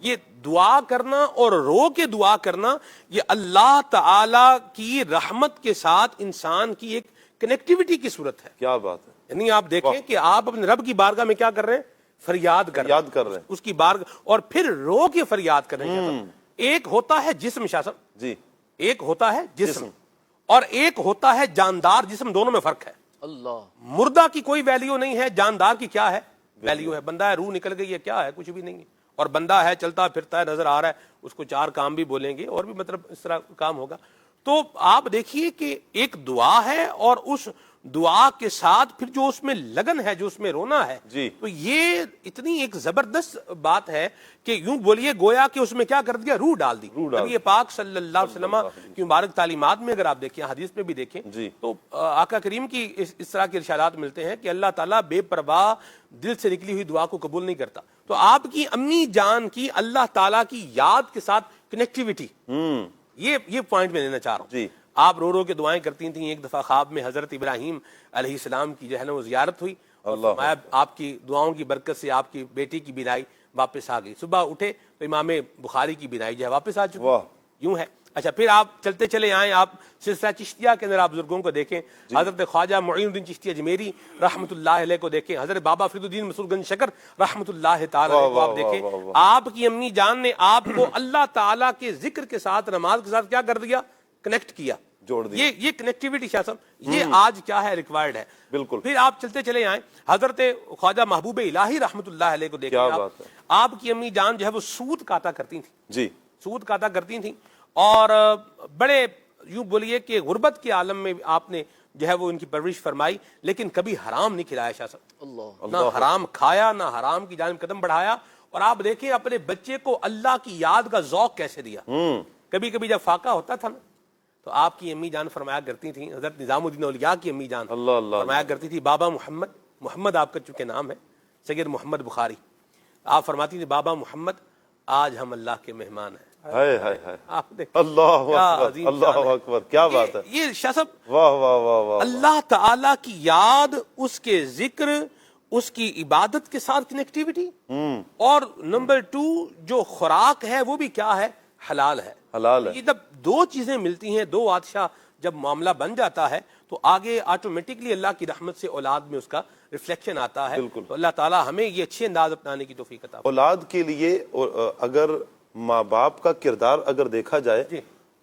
Speaker 4: یہ دعا کرنا اور رو کے دعا کرنا یہ اللہ تعالی کی رحمت کے ساتھ انسان کی ایک کنیکٹیوٹی کی صورت ہے۔
Speaker 1: کیا بات ہے،
Speaker 4: یعنی آپ دیکھیں کہ آپ اپنے رب کی بارگاہ میں کیا کر رہے ہیں؟ فریاد کر رہے ہیں اس کی بارگاہ، اور پھر رو کے فریاد کر رہے ہیں۔ ایک ہوتا ہے جسم شاہ صاحب،
Speaker 1: جی
Speaker 4: ایک ہوتا ہے جسم اور ایک ہوتا ہے جاندار جسم، دونوں میں فرق ہے۔
Speaker 5: اللہ،
Speaker 4: مردہ کی کوئی ویلیو نہیں ہے، جاندار کی کیا ہے؟ ویلیو ہے۔ بندہ ہے، روح نکل گئی ہے، کیا ہے؟ کچھ بھی نہیں ہے، اور بندہ ہے چلتا پھرتا ہے، نظر آ رہا ہے، اس کو چار کام بھی بولیں گے اور بھی مطلب اس طرح کام ہوگا۔ تو آپ دیکھیے کہ ایک دعا ہے اور اس دعا کے ساتھ پھر جو اس میں لگن ہے، جو اس میں رونا ہے، تو یہ اتنی ایک زبردست بات ہے کہ یوں بولیے گویا کہ اس میں کیا کر دیا؟ روح ڈال دی۔ نبی پاک صلی اللہ علیہ وسلم کی مبارک تعلیمات میں اگر آپ دیکھیں، حدیث میں بھی دیکھیں، تو آقا کریم کی اس طرح کے ارشادات ملتے ہیں کہ اللہ تعالیٰ بے پرواہ دل سے نکلی ہوئی دعا کو قبول نہیں کرتا۔ تو تو آپ کی امی جان کی اللہ تعالیٰ کی یاد کے ساتھ کنیکٹیوٹی، یہ پوائنٹ میں لینا چاہ رہا ہوں.
Speaker 1: جی.
Speaker 4: آپ رو رو کے دعائیں کرتی تھیں. ایک دفعہ خواب میں حضرت ابراہیم علیہ السلام کی جو ہے نا وہ زیارت ہوئی، فرمایا آپ کی دعاؤں کی برکت سے آپ کی بیٹی کی بینائی واپس آ گئی. صبح اٹھے تو امام بخاری کی بینائی جو ہے واپس آ چکی. یوں ہے. اچھا پھر آپ چلتے چلے آئیں، آپ سلسلہ چشتیہ کے اندر آپ بزرگوں کو دیکھیں. حضرت خواجہ معین الدین چشتی اجمیری رحمۃ اللہ علیہ کو دیکھیں. حضرت بابا فرید الدین مسعود گنج شکر رحمۃ اللہ تعالی علیہ کو آپ دیکھیں. آپ کی امی جان نے آپ کو اللہ تعالیٰ کے ذکر کے ساتھ، نماز کے ساتھ کیا کر دیا؟ کنیکٹ کیا،
Speaker 1: جوڑ دیا.
Speaker 4: یہ کنیکٹیوٹی شاہ صاحب یہ آج کیا ہے ریکوائرڈ ہے.
Speaker 1: بالکل.
Speaker 4: پھر آپ چلتے چلے آئیں، حضرت خواجہ محبوب الہی رحمۃ اللہ علیہ کو دیکھیں. آپ کی امی جان جو ہے وہ سود کاتا کرتی تھیں.
Speaker 1: جی.
Speaker 4: سود کاتا کرتی تھیں اور بڑے یوں بولیے کہ غربت کے عالم میں آپ نے جو ہے وہ ان کی پرورش فرمائی، لیکن کبھی حرام نہیں کھلایا شاہ صاحب. نہ حرام کھایا، نہ حرام کی جانب قدم بڑھایا. اور آپ دیکھیں اپنے بچے کو اللہ کی یاد کا ذوق کیسے دیا. کبھی کبھی جب فاقہ ہوتا تھا نا تو آپ کی امی جان فرمایا کرتی تھیں، حضرت نظام الدین اولیاء کی امی جان فرمایا کرتی تھی، بابا محمد آپ کا چونکہ نام ہے سید محمد بخاری، آپ فرماتی تھی بابا محمد آج ہم اللہ کے مہمان ہیں.
Speaker 1: اللہ اکبر، کیا بات ہے.
Speaker 4: یہ شاہ صاحب
Speaker 1: واہ واہ واہ واہ.
Speaker 4: اللہ تعالی کی یاد، اس کے ذکر، اس کی عبادت کے ساتھ کنیکٹیوٹی، اور نمبر 2 جو خوراک ہے وہ بھی کیا ہے؟ حلال ہے.
Speaker 1: حلال ہے.
Speaker 4: یہ جب دو چیزیں ملتی ہیں، دو بادشاہ جب معاملہ بن جاتا ہے تو آگے آٹومیٹکلی اللہ کی رحمت سے اولاد میں اس کا ریفلیکشن آتا ہے.
Speaker 1: بالکل.
Speaker 4: تو اللہ تعالیٰ ہمیں یہ اچھے انداز اپنانے کی توفیق عطا فرمائے.
Speaker 1: اولاد کے لیے اگر ماں باپ کا کردار اگر دیکھا جائے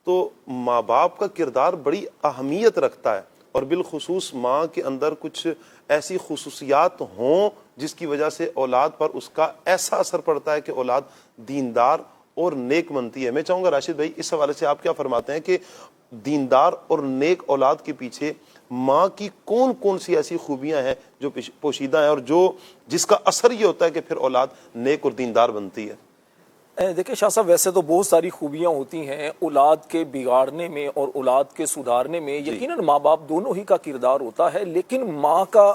Speaker 1: تو ماں باپ کا کردار بڑی اہمیت رکھتا ہے، اور بالخصوص ماں کے اندر کچھ ایسی خصوصیات ہوں جس کی وجہ سے اولاد پر اس کا ایسا اثر پڑتا ہے کہ اولاد دیندار اور نیک بنتی ہے. میں چاہوں گا راشد بھائی اس حوالے سے آپ کیا فرماتے ہیں کہ دیندار اور نیک اولاد کے پیچھے ماں کی کون کون سی ایسی خوبیاں ہیں جو پوشیدہ ہیں اور جس کا اثر یہ ہوتا ہے کہ پھر اولاد نیک اور دیندار بنتی ہے؟
Speaker 3: دیکھیں شاہ صاحب، ویسے تو بہت ساری خوبیاں ہوتی ہیں اولاد کے بگاڑنے میں اور اولاد کے سدھارنے میں. یقیناً ماں باپ دونوں ہی کا کردار ہوتا ہے، لیکن ماں کا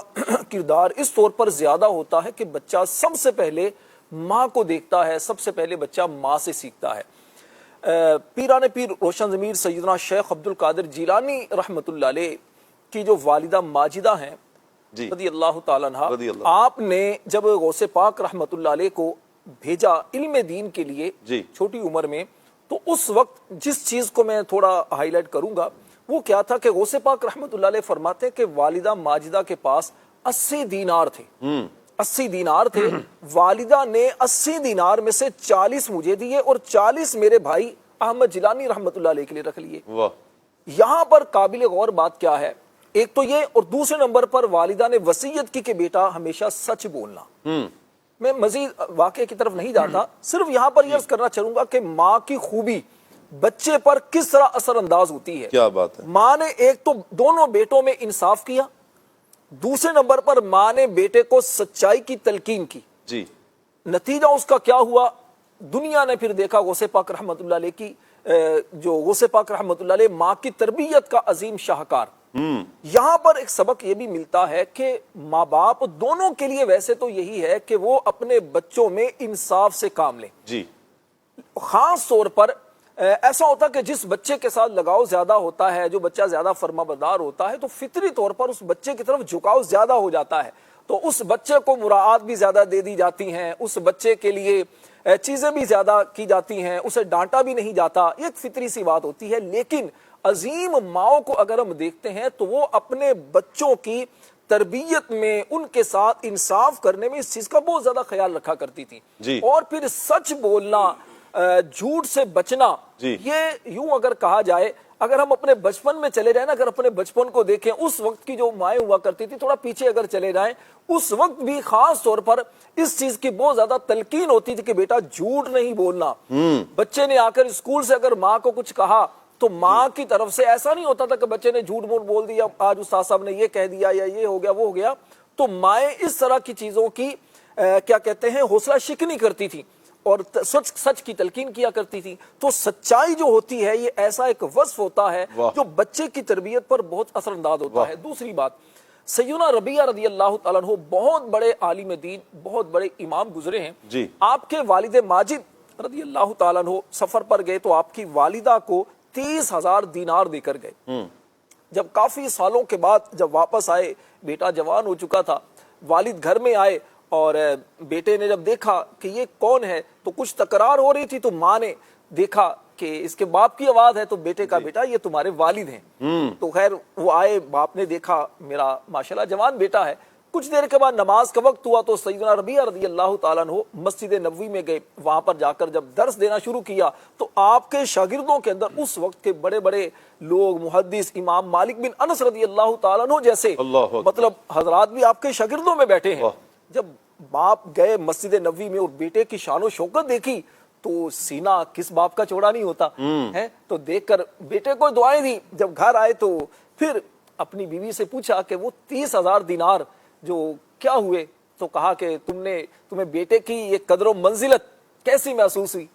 Speaker 3: کردار اس طور پر زیادہ ہوتا ہے کہ بچہ سب سے پہلے ماں کو دیکھتا ہے، سب سے پہلے بچہ ماں سے سیکھتا ہے. پیران پیر روشن ضمیر سیدنا شیخ عبد القادر جیلانی رحمۃ اللہ علیہ کی جو والدہ ماجدہ ہیں رضی اللہ تعالیٰ عنہ، آپ نے جب غوث پاک رحمۃ اللہ علیہ کو بھیجا علم دین کے لیے چھوٹی عمر میں، تو اس وقت جس چیز کو میں تھوڑا ہائی لائٹ کروں گا وہ کیا تھا کہ غوث پاک رحمۃ اللہ علیہ فرماتے کہ والدہ ماجدہ کے پاس 80 دینار تھے. 80 دینار تھے. والدہ نے 80 دینار میں سے 40 مجھے دیے اور 40 میرے بھائی احمد جیلانی رحمۃ اللہ علیہ کے لیے رکھ لیے. یہاں پر قابل غور بات کیا ہے؟ ایک تو یہ، اور دوسرے نمبر پر والدہ نے وصیت کی کہ بیٹا ہمیشہ سچ بولنا. میں مزید واقعے کی طرف نہیں جاتا، صرف یہاں پر یہ عرض کرنا چاہوں گا کہ ماں کی خوبی بچے پر کس طرح اثر انداز ہوتی ہے.
Speaker 1: کیا بات ہے.
Speaker 3: ماں نے ایک تو دونوں بیٹوں میں انصاف کیا، دوسرے نمبر پر ماں نے بیٹے کو سچائی کی تلقین کی. نتیجہ اس کا کیا ہوا؟ دنیا نے پھر دیکھا غوث پاک رحمۃ اللہ علیہ کی جو غوث پاک رحمۃ اللہ علیہ ماں کی تربیت کا عظیم شاہکار. یہاں پر ایک سبق یہ بھی ملتا ہے کہ ماں باپ دونوں کے لیے ویسے تو یہی ہے کہ وہ اپنے بچوں میں انصاف سے کام لیں. خاص طور پر ایسا ہوتا ہے کہ جس بچے کے ساتھ لگاؤ زیادہ ہوتا ہے، جو بچہ زیادہ فرما بردار ہوتا ہے، تو فطری طور پر اس بچے کی طرف جھکاؤ زیادہ ہو جاتا ہے، تو اس بچے کو مراعات بھی زیادہ دے دی جاتی ہیں، اس بچے کے لیے چیزیں بھی زیادہ کی جاتی ہیں، اسے ڈانٹا بھی نہیں جاتا. یہ ایک فطری سی بات ہوتی ہے. لیکن عظیم ماؤں کو اگر ہم دیکھتے ہیں تو وہ اپنے بچوں کی تربیت میں، ان کے ساتھ انصاف کرنے میں اس چیز کا بہت زیادہ خیال رکھا کرتی تھی. اور پھر سچ بولنا، جھوٹ سے بچنا، یہ یوں اگر کہا جائے، اگر ہم اپنے بچپن میں چلے جائیں نا، اگر اپنے بچپن کو دیکھیں، اس وقت کی جو مائیں ہوا کرتی تھی، تھوڑا پیچھے اگر چلے جائیں، اس وقت بھی خاص طور پر اس چیز کی بہت زیادہ تلقین ہوتی تھی کہ بیٹا جھوٹ نہیں بولنا. بچے نے آ کر اسکول سے اگر ماں کو کچھ کہا تو ماں کی طرف سے ایسا نہیں ہوتا تھا کہ بچے نے جھوٹ بول دیا، آج استاد صاحب نے یہ کہہ دیا یا یہ ہو گیا وہ ہو گیا. تو مائیں اس طرح کی چیزوں کی کیا کہتے ہیں حوصلہ شکنی کرتی تھی اور سچ کی تلقین کیا کرتی تھی. تو سچائی جو ہوتی ہے یہ ایسا ایک وصف ہوتا ہے جو بچے کی تربیت پر بہت اثر انداز ہوتا ہے. دوسری بات، سیدنا ربیہ رضی اللہ تعالیٰ عنہ بہت بڑے عالم دین، بہت بڑے امام گزرے ہیں.
Speaker 1: جی.
Speaker 3: آپ کے والد ماجد رضی اللہ تعالیٰ عنہ سفر پر گئے تو آپ کی والدہ کو 30,000 دینار دے کر گئے. جب کافی سالوں کے بعد جب واپس آئے، بیٹا جوان ہو چکا تھا، والد گھر میں آئے اور بیٹے نے جب دیکھا کہ یہ کون ہے تو کچھ تکرار ہو رہی تھی، تو ماں نے دیکھا کہ اس کے باپ کی آواز ہے تو بیٹے کا بیٹا یہ تمہارے والد ہیں. تو خیر وہ آئے، باپ نے دیکھا میرا ماشاءاللہ جوان بیٹا ہے. کچھ دیر کے بعد نماز کا وقت ہوا تو سیدنا ربیہ رضی اللہ تعالیٰ عنہ مسجد نبوی میں گئے. وہاں پر جا کر جب درس دینا شروع کیا تو آپ کے شاگردوں کے اندر اس وقت کے بڑے بڑے لوگ، محدث امام مالک بن انس رضی اللہ تعالیٰ عنہ جیسے مطلب حضرات بھی آپ کے شاگردوں میں بیٹھے ہیں. جب باپ گئے مسجد نبوی میں اور بیٹے کی شان و شوکت دیکھی تو سینہ کس باپ کا چوڑا نہیں ہوتا ہے. تو دیکھ کر بیٹے کو دعائیں دی. جب گھر آئے تو پھر اپنی بیوی سے پوچھا کہ وہ 30,000 دینار جو کیا ہوئے، تو کہا کہ تمہیں بیٹے کی یہ قدر و منزلت کیسی محسوس ہوئی.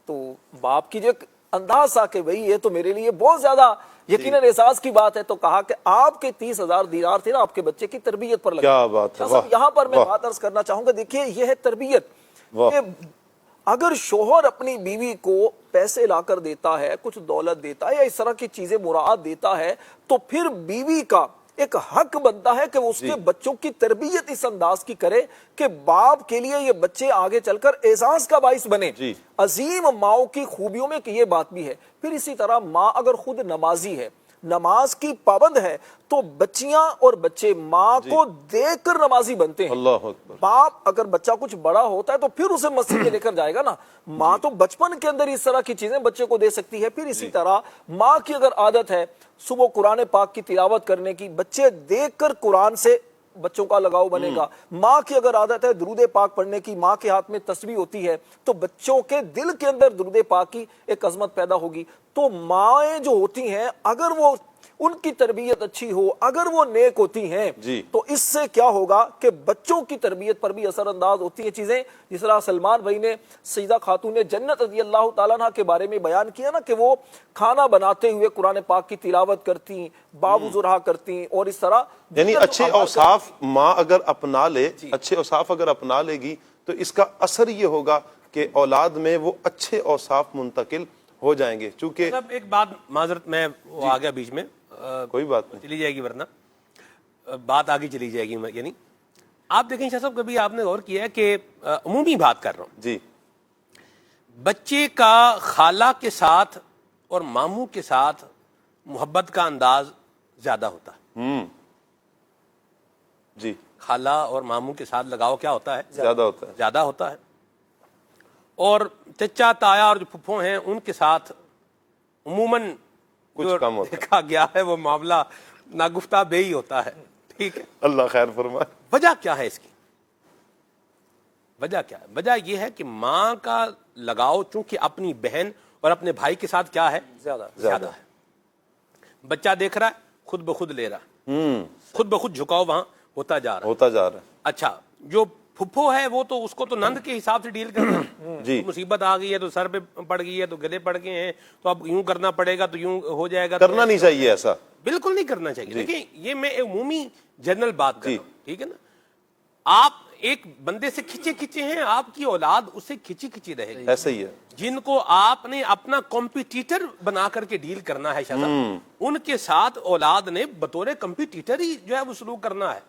Speaker 3: تو باپ کی جو ایک انداز تھا کہ بھئی یہ تو میرے لیے بہت زیادہ یقیناً احساس کی بات ہے. تو کہا کہ آپ کے 30,000 دینار تھے نا آپ کے بچے کی تربیت پر لگے.
Speaker 1: کیا بات ہے.
Speaker 3: یہاں پر میں بات عرض کرنا چاہوں گا، دیکھیے یہ ہے تربیت. اگر شوہر اپنی بیوی کو پیسے لا کر دیتا ہے، کچھ دولت دیتا ہے یا اس طرح کی چیزیں مراعات دیتا ہے، تو پھر بیوی کا ایک حق بنتا ہے کہ وہ اس کے بچوں کی تربیت اس انداز کی کرے کہ باپ کے لیے یہ بچے آگے چل کر اعزاز کا باعث بنے. عظیم ماؤں کی خوبیوں میں کہ یہ بات بھی ہے. پھر اسی طرح ماں اگر خود نمازی ہے، نماز کی پابند ہے، تو بچیاں اور بچے ماں کو دیکھ کر نمازی بنتے ہیں.
Speaker 1: اللہ اکبر.
Speaker 3: باپ اگر بچہ کچھ بڑا ہوتا ہے تو پھر اسے مسجد میں لے کر جائے گا نا. ماں تو بچپن کے اندر اس طرح کی چیزیں بچے کو دے سکتی ہے. پھر اسی طرح ماں کی اگر عادت ہے صبح قرآن پاک کی تلاوت کرنے کی، بچے دیکھ کر قرآن سے بچوں کا لگاؤ بنے گا. ماں کی اگر عادت ہے درود پاک پڑھنے کی، ماں کے ہاتھ میں تسبیح ہوتی ہے تو بچوں کے دل کے اندر درود پاک کی ایک عظمت پیدا ہوگی. تو مائیں جو ہوتی ہیں اگر وہ ان کی تربیت اچھی ہو، اگر وہ نیک ہوتی ہیں تو اس سے کیا ہوگا کہ بچوں کی تربیت پر بھی اثر انداز ہوتی ہیں چیزیں. جس طرح سلمان بھائی نے سیدہ خاتون جنت رضی اللہ تعالیٰ عنہ کے بارے میں بیان کیا نا کہ وہ کھانا بناتے ہوئے قرآن پاک کی تلاوت کرتی، باوضو رہا کرتی، اور اس طرح
Speaker 1: یعنی اچھے اوصاف ماں اگر اپنا لے، اچھے اوصاف اگر اپنا لے گی تو اس کا اثر یہ ہوگا کہ اولاد میں وہ اچھے اوصاف منتقل ہو جائیں گے. چونکہ
Speaker 4: ایک بات معذرت میں آ گیا بیچ میں،
Speaker 1: کوئی بات نہیں،
Speaker 4: چلی جائے گی ورنہ بات آگے چلی جائے گی. یعنی آپ دیکھیں شاہ صاحب، کبھی آپ نے غور کیا ہے کہ عمومی بات کر رہا ہوں،
Speaker 1: جی
Speaker 4: بچے کا خالہ کے ساتھ اور ماموں کے ساتھ محبت کا انداز زیادہ ہوتا ہے.
Speaker 1: جی
Speaker 4: خالہ اور ماموں کے ساتھ لگاؤ کیا ہوتا ہے؟
Speaker 1: زیادہ ہوتا ہے.
Speaker 4: زیادہ ہوتا ہے. اور چچا تایا اور جو پھپھو ہیں ان کے ساتھ عموماً
Speaker 1: کچھ کم ہوتا ہے.
Speaker 4: دیکھا گیا ہے وہ معاملہ ناگفتہ بے ہی ہوتا ہے. ٹھیک ہے،
Speaker 1: اللہ خیر فرمائے.
Speaker 4: وجہ کیا ہے اس کی؟ وجہ کیا ہے؟ وجہ یہ ہے کہ ماں کا لگاؤ چونکہ اپنی بہن اور اپنے بھائی کے ساتھ کیا ہے؟ زیادہ ہے. بچہ دیکھ رہا ہے، خود بخود لے رہا ہے، خود بخود جھکاؤ وہاں ہوتا جا رہا ہے. اچھا، جو پھپھو ہے وہ تو اس کو تو نند کے حساب سے ڈیل کرنا ہے. مصیبت آ گئی ہے تو سر پہ پڑ گئی ہے تو گلے پڑ گئے ہیں تو اب یوں کرنا پڑے گا تو یوں ہو جائے گا.
Speaker 1: کرنا نہیں چاہیے ایسا،
Speaker 4: بالکل نہیں کرنا چاہیے. دیکھیں یہ میں عمومی جنرل بات کر رہا ہوں، ٹھیک ہے نا. آپ ایک بندے سے کھچے کھچے ہیں، آپ کی اولاد اس سے کھچی کھچی رہے گی.
Speaker 1: ایسا ہی ہے.
Speaker 4: جن کو آپ نے اپنا کمپیٹیٹر بنا کر کے ڈیل کرنا ہے شاہ صاحب، ان کے ساتھ اولاد نے بطور کمپیٹیٹر ہی جو ہے وہ سلوک کرنا ہے.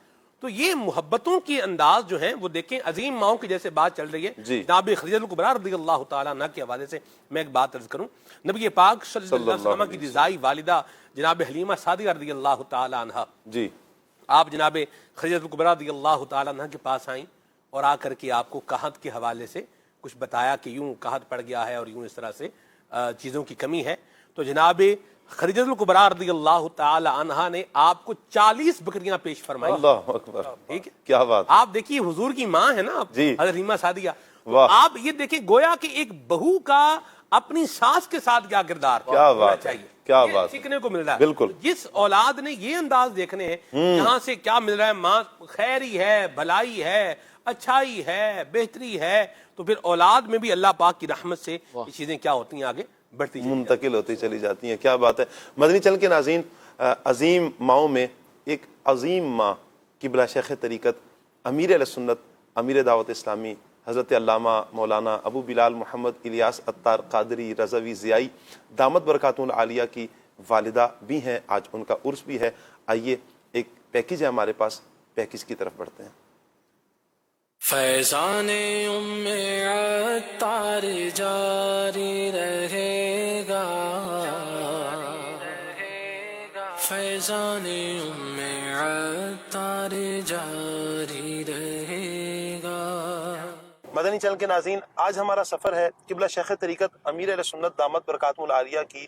Speaker 4: تو یہ محبتوں کی انداز جو ہیں وہ دیکھیں، عظیم ماؤں کی جیسے بات چل رہی ہے. جناب خدیجہ الکبریٰ رضی اللہ تعالیٰ عنہ کے حوالے سے میں ایک بات عرض کروں. نبی پاک صلی اللہ علیہ وسلم کی رضائی والدہ جناب حلیمہ سعدیہ رضی اللہ تعالیٰ عنہ،
Speaker 1: جی
Speaker 4: آپ جناب خدیجہ الکبریٰ رضی اللہ تعالیٰ عنہ کے پاس آئیں اور آ کر کے آپ کو قحط کے حوالے سے کچھ بتایا کہ یوں قحط پڑ گیا ہے اور یوں اس طرح سے چیزوں کی کمی ہے. تو جناب خدیجہ الکبریٰ رضی اللہ تعالی عنہا نے آپ کو 40 بکریاں پیش فرمائی.
Speaker 1: اللہ اکبر.
Speaker 4: ٹھیک ہے،
Speaker 1: کیا بات.
Speaker 4: آپ دیکھیے حضور کی ماں ہے نا حضرت حلیمہ سعدیہ. آپ یہ دیکھیں گویا کہ ایک بہو کا اپنی ساس کے ساتھ کیا کردار ہونا چاہیے،
Speaker 1: کیا بات
Speaker 4: سیکھنے کو مل رہا ہے.
Speaker 1: بالکل.
Speaker 4: جس اولاد نے یہ انداز دیکھنے ہیں یہاں سے کیا مل رہا ہے، ماں خیری ہے، بھلائی ہے، اچھائی ہے، بہتری ہے، تو پھر اولاد میں بھی اللہ پاک کی رحمت سے یہ چیزیں کیا ہوتی ہیں، آگے بڑھتی
Speaker 1: منتقل ہوتی چلی جاتی ہیں. کیا بات ہے. مدنی چینل کے ناظرین، عظیم ماؤں میں ایک عظیم ماں قبلہ شیخ طریقت امیر اہل سنت امیر دعوت اسلامی حضرت علامہ مولانا ابو بلال محمد الیاس عطار قادری رضوی ضیائی دامت برکاتہم العالیہ کی والدہ بھی ہیں، آج ان کا عرس بھی ہے۔ آئیے ایک پیکج ہے ہمارے پاس، پیکج کی طرف بڑھتے ہیں۔
Speaker 6: فیضان ام عطار جاری رہے گا، فیضان ام عطار جاری رہے گا۔
Speaker 1: مدنی چینل کے ناظرین، آج ہمارا سفر ہے قبلہ شیخ طریقت امیر اہل سنت دامت برکاتہم العالیہ کی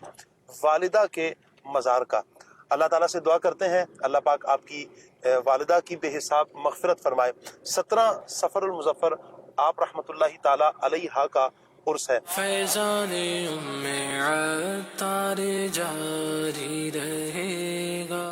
Speaker 1: والدہ کے مزار کا۔ اللہ تعالیٰ سے دعا کرتے ہیں اللہ پاک آپ کی والدہ کی بے حساب مغفرت فرمائے۔ 17 صفر المظفر آپ رحمت اللہ تعالیٰ علیہ کا عرس ہے۔
Speaker 6: فیضان ام عطار جاری رہے گا۔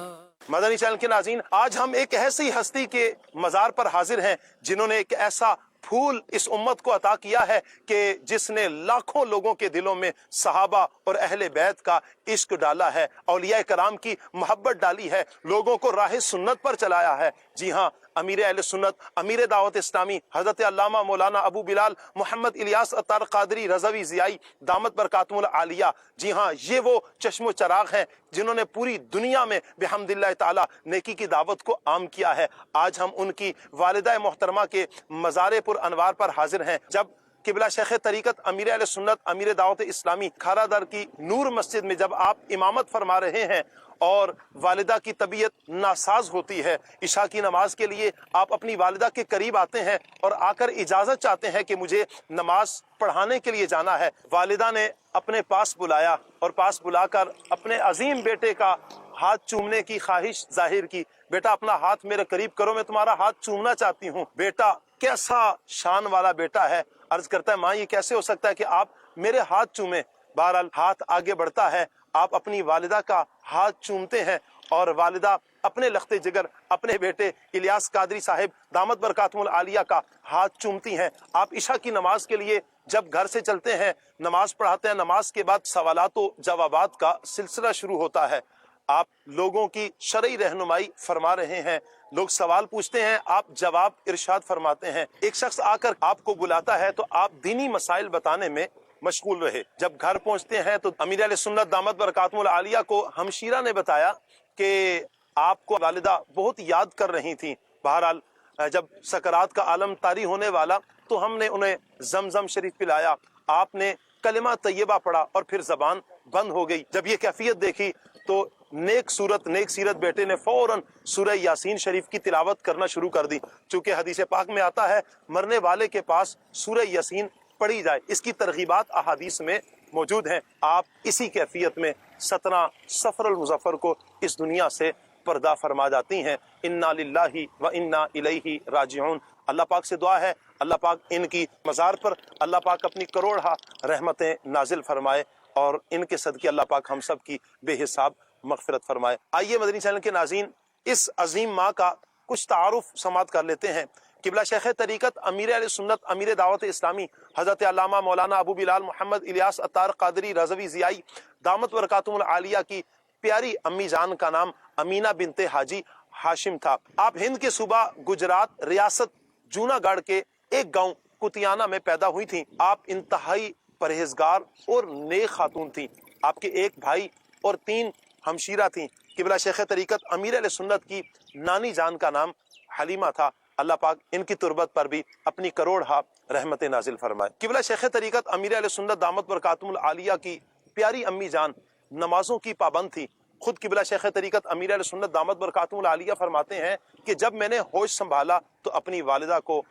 Speaker 1: مدنی چینل کے ناظرین، آج ہم ایک ایسی ہستی کے مزار پر حاضر ہیں جنہوں نے ایک ایسا پھول اس امت کو عطا کیا ہے کہ جس نے لاکھوں لوگوں کے دلوں میں صحابہ اور اہل بیت کا عشق ڈالا ہے، اولیاء کرام کی محبت ڈالی ہے، لوگوں کو راہ سنت پر چلایا ہے۔ جی ہاں، امیر اہل سنت امیر دعوت اسلامی حضرت علامہ مولانا ابو بلال محمد الیاس عطار قادری رضوی ضیائی دامت برکاتہم العالیہ، جی ہاں، یہ وہ چشم و چراغ ہیں جنہوں نے پوری دنیا میں بحمد اللہ تعالی نیکی کی دعوت کو عام کیا ہے۔ آج ہم ان کی والدہ محترمہ کے مزار پر انوار پر حاضر ہیں۔ جب قبلہ شیخ طریقت امیر اہل سنت امیر دعوت اسلامی کھارا در کی نور مسجد میں جب آپ امامت فرما رہے ہیں اور والدہ کی طبیعت ناساز ہوتی ہے، عشاء کی نماز کے لیے آپ اپنی والدہ کے قریب آتے ہیں اور آ کر اجازت چاہتے ہیں کہ مجھے نماز پڑھانے کے لیے جانا ہے۔ والدہ نے اپنے پاس بلایا اور پاس بلا کر اپنے عظیم بیٹے کا ہاتھ چومنے کی خواہش ظاہر کی۔ بیٹا اپنا ہاتھ میرے قریب کرو، میں تمہارا ہاتھ چومنا چاہتی ہوں۔ بیٹا کیسا شان والا بیٹا ہے، عرض کرتا ہے ماں یہ کیسے ہو سکتا ہے کہ آپ میرے ہاتھ چومیں۔ بہرحال ہاتھ آگے بڑھتا ہے، آپ اپنی والدہ کا ہاتھ چومتے ہیں اور والدہ اپنے لخت جگر اپنے بیٹے الیاس قادری صاحب دامت برکاتہم العالیہ کا ہاتھ چومتی ہیں۔ آپ عشاء کی نماز کے لیے جب گھر سے چلتے ہیں، نماز پڑھاتے ہیں، نماز کے بعد سوالات و جوابات کا سلسلہ شروع ہوتا ہے۔ آپ لوگوں کی شرعی رہنمائی فرما رہے ہیں، لوگ سوال پوچھتے ہیں، آپ جواب ارشاد فرماتے ہیں۔ ایک شخص آ کر آپ کو بلاتا ہے تو آپ دینی مسائل بتانے میں مشغول رہے۔ جب گھر پہنچتے ہیں تو امیر اہل سنت دامت برکاتہم العالیہ کو ہمشیرہ نے بتایا کہ آپ کو والدہ بہت یاد کر رہی تھیں۔ بہرحال جب سکرات کا عالم طاری ہونے والا تو ہم نے انہیں زمزم شریف پلایا، آپ نے کلمہ طیبہ پڑھا اور پھر زبان بند ہو گئی۔ جب یہ کیفیت دیکھی تو نیک صورت نیک سیرت بیٹے نے فوراً سورہ یاسین شریف کی تلاوت کرنا شروع کر دی۔ چونکہ حدیث پاک میں آتا ہے مرنے والے کے پاس سورہ یاسین پڑھی جائے، اس کی ترغیبات احادیث میں موجود ہیں۔ آپ اسی کیفیت میں 17 صفر المظفر کو اس دنیا سے پردہ فرما جاتی ہیں۔ انا للہ و انا الیہ راجعون۔ اللہ پاک سے دعا ہے اللہ پاک ان کی مزار پر اللہ پاک اپنی کروڑہ رحمتیں نازل فرمائے اور ان کے صدقے اللہ پاک ہم سب کی بے حساب مغفرت فرمائے۔ آئیے مدنی چینل کے ناظرین، اس عظیم ماں کا کچھ تعارف سماعت کر لیتے ہیں۔ قبلہ شیخ طریقت امیر اہل سنت امیر دعوت اسلامی حضرت علامہ مولانا ابو بلال محمد الیاس عطار قادری رضوی ضیائی دامت برکاتہم العالیہ کی پیاری امی جان کا نام امینہ بنت حاجی ہاشم تھا۔ آپ ہند کے صوبہ گجرات ریاست جوناگڑھ کے ایک گاؤں کتیانہ میں پیدا ہوئی تھیں۔ آپ انتہائی پرہیزگار اور نیک خاتون تھیں۔ آپ کے ایک بھائی اور 3 ہمشیرہ تھیں۔ قبلہ شیخ طریقت امیر اہل سنت کی نانی جان کا نام حلیمہ تھا۔ اللہ پاک ان کی تربت پر بھی اپنی کروڑہ رحمت نازل فرمائے۔ قبلہ شیخ طریقت امیر اہل سنت دامت برکاتہم العالیہ کی پیاری امی جان نمازوں کی پابند تھی۔ خود قبلہ شیخ طریقت امیر اہل سنت دامت برکاتہم العالیہ فرماتے ہیں کہ جب میں نے ہوش سنبھالا تو اپنی والدہ کو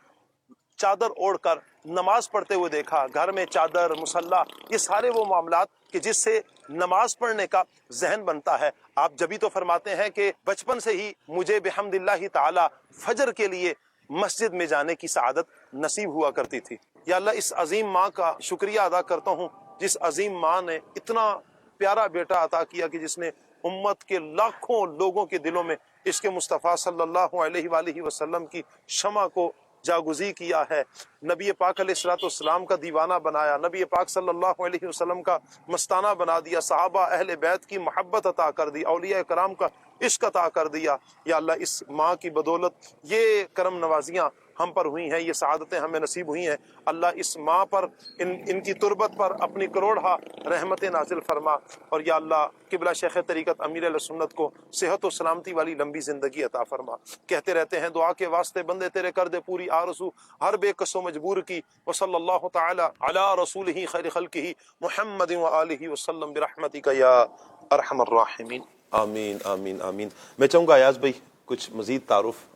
Speaker 1: چادر اوڑھ کر نماز پڑھتے ہوئے دیکھا۔ گھر میں چادر، مصلی، یہ سارے وہ معاملات کہ جس سے نماز پڑھنے کا ذہن بنتا ہے۔ آپ جبھی تو فرماتے ہیں کہ بچپن سے ہی مجھے بحمد اللہ تعالی فجر کے لیے مسجد میں جانے کی سعادت نصیب ہوا کرتی تھی۔ یا اللہ اس عظیم ماں کا شکریہ ادا کرتا ہوں جس عظیم ماں نے اتنا پیارا بیٹا عطا کیا کہ جس نے امت کے لاکھوں لوگوں کے دلوں میں عشق مصطفیٰ صلی اللہ علیہ وآلہ وسلم کی شمع کو جاگزی کیا ہے۔ نبی پاک علیہ الصلوۃ والسلام کا دیوانہ بنایا، نبی پاک صلی اللہ علیہ وسلم کا مستانہ بنا دیا، صحابہ اہل بیت کی محبت عطا کر دی، اولیاء کرام کا عشق عطا کر دیا. یا اللہ اس ماں کی بدولت یہ کرم نوازیاں ہم پر ہوئی ہیں, یہ سعادتیں ہمیں نصیب ہوئی ہیں. اللہ اس ماں پر ان کی تربت پر اپنی کروڑہا رحمتیں نازل فرما. اور یا اللہ قبلہ شیخ طریقت امیر اہل سنت کو صحت و سلامتی والی لمبی زندگی عطا فرما. کہتے رہتے ہیں دعا کے واسطے بندے تیرے کر دے پوری آرزو ہر بے کس و مجبور کی. وصلی اللہ تعالی علی رسولہ خیر خلقہ محمد وآلہ وسلم برحمتک یا ارحم الراحمین. آمین آمین آمین. میں چاہوں گا ایاز بھائی کچھ مزید تعارف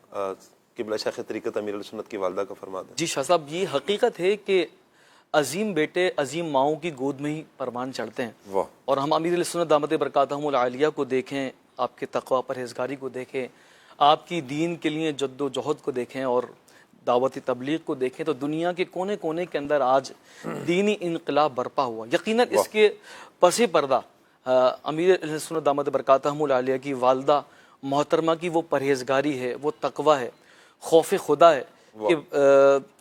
Speaker 1: قبلہ شیخ طریقت امیر سنت کی والدہ کا فرما دیں.
Speaker 5: جی شاہ صاحب، یہ حقیقت ہے کہ عظیم بیٹے عظیم ماؤں کی گود میں ہی پروان چڑھتے ہیں.
Speaker 1: واہ.
Speaker 5: اور ہم امیر سنت دامت برکاتہم العالیہ کو دیکھیں، آپ کے تقوی پرہیزگاری کو دیکھیں، آپ کی دین کے لیے جد و جہد کو دیکھیں اور دعوت تبلیغ کو دیکھیں، تو دنیا کے کونے کونے کے اندر آج دینی انقلاب برپا ہوا. یقیناً اس کے پس پردہ امیر سنت دامت برکاتہم العالیہ کی والدہ محترمہ کی وہ پرہیزگاری ہے، وہ تقوی ہے، خوف خدا ہے. کہ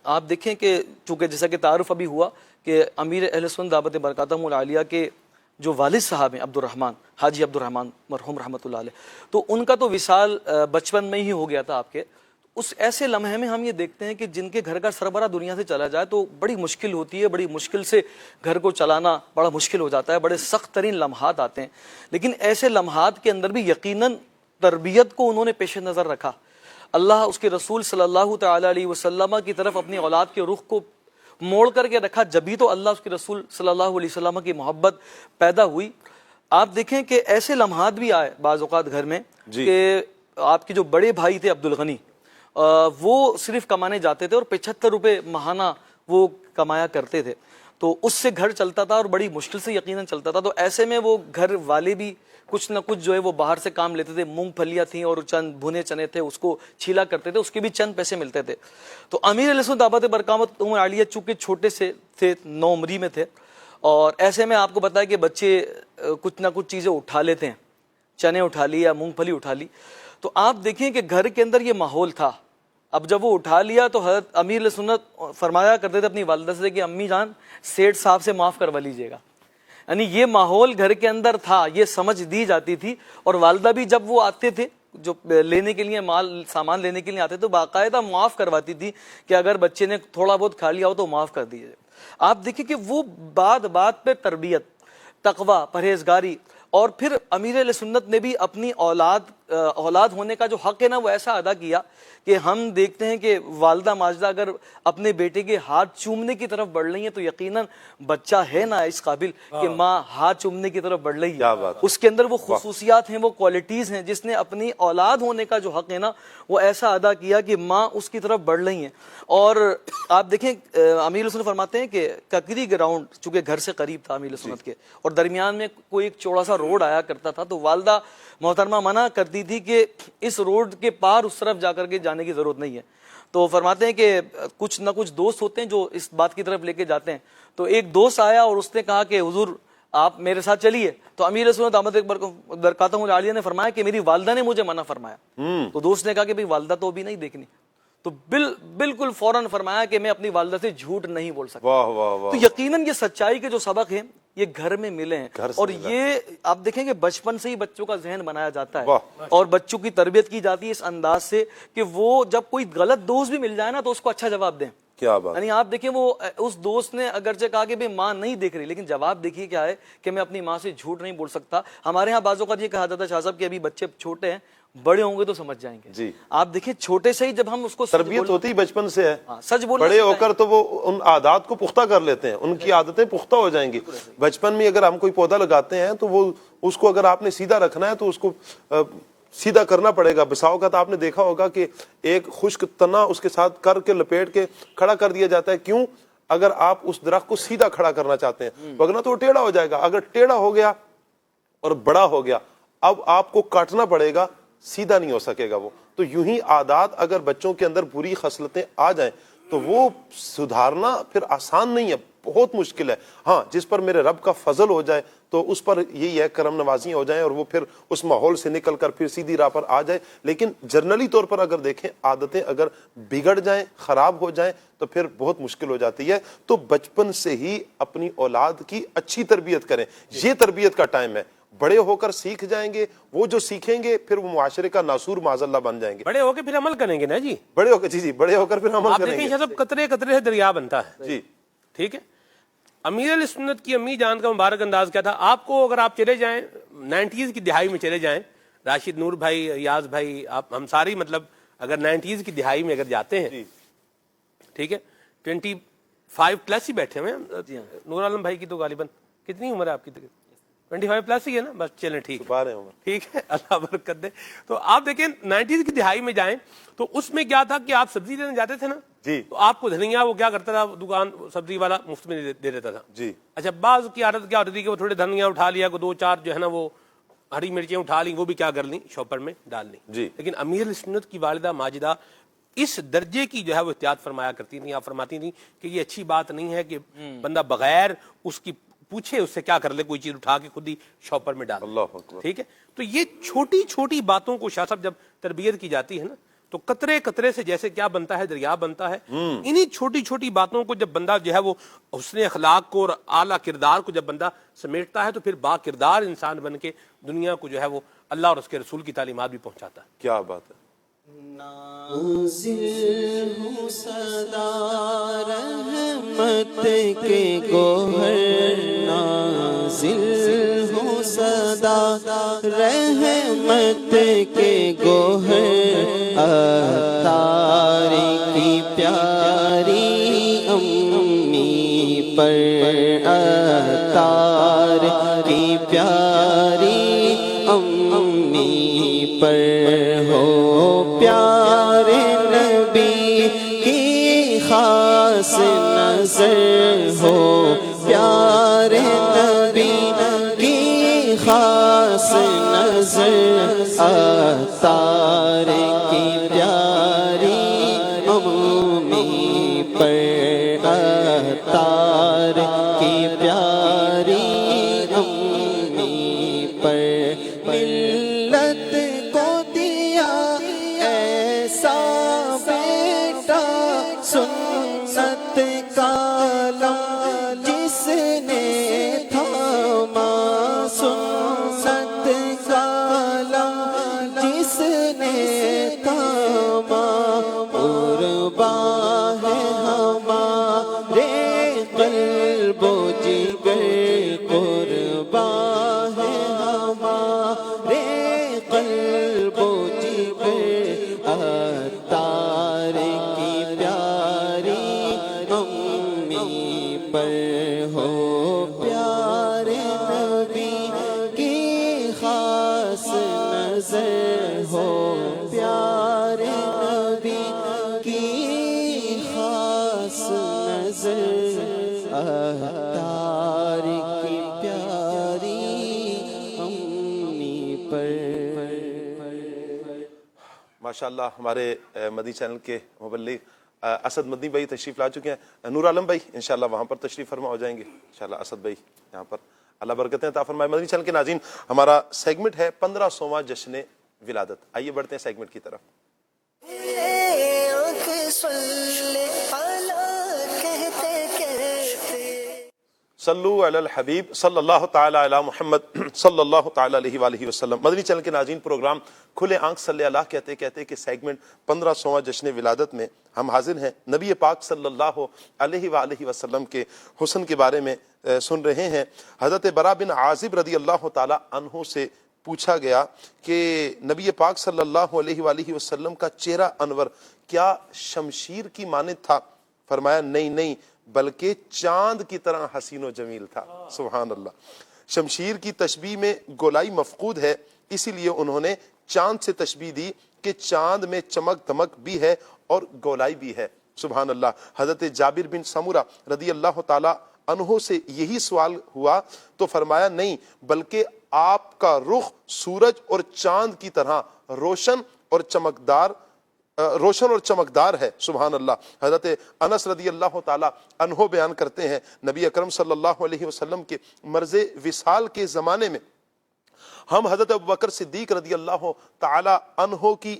Speaker 5: آپ دیکھیں کہ چونکہ جیسا کہ تعارف ابھی ہوا کہ امیر اہل سنت دعوت برکاتہم العالیہ کے جو والد صاحب ہیں عبدالرحمن، حاجی عبدالرحمن مرحوم رحمۃ اللہ علیہ، تو ان کا تو وصال بچپن میں ہی ہو گیا تھا آپ کے. اس ایسے لمحے میں ہم یہ دیکھتے ہیں کہ جن کے گھر کا سربراہ دنیا سے چلا جائے تو بڑی مشکل ہوتی ہے، بڑی مشکل سے گھر کو چلانا بڑا مشکل ہو جاتا ہے، بڑے سخت ترین لمحات آتے ہیں. لیکن ایسے لمحات کے اندر بھی یقیناً تربیت کو انہوں نے پیش نظر رکھا. اللہ اس کے رسول صلی اللہ تعالی علیہ وسلم کی طرف اپنی اولاد کے رخ کو موڑ کر کے رکھا، جبھی تو اللہ اس کے رسول صلی اللہ علیہ وسلم کی محبت پیدا ہوئی. آپ دیکھیں کہ ایسے لمحات بھی آئے بعض اوقات گھر میں کہ آپ کے جو بڑے بھائی تھے عبدالغنی، وہ صرف کمانے جاتے تھے اور 75 روپے ماہانہ وہ کمایا کرتے تھے، تو اس سے گھر چلتا تھا اور بڑی مشکل سے یقیناً چلتا تھا. تو ایسے میں وہ گھر والے بھی کچھ نہ کچھ جو ہے وہ باہر سے کام لیتے تھے. مونگ پھلیاں تھیں اور چند بھنے چنے تھے، اس کو چھیلا کرتے تھے، اس کے بھی چند پیسے ملتے تھے. تو امیر علیہ سنت دعوت برکاتہم العالیہ چونکہ چھوٹے سے تھے، نوعمری میں تھے، اور ایسے میں آپ کو پتا ہے کہ بچے کچھ نہ کچھ چیزیں اٹھا لیتے ہیں، چنے اٹھا لی یا مونگ پھلی اٹھا لی. تو آپ دیکھیں کہ گھر کے اندر یہ ماحول تھا. اب جب وہ اٹھا لیا تو حضرت امیر علیہ سنت فرمایا کرتے تھے اپنی والدہ سے کہ امی جان سیٹھ صاحب سے معاف کروا لیجیے گا. یعنی یہ ماحول گھر کے اندر تھا، یہ سمجھ دی جاتی تھی. اور والدہ بھی جب وہ آتے تھے جو لینے کے لیے مال سامان لینے کے لیے آتے تو باقاعدہ معاف کرواتی تھی کہ اگر بچے نے تھوڑا بہت کھا لیا ہو تو معاف کر دیجیے. آپ دیکھیں کہ وہ بات بات پہ تربیت، تقوی، پرہیزگاری. اور پھر امیر علیہ سنت نے بھی اپنی اولاد ہونے کا جو حق ہے نا وہ ایسا ادا کیا کہ ہم دیکھتے ہیں کہ والدہ ماجدہ اگر اپنے بیٹے کے ہاتھ چومنے کی طرف بڑھ رہی ہیں تو یقیناً بچہ ہے نا اس قابل کہ ماں ہاتھ چومنے کی طرف بڑھ رہی ہے. اس کے اندر وہ خصوصیات ہیں، وہ کوالٹیز ہیں جس نے اپنی اولاد ہونے کا جو حق ہے نا وہ ایسا ادا کیا کہ ماں اس کی طرف بڑھ رہی ہیں. اور آپ دیکھیں امیر سنت فرماتے ہیں کہ ککری گراؤنڈ چونکہ گھر سے قریب تھا امیر سنت کے، اور درمیان میں کوئی ایک چوڑا سا روڈ آیا کرتا تھا، تو والدہ محترمہ منع کرتی تھی کہ اس روڈ کے پار اس طرف جا کر کے جانے کی ضرورت نہیں ہے. تو فرماتے ہیں کہ کچھ نہ کچھ دوست ہوتے ہیں جو اس بات کی طرف لے کے جاتے ہیں. تو ایک دوست آیا اور اس نے کہا کہ حضور آپ میرے ساتھ چلیے. تو امیر سنت دعوت برکاتہم العالیہ نے فرمایا کہ میری والدہ نے مجھے منع فرمایا. تو دوست نے کہا کہ بھئی والدہ تو ابھی نہیں دیکھنی. تو بالکل فوراً فرمایا کہ میں اپنی والدہ سے جھوٹ نہیں بول سکتا.
Speaker 1: واہ واہ واہ.
Speaker 5: تو یقیناً یہ سچائی کے جو سبق ہیں یہ گھر میں ملے ہیں. اور یہ آپ دیکھیں کہ بچپن سے ہی بچوں کا ذہن بنایا جاتا ہے اور بچوں کی تربیت کی جاتی ہے اس انداز سے کہ وہ جب کوئی غلط دوست بھی مل جائے نا تو اس کو اچھا جواب دیں.
Speaker 1: کیا بات.
Speaker 5: یعنی آپ دیکھیں وہ اس دوست نے اگرچہ کہا کہ ماں نہیں دیکھ رہی، لیکن جواب دیکھیے کیا ہے کہ میں اپنی ماں سے جھوٹ نہیں بول سکتا. ہمارے ہاں بعض اوقات یہ کہا جاتا ہے شاہ صاحب کہ ابھی بچے چھوٹے ہیں، بڑے ہوں گے تو سمجھ جائیں گے.
Speaker 1: جی
Speaker 5: آپ دیکھیں چھوٹے سے ہی جب ہم اس کو
Speaker 1: تربیت ہوتی بچپن سے ہے،
Speaker 5: سچ بولنا
Speaker 1: بڑے ہو کر تو وہ ان عادات کو پختہ کر لیتے ہیں، ان کی عادتیں پختہ ہو جائیں گی. بچپن میں اگر ہم کوئی پودا لگاتے ہیں تو وہ اس کو اگر آپ نے سیدھا رکھنا ہے تو اس کو سیدھا کرنا پڑے گا. بساؤ کا تو آپ نے دیکھا ہوگا کہ ایک خشک تنا اس کے ساتھ کر کے لپیٹ کے کھڑا کر دیا جاتا ہے. کیوں؟ اگر آپ اس درخت کو سیدھا کھڑا کرنا چاہتے ہیں، ورنہ تو وہ ٹیڑھا ہو جائے گا. اگر ٹیڑھا ہو گیا اور بڑا ہو گیا اب آپ کو کاٹنا پڑے گا، سیدھا نہیں ہو سکے گا وہ. تو یوں ہی عادات اگر بچوں کے اندر بری خصلتیں آ جائیں تو وہ سدھارنا پھر آسان نہیں ہے، بہت مشکل ہے. ہاں جس پر میرے رب کا فضل ہو جائے تو اس پر یہی ہے کرم نوازیاں ہو جائیں اور وہ پھر اس ماحول سے نکل کر پھر سیدھی راہ پر آ جائے. لیکن جنرلی طور پر اگر دیکھیں عادتیں اگر بگڑ جائیں، خراب ہو جائیں تو پھر بہت مشکل ہو جاتی ہے. تو بچپن سے ہی اپنی اولاد کی اچھی تربیت کریں. یہ تربیت کا ٹائم ہے. بڑے ہو کر سیکھ جائیں گے, وہ جو سیکھیں گے پھر وہ معاشرے کا ناسور معاذ اللہ بن جائیں گے.
Speaker 4: بڑے ہو کے پھر عمل کریں گے نا جی,
Speaker 1: بڑے ہو کر, جی بڑے ہو کر پھر عمل
Speaker 4: آپ
Speaker 1: کریں
Speaker 4: دیکھیں
Speaker 1: گے.
Speaker 4: شاید قطرے قطرے سے دریا بنتا ہے
Speaker 1: جی
Speaker 4: ٹھیک ہے. امیر علیہ سنت کی امی جان کا مبارک انداز کیا تھا, آپ کو اگر آپ چلے جائیں 90s کی دہائی میں چلے جائیں, راشد نور بھائی, ریاض بھائی, آپ ہم ساری مطلب اگر 90s کی دہائی میں اگر جاتے ہیں ٹھیک ہے, 25 پلس ہی بیٹھے ہوئے ہیں. نور عالم بھائی کی تو غالباً کتنی عمر ہے آپ کی, 25 پلس ہی ہے نا, بس چلیں ٹھیک ہے ٹھیک ہے, اللہ برکت دے. تو آپ دیکھیں 90s کی دہائی میں جائیں تو اس میں کیا تھا کہ آپ سبزی لینے جاتے تھے نا
Speaker 1: جی,
Speaker 4: تو آپ کو دھنیا وہ کیا کرتا تھا, دکان سبزی والا مفت میں دے دیتا تھا
Speaker 1: جی.
Speaker 4: اچھا بعض کی عادت کیا ہوتی تھی کہ وہ تھوڑے دھنیا اٹھا لیا, کو 2-4 جو ہے نا وہ ہری مرچیں اٹھا لی, وہ بھی کیا کر لیں شاپر میں ڈال لیں
Speaker 1: جی.
Speaker 4: لیکن امیر علیہ سنت کی والدہ ماجدہ اس درجے کی جو ہے وہ احتیاط فرمایا کرتی تھی. آپ فرماتی تھی کہ یہ اچھی بات نہیں ہے کہ بندہ بغیر اس کی پوچھے اس سے کیا کر لے, کوئی چیز اٹھا کے خود ہی شاپر میں ڈال.
Speaker 1: اللہ اکبر.
Speaker 4: ٹھیک ہے, تو یہ چھوٹی چھوٹی باتوں کو شاہ صاحب جب تربیت کی جاتی ہے نا تو قطرے قطرے سے جیسے کیا بنتا ہے, دریا بنتا ہے. انہی چھوٹی چھوٹی باتوں کو جب بندہ جو ہے وہ حسن اخلاق کو اور اعلیٰ کردار کو جب بندہ سمیٹتا ہے تو پھر با کردار انسان بن کے دنیا کو جو ہے وہ اللہ اور اس کے رسول کی تعلیمات بھی پہنچاتا ہے.
Speaker 1: کیا بات ہے.
Speaker 2: نازل ہوں صدا رحمت کے گوہر, نازل ہوں صدا رحمت کے گوہر, اتار کی پیاری امی پر, اتار کی پیاری امی پر ہو پیارے نبی کی خاص نظر, ہو پیارے نبی کی خاص نظر, اتار کی پیاری امی پر, اتار کی پیاری امی پر. ملت کو دیا ایسا بیٹا سنت کا علم جس نے تھاما, سنت کا علم جس نے تھاما, قرباں ہے ہمارے قلب و جگر, قرباں ہے ہمارے قلب و جگر, اتار کی پیاری امی پر ہو پیارے نبی کی خاص نظر, ہو پیارے نبی کی خاص نظر, اتار کی پیاری امی پر.
Speaker 1: ماشاءاللہ ہمارے مدنی چینل کے مبلغ اسد مدنی بھائی تشریف لا چکے ہیں. نور عالم بھائی انشاءاللہ وہاں پر تشریف فرما ہو جائیں گے انشاءاللہ. اسد بھائی یہاں پر, اللہ برکتیں عطا فرمائے. مدنی چینل کے ناظرین, ہمارا سیگمنٹ ہے 1500واں جشن ولادت. آئیے بڑھتے ہیں سیگمنٹ کی طرف. صلو علی الحبیب صلی اللہ تعالی علی محمد صلی اللہ تعالی علیہ وآلہ وسلم. مدنی چینل کے ناظرین, پروگرام کھلے آنکھ صلی اللہ کہتے کہتے کہ سیگمنٹ 1500واں جشن ولادت میں ہم حاضر ہیں. نبی پاک صلی اللہ علیہ وآلہ وسلم کے حسن کے بارے میں سن رہے ہیں. حضرت برا بن عازب رضی اللہ تعالی عنہ سے پوچھا گیا کہ نبی پاک صلی اللہ علیہ وآلہ وسلم کا چہرہ انور کیا شمشیر کی مانند تھا؟ فرمایا نہیں نہیں, بلکہ چاند کی طرح حسین و جمیل تھا. سبحان اللہ. شمشیر کی تشبیہ میں گولائی مفقود ہے, اسی لیے انہوں نے چاند سے تشبیہ دی کہ چاند میں چمک دمک بھی ہے اور گولائی بھی ہے. سبحان اللہ. حضرت جابر بن سمورہ رضی اللہ تعالی عنہ سے یہی سوال ہوا تو فرمایا نہیں, بلکہ آپ کا رخ سورج اور چاند کی طرح روشن اور چمکدار ہے. سبحان اللہ. حضرت انس رضی اللہ تعالی عنہ بیان کرتے ہیں, نبی اکرم صلی اللہ علیہ وسلم کے مرض وصال کے زمانے میں ہم حضرت ابوبکر صدیق رضی اللہ تعالی عنہ کی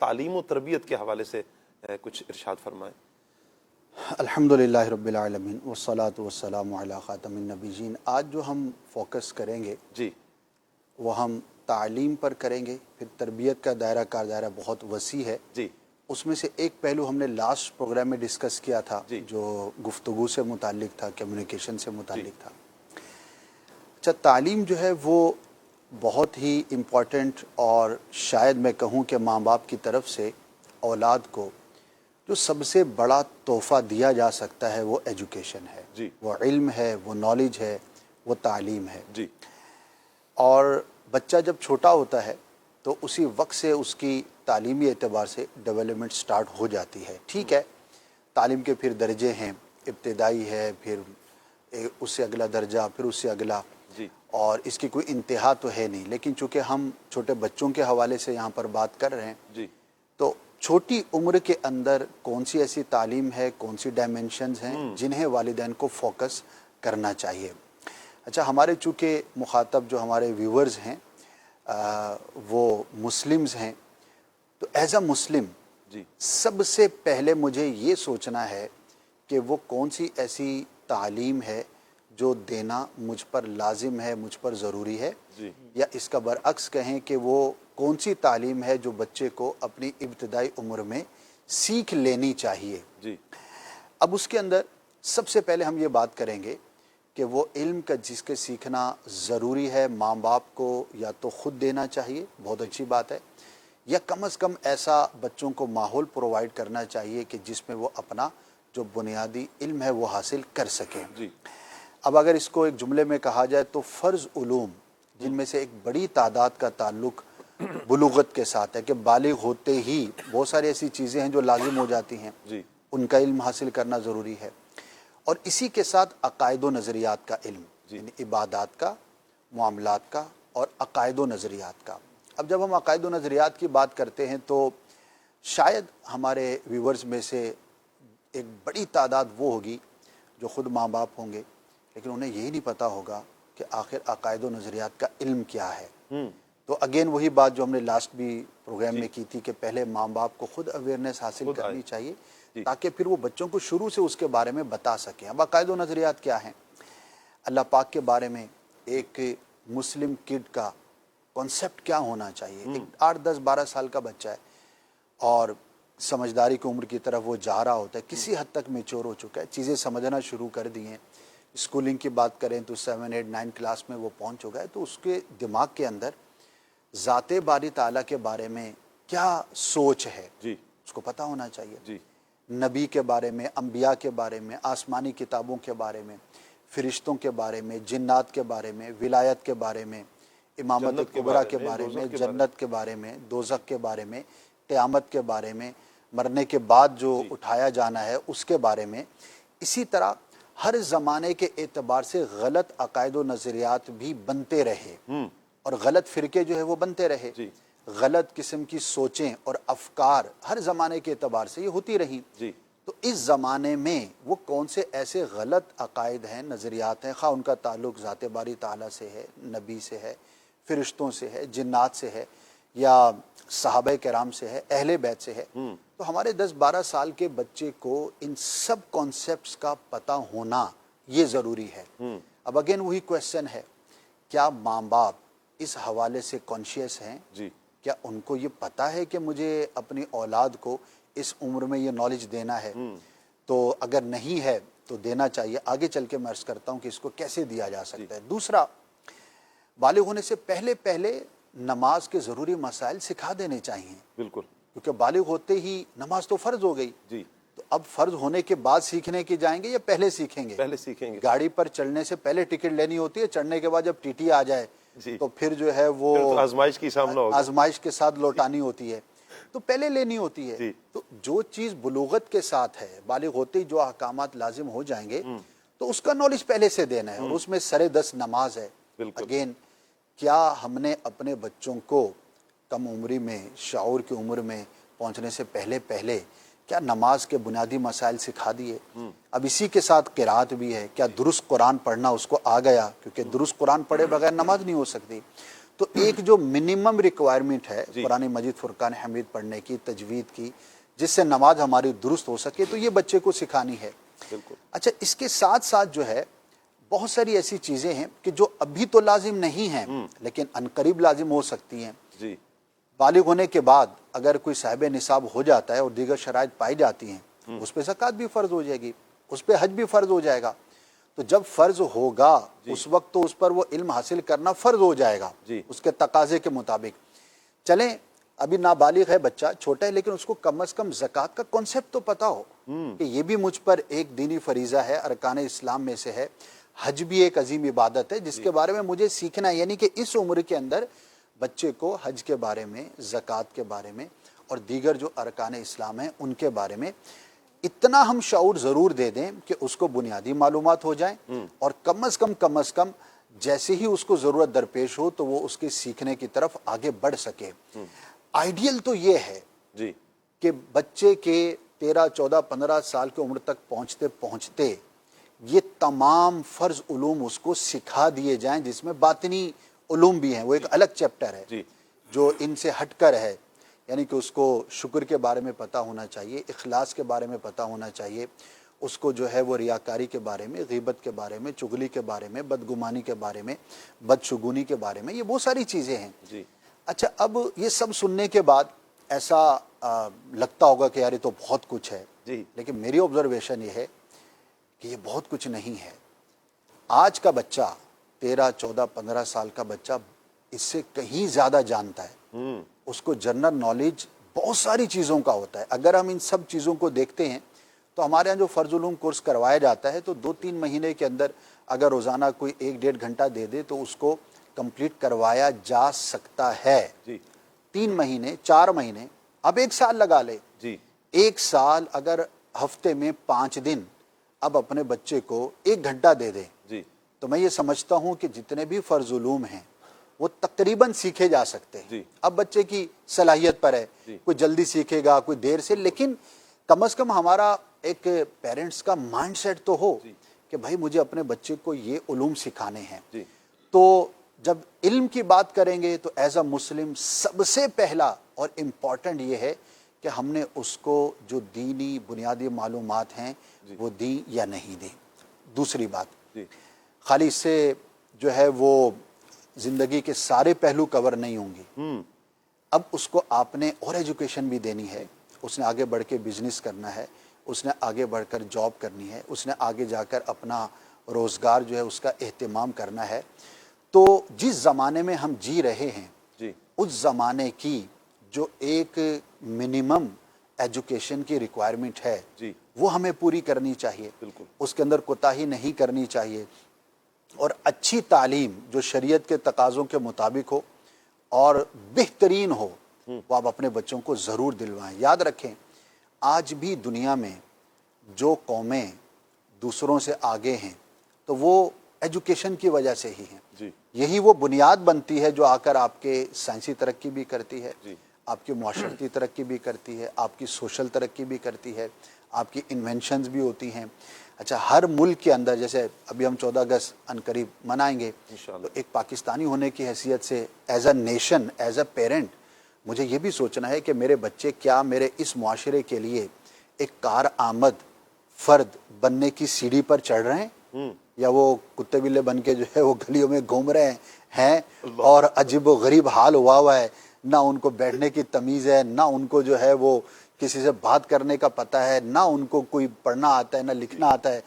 Speaker 1: تعلیم و تربیت کے حوالے سے کچھ ارشاد فرمائیں۔
Speaker 7: الحمدللہ رب العالمین والصلاة والسلام علی خاتم النبیین۔ آج جو ہم فوکس کریں گے
Speaker 1: جی
Speaker 7: وہ ہم تعلیم پر کریں گے، پھر تربیت کا کار دائرہ بہت وسیع ہے۔
Speaker 1: جی
Speaker 7: اس میں سے ایک پہلو ہم نے لاسٹ پروگرام میں ڈسکس کیا تھا
Speaker 1: جی
Speaker 7: جو گفتگو سے متعلق تھا، کمیونیکیشن سے متعلق تھا۔ اچھا، تعلیم جو ہے وہ بہت ہی امپورٹنٹ، اور شاید میں کہوں کہ ماں باپ کی طرف سے اولاد کو جو سب سے بڑا تحفہ دیا جا سکتا ہے وہ ایجوکیشن ہے،
Speaker 1: جی
Speaker 7: وہ علم ہے، وہ نالج ہے، وہ تعلیم ہے۔
Speaker 1: جی
Speaker 7: اور بچہ جب چھوٹا ہوتا ہے تو اسی وقت سے اس کی تعلیمی اعتبار سے ڈیولپمنٹ سٹارٹ ہو جاتی ہے۔ ٹھیک ہے، تعلیم کے پھر درجے ہیں، ابتدائی ہے، پھر اس سے اگلا درجہ، پھر اس سے اگلا،
Speaker 1: جی
Speaker 7: اور اس کی کوئی انتہا تو ہے نہیں۔ لیکن چونکہ ہم چھوٹے بچوں کے حوالے سے یہاں پر بات کر رہے ہیں،
Speaker 1: جی
Speaker 7: تو چھوٹی عمر کے اندر کون سی ایسی تعلیم ہے، کون سی ڈائمینشنز ہیں جنہیں والدین کو فوکس کرنا چاہیے۔ اچھا، ہمارے چونکہ مخاطب جو ہمارے ویورز ہیں وہ مسلمز ہیں، تو ایز اے مسلم
Speaker 1: جی
Speaker 7: سب سے پہلے مجھے یہ سوچنا ہے کہ وہ کون سی ایسی تعلیم ہے جو دینا مجھ پر لازم ہے، مجھ پر ضروری ہے،
Speaker 1: جی
Speaker 7: یا اس کا برعکس کہیں کہ وہ کون سی تعلیم ہے جو بچے کو اپنی ابتدائی عمر میں سیکھ لینی چاہیے۔
Speaker 1: جی
Speaker 7: اب اس کے اندر سب سے پہلے ہم یہ بات کریں گے کہ وہ علم کا جس کے سیکھنا ضروری ہے، ماں باپ کو یا تو خود دینا چاہیے، بہت اچھی بات ہے، یا کم از کم ایسا بچوں کو ماحول پرووائڈ کرنا چاہیے کہ جس میں وہ اپنا جو بنیادی علم ہے وہ حاصل کر سکیں۔
Speaker 1: جی
Speaker 7: اب اگر اس کو ایک جملے میں کہا جائے تو فرض علوم، جن میں سے ایک بڑی تعداد کا تعلق بلوغت کے ساتھ ہے کہ بالغ ہوتے ہی بہت ساری ایسی چیزیں ہیں جو لازم ہو جاتی ہیں،
Speaker 1: جی
Speaker 7: ان کا علم حاصل کرنا ضروری ہے، اور اسی کے ساتھ عقائد و نظریات کا علم، یعنی عبادات کا، معاملات کا، اور عقائد و نظریات کا۔ اب جب ہم عقائد و نظریات کی بات کرتے ہیں تو شاید ہمارے ویورز میں سے ایک بڑی تعداد وہ ہوگی جو خود ماں باپ ہوں گے، لیکن انہیں یہی نہیں پتہ ہوگا کہ آخر عقائد و نظریات کا علم کیا ہے۔ تو اگین وہی بات جو ہم نے لاسٹ بھی پروگرام میں کی تھی کہ پہلے ماں باپ کو خود اویئرنیس حاصل کرنی چاہیے تاکہ پھر وہ بچوں کو شروع سے اس کے بارے میں بتا سکیں۔ اب عقائد و نظریات کیا ہیں؟ اللہ پاک کے بارے میں ایک مسلم کڈ کا کانسیپٹ کیا ہونا چاہیے۔ ایک 8 10 12 سال کا بچہ ہے اور سمجھداری کی عمر کی طرف وہ جا رہا ہوتا ہے، کسی حد تک میچور ہو چکا ہے، چیزیں سمجھنا شروع کر دی ہیں، اسکولنگ کی بات کریں تو 7 8 9 کلاس میں وہ پہنچ چکا ہے، تو اس کے دماغ کے اندر ذات باری تعالیٰ کے بارے میں کیا سوچ ہے
Speaker 1: جی
Speaker 7: اس کو پتہ ہونا چاہیے۔
Speaker 1: جی
Speaker 7: نبی کے بارے میں، انبیاء کے بارے میں، آسمانی کتابوں کے بارے میں، فرشتوں کے بارے میں، جنات کے بارے میں، ولایت کے بارے میں، امامت کبریٰ کے بارے میں، جنت کے بارے میں، دوزخ کے بارے میں، قیامت کے بارے میں، مرنے کے بعد جو اٹھایا جانا ہے اس کے بارے میں۔ اسی طرح ہر زمانے کے اعتبار سے غلط عقائد و نظریات بھی بنتے رہے اور غلط فرقے جو ہے وہ بنتے رہے، غلط قسم کی سوچیں اور افکار ہر زمانے کے اعتبار سے یہ ہوتی رہی۔ تو اس زمانے میں وہ کون سے ایسے غلط عقائد ہیں، نظریات ہیں، خواہ ان کا تعلق ذات باری تعالیٰ سے ہے، نبی سے ہے، فرشتوں سے ہے، جنات سے ہے، یا صحابہ کرام سے ہے، اہل بیت سے ہے، تو ہمارے 10 12 سال کے بچے کو ان سب کانسیپٹس کا پتہ ہونا یہ ضروری ہے۔ اب اگین وہی کویسچن ہے، کیا ماں باپ اس حوالے سے کانشیس ہیں؟ کیا ان کو یہ پتہ ہے کہ مجھے اپنی اولاد کو اس عمر میں یہ نالج دینا ہے؟ تو اگر نہیں ہے تو دینا چاہیے۔ آگے چل کے میں عرض کرتا ہوں کہ اس کو کیسے دیا جا سکتا ہے۔ دوسرا، بالغ ہونے سے پہلے نماز کے ضروری مسائل سکھا دینے چاہیے،
Speaker 1: بالکل،
Speaker 7: کیونکہ بالغ ہوتے ہی نماز تو فرض ہو گئی، تو اب فرض ہونے کے بعد سیکھنے کی جائیں گے یا پہلے سیکھیں گے؟
Speaker 1: پہلے سیکھیں گے۔
Speaker 7: گاڑی پر چڑھنے سے پہلے ٹکٹ لینی ہوتی ہے، چڑھنے کے بعد جب ٹی ٹی آ جائے تو پھر جو ہے وہ
Speaker 1: آزمائش کی سامنا ہوگا،
Speaker 7: آزمائش کے ساتھ لوٹانی ہوتی ہے، تو پہلے لینی ہوتی ہے۔ تو جو چیز بلوغت کے ساتھ ہے، بالغ ہوتے ہی جو احکامات لازم ہو جائیں گے تو اس کا نالج پہلے سے دینا ہے، اور اس میں سر دست نماز ہے۔ اگین، کیا ہم نے اپنے بچوں کو کم عمری میں، شعور کی عمر میں پہنچنے سے پہلے کیا نماز کے بنیادی مسائل سکھا دیے؟ اب اسی کے ساتھ قرات بھی ہے، کیا درست قرآن پڑھنا اس کو آ گیا؟ کیونکہ درست قرآن پڑھے بغیر نماز نہیں ہو سکتی۔
Speaker 8: تو ایک جو منیمم ریکوائرمنٹ ہے قرآن مجید فرقان حمید پڑھنے کی، تجوید کی، جس سے نماز ہماری درست ہو سکے، تو یہ بچے کو سکھانی ہے۔ اچھا، اس کے ساتھ ساتھ جو ہے بہت ساری ایسی چیزیں ہیں کہ جو ابھی تو لازم نہیں ہیں لیکن عنقریب لازم ہو سکتی ہیں۔ بالغ ہونے کے بعد اگر کوئی صاحب نصاب ہو جاتا ہے اور دیگر شرائط پائی جاتی ہیں، اس پہ زکوٰۃ بھی فرض ہو جائے گی، اس پہ حج بھی فرض ہو جائے گا۔ تو جب فرض ہوگا اس وقت تو اس پر وہ علم حاصل کرنا فرض ہو جائے گا اس کے تقاضے کے مطابق۔ چلیں، ابھی نابالغ ہے بچہ، چھوٹا ہے، لیکن اس کو کم از کم زکوٰۃ کا کانسیپٹ تو پتا ہو کہ یہ بھی مجھ پر ایک دینی فریضہ ہے، ارکان اسلام میں سے ہے۔ حج بھی ایک عظیم عبادت ہے جس کے بارے میں مجھے سیکھنا ہے، یعنی کہ اس عمر کے اندر بچے کو حج کے بارے میں، زکوٰۃ کے بارے میں اور دیگر جو ارکان اسلام ہیں ان کے بارے میں اتنا ہم شعور ضرور دے دیں کہ اس کو بنیادی معلومات ہو جائیں، اور کم از کم جیسے ہی اس کو ضرورت درپیش ہو تو وہ اس کے سیکھنے کی طرف آگے بڑھ سکے۔ آئیڈیل تو یہ ہے کہ بچے کے 13، 14، 15 سال کی عمر تک پہنچتے پہنچتے یہ تمام فرض علوم اس کو سکھا دیے جائیں، جس میں باطنی علوم بھی ہیں، وہ ایک الگ چیپٹر ہے جو ان سے ہٹ کر ہے، یعنی کہ اس کو شکر کے بارے میں پتہ ہونا چاہیے، اخلاص کے بارے میں پتہ ہونا چاہیے، اس کو جو ہے وہ ریاکاری کے بارے میں، غیبت کے بارے میں، چغلی کے بارے میں، بدگمانی کے بارے میں، بدشگونی کے بارے میں، یہ بہت ساری چیزیں ہیں۔ اچھا، اب یہ سب سننے کے بعد ایسا لگتا ہوگا کہ یار یہ تو بہت کچھ ہے، لیکن میری آبزرویشن یہ ہے کہ یہ بہت کچھ نہیں ہے۔ آج کا بچہ 13، 14، 15 سال کا بچہ اس سے کہیں زیادہ جانتا ہے، اس کو جنرل نالج بہت ساری چیزوں کا ہوتا ہے۔ اگر ہم ان سب چیزوں کو دیکھتے ہیں تو ہمارے یہاں جو فرض علوم کورس کروایا جاتا ہے تو 2-3 مہینے کے اندر اگر روزانہ کوئی 1-1.5 گھنٹہ دے دے تو اس کو کمپلیٹ کروایا جا سکتا ہے۔ 3 مہینے، 4 مہینے، اب 1 سال لگا لے، 1 سال اگر ہفتے میں 5 دن اب اپنے بچے کو 1 گھنٹہ دے دے تو میں یہ سمجھتا ہوں کہ جتنے بھی فرض علوم ہیں وہ تقریباً سیکھے جا سکتے ہیں۔ اب بچے کی صلاحیت پر ہے، کوئی جلدی سیکھے گا، کوئی دیر سے، لیکن کم از کم ہمارا ایک پیرنٹس کا مائنڈ سیٹ تو ہو کہ بھائی مجھے اپنے بچے کو یہ علوم سکھانے ہیں۔ تو جب علم کی بات کریں گے تو ایز اے مسلم سب سے پہلا اور امپورٹنٹ یہ ہے کہ ہم نے اس کو جو دینی بنیادی معلومات ہیں وہ دیں یا نہیں دیں۔ دوسری بات، خالی اس سے جو ہے وہ زندگی کے سارے پہلو کور نہیں ہوں گی، اب اس کو آپ نے اور ایجوکیشن بھی دینی ہے، اس نے آگے بڑھ کے بزنس کرنا ہے، اس نے آگے بڑھ کر جاب کرنی ہے، اس نے آگے جا کر اپنا روزگار جو ہے اس کا اہتمام کرنا ہے۔ تو جس زمانے میں ہم جی رہے ہیں اس زمانے کی جو ایک منیمم ایجوکیشن کی ریکوائرمنٹ ہے وہ ہمیں پوری کرنی چاہیے، اس کے اندر کوتاہی نہیں کرنی چاہیے، اور اچھی تعلیم جو شریعت کے تقاضوں کے مطابق ہو اور بہترین ہو وہ آپ اپنے بچوں کو ضرور دلوائیں۔ یاد رکھیں، آج بھی دنیا میں جو قومیں دوسروں سے آگے ہیں تو وہ ایجوکیشن کی وجہ سے ہی ہیں۔ یہی وہ بنیاد بنتی ہے جو آ کر آپ کے سائنسی ترقی بھی کرتی ہے، آپ کی معاشرتی ترقی بھی کرتی ہے، آپ کی سوشل ترقی بھی کرتی ہے، آپ کی انوینشنز بھی ہوتی ہیں۔ اچھا، ہر ملک کے اندر جیسے ابھی ہم 14 اگست عنقریب منائیں گے، تو ایک پاکستانی ہونے کی حیثیت سے as a nation, as a parent, مجھے یہ بھی سوچنا ہے کہ میرے بچے کیا میرے اس معاشرے کے لیے ایک کارآمد فرد بننے کی سیڑھی پر چڑھ رہے ہیں، یا وہ کتے بلے بن کے جو ہے وہ گلیوں میں گھوم رہے ہیں اور عجیب و غریب حال ہوا ہے، نہ ان کو بیٹھنے کی تمیز ہے، نہ ان کو جو ہے وہ کسی سے بات کرنے کا پتہ ہے، نہ ان کو کوئی پڑھنا آتا ہے، نہ لکھنا آتا ہے۔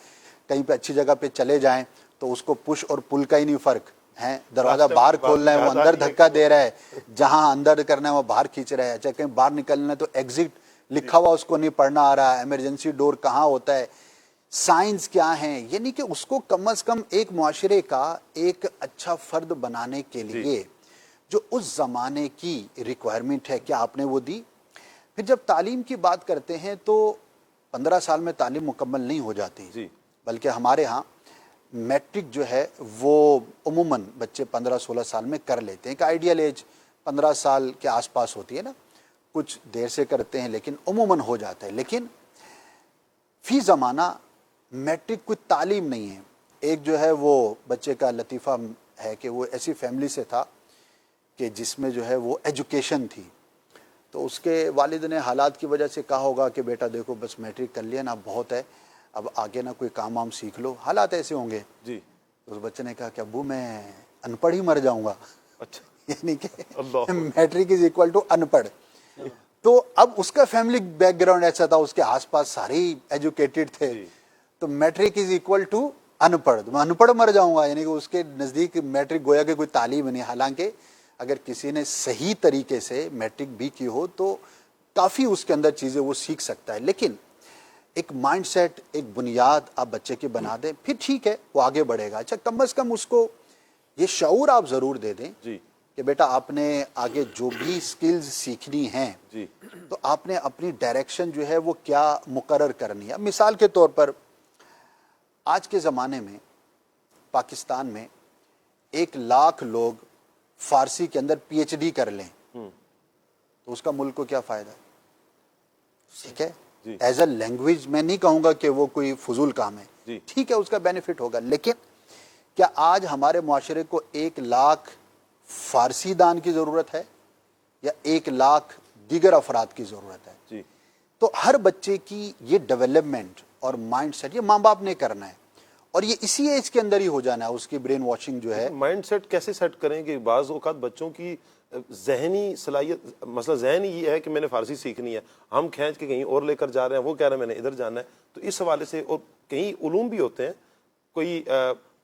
Speaker 8: کہیں پہ اچھی جگہ پہ چلے جائیں تو اس کو پش اور پل کا ہی نہیں فرق ہے، دروازہ باہر کھولنا ہے وہ اندر دھکا دے رہا ہے، جہاں اندر کرنا ہے وہ باہر کھینچ رہا ہے۔ اچھا، کہیں باہر نکلنا ہے تو ایگزٹ لکھا ہوا اس کو نہیں پڑھنا آ رہا ہے، ایمرجنسی ڈور کہاں ہوتا ہے، سائنس کیا ہیں، یعنی کہ اس کو کم از کم ایک معاشرے کا ایک اچھا فرد بنانے کے لیے جو اس زمانے کی ریکوائرمنٹ ہے کیا آپ نے وہ دی۔ پھر جب تعلیم کی بات کرتے ہیں تو 15 سال میں تعلیم مکمل نہیں ہو جاتی، بلکہ ہمارے ہاں میٹرک جو ہے وہ عموماً بچے 15-16 سال میں کر لیتے ہیں، کہ آئیڈیل ایج 15 سال کے آس پاس ہوتی ہے نا، کچھ دیر سے کرتے ہیں لیکن عموماً ہو جاتا ہے۔ لیکن فی زمانہ میٹرک کوئی تعلیم نہیں ہے۔ ایک جو ہے وہ بچے کا لطیفہ ہے کہ وہ ایسی فیملی سے تھا کہ جس میں جو ہے وہ ایجوکیشن تھی. تو اس کے والد نے حالات کی وجہ سے کہا ہوگا کہ بیٹا دیکھو بس میٹرک کر لیا نا بہت ہے, اب آگے نہ کوئی کام وام سیکھ لو, حالات ایسے ہوں گے.
Speaker 1: جی.
Speaker 8: تو اس بچے نے کہا کہ ابو میں ان پڑھ ہی مر جاؤں گا.
Speaker 1: اچھا.
Speaker 8: یعنی کہ میٹرک از اکول ٹو ان پڑھ. تو اب اس کا فیملی بیک گراؤنڈ ایسا تھا, اس کے آس پاس سارے ایجوکیٹڈ تھے, تو میٹرک از اکول ٹو ان پڑھ, میں ان پڑھ مر جاؤں گا. یعنی کہ اس کے نزدیک میٹرک گویا کہ کوئی تعلیم نہیں. حالانکہ اگر کسی نے صحیح طریقے سے میٹرک بھی کی ہو تو کافی اس کے اندر چیزیں وہ سیکھ سکتا ہے. لیکن ایک مائنڈ سیٹ, ایک بنیاد آپ بچے کی بنا دیں, پھر ٹھیک ہے وہ آگے بڑھے گا. اچھا کم از کم اس کو یہ شعور آپ ضرور دے دیں کہ بیٹا آپ نے آگے جو بھی سکلز سیکھنی ہیں تو آپ نے اپنی ڈائریکشن جو ہے وہ کیا مقرر کرنی ہے. مثال کے طور پر آج کے زمانے میں پاکستان میں 1,00,000 لوگ فارسی کے اندر پی ایچ ڈی کر لیں تو اس کا ملک کو کیا فائدہ ہے؟ ٹھیک ہے, ایز اے لینگویج میں نہیں کہوں گا کہ وہ کوئی فضول کام ہے, ٹھیک ہے اس کا بینیفٹ ہوگا, لیکن کیا آج ہمارے معاشرے کو 1,00,000 فارسی دان کی ضرورت ہے یا 1,00,000 دیگر افراد کی ضرورت ہے؟ تو ہر بچے کی یہ ڈیولپمنٹ اور مائنڈ سیٹ یہ ماں باپ نے کرنا ہے, اور یہ اسی ایج کے اندر ہی ہو جانا ہے. اس کی برین واشنگ جو ہے,
Speaker 1: مائنڈ سیٹ کیسے سیٹ کریں کہ بعض اوقات بچوں کی ذہنی صلاحیت, مسئلہ ذہنی یہ ہے کہ میں نے فارسی سیکھنی ہے, ہم کھینچ کے کہیں اور لے کر جا رہے ہیں, وہ کہہ رہے ہیں میں نے ادھر جانا ہے. تو اس حوالے سے, اور کہیں علوم بھی ہوتے ہیں, کوئی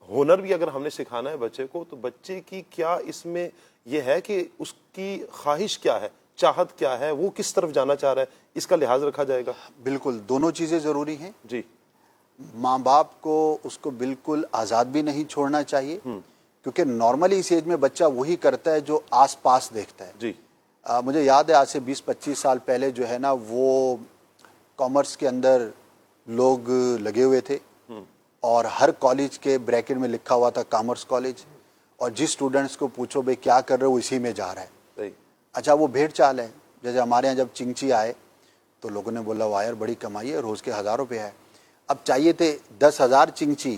Speaker 1: ہنر بھی اگر ہم نے سکھانا ہے بچے کو, تو بچے کی کیا اس میں یہ ہے کہ اس کی خواہش کیا ہے, چاہت کیا ہے, وہ کس طرف جانا چاہ رہا ہے, اس کا لحاظ رکھا جائے گا.
Speaker 8: بالکل دونوں چیزیں ضروری ہیں.
Speaker 1: جی.
Speaker 8: ماں باپ کو اس کو بالکل آزاد بھی نہیں چھوڑنا چاہیے, کیونکہ نارملی اس ایج میں بچہ وہی کرتا ہے جو آس پاس دیکھتا ہے.
Speaker 1: جی.
Speaker 8: مجھے یاد ہے آج سے 20-25 سال پہلے جو ہے نا وہ کامرس کے اندر لوگ لگے ہوئے تھے, اور ہر کالج کے بریکٹ میں لکھا ہوا تھا کامرس کالج, اور جس اسٹوڈنٹس کو پوچھو بھائی کیا کر رہے ہو, اسی میں جا رہا ہے. اچھا وہ بھیڑ چال ہے. جیسے ہمارے یہاں جب چنگچی آئے تو لوگوں نے بولا واہ یار بڑی کمائی ہے, روز کے 1,000 روپے ہے. اب چاہیے تھے 10,000 چنگچی,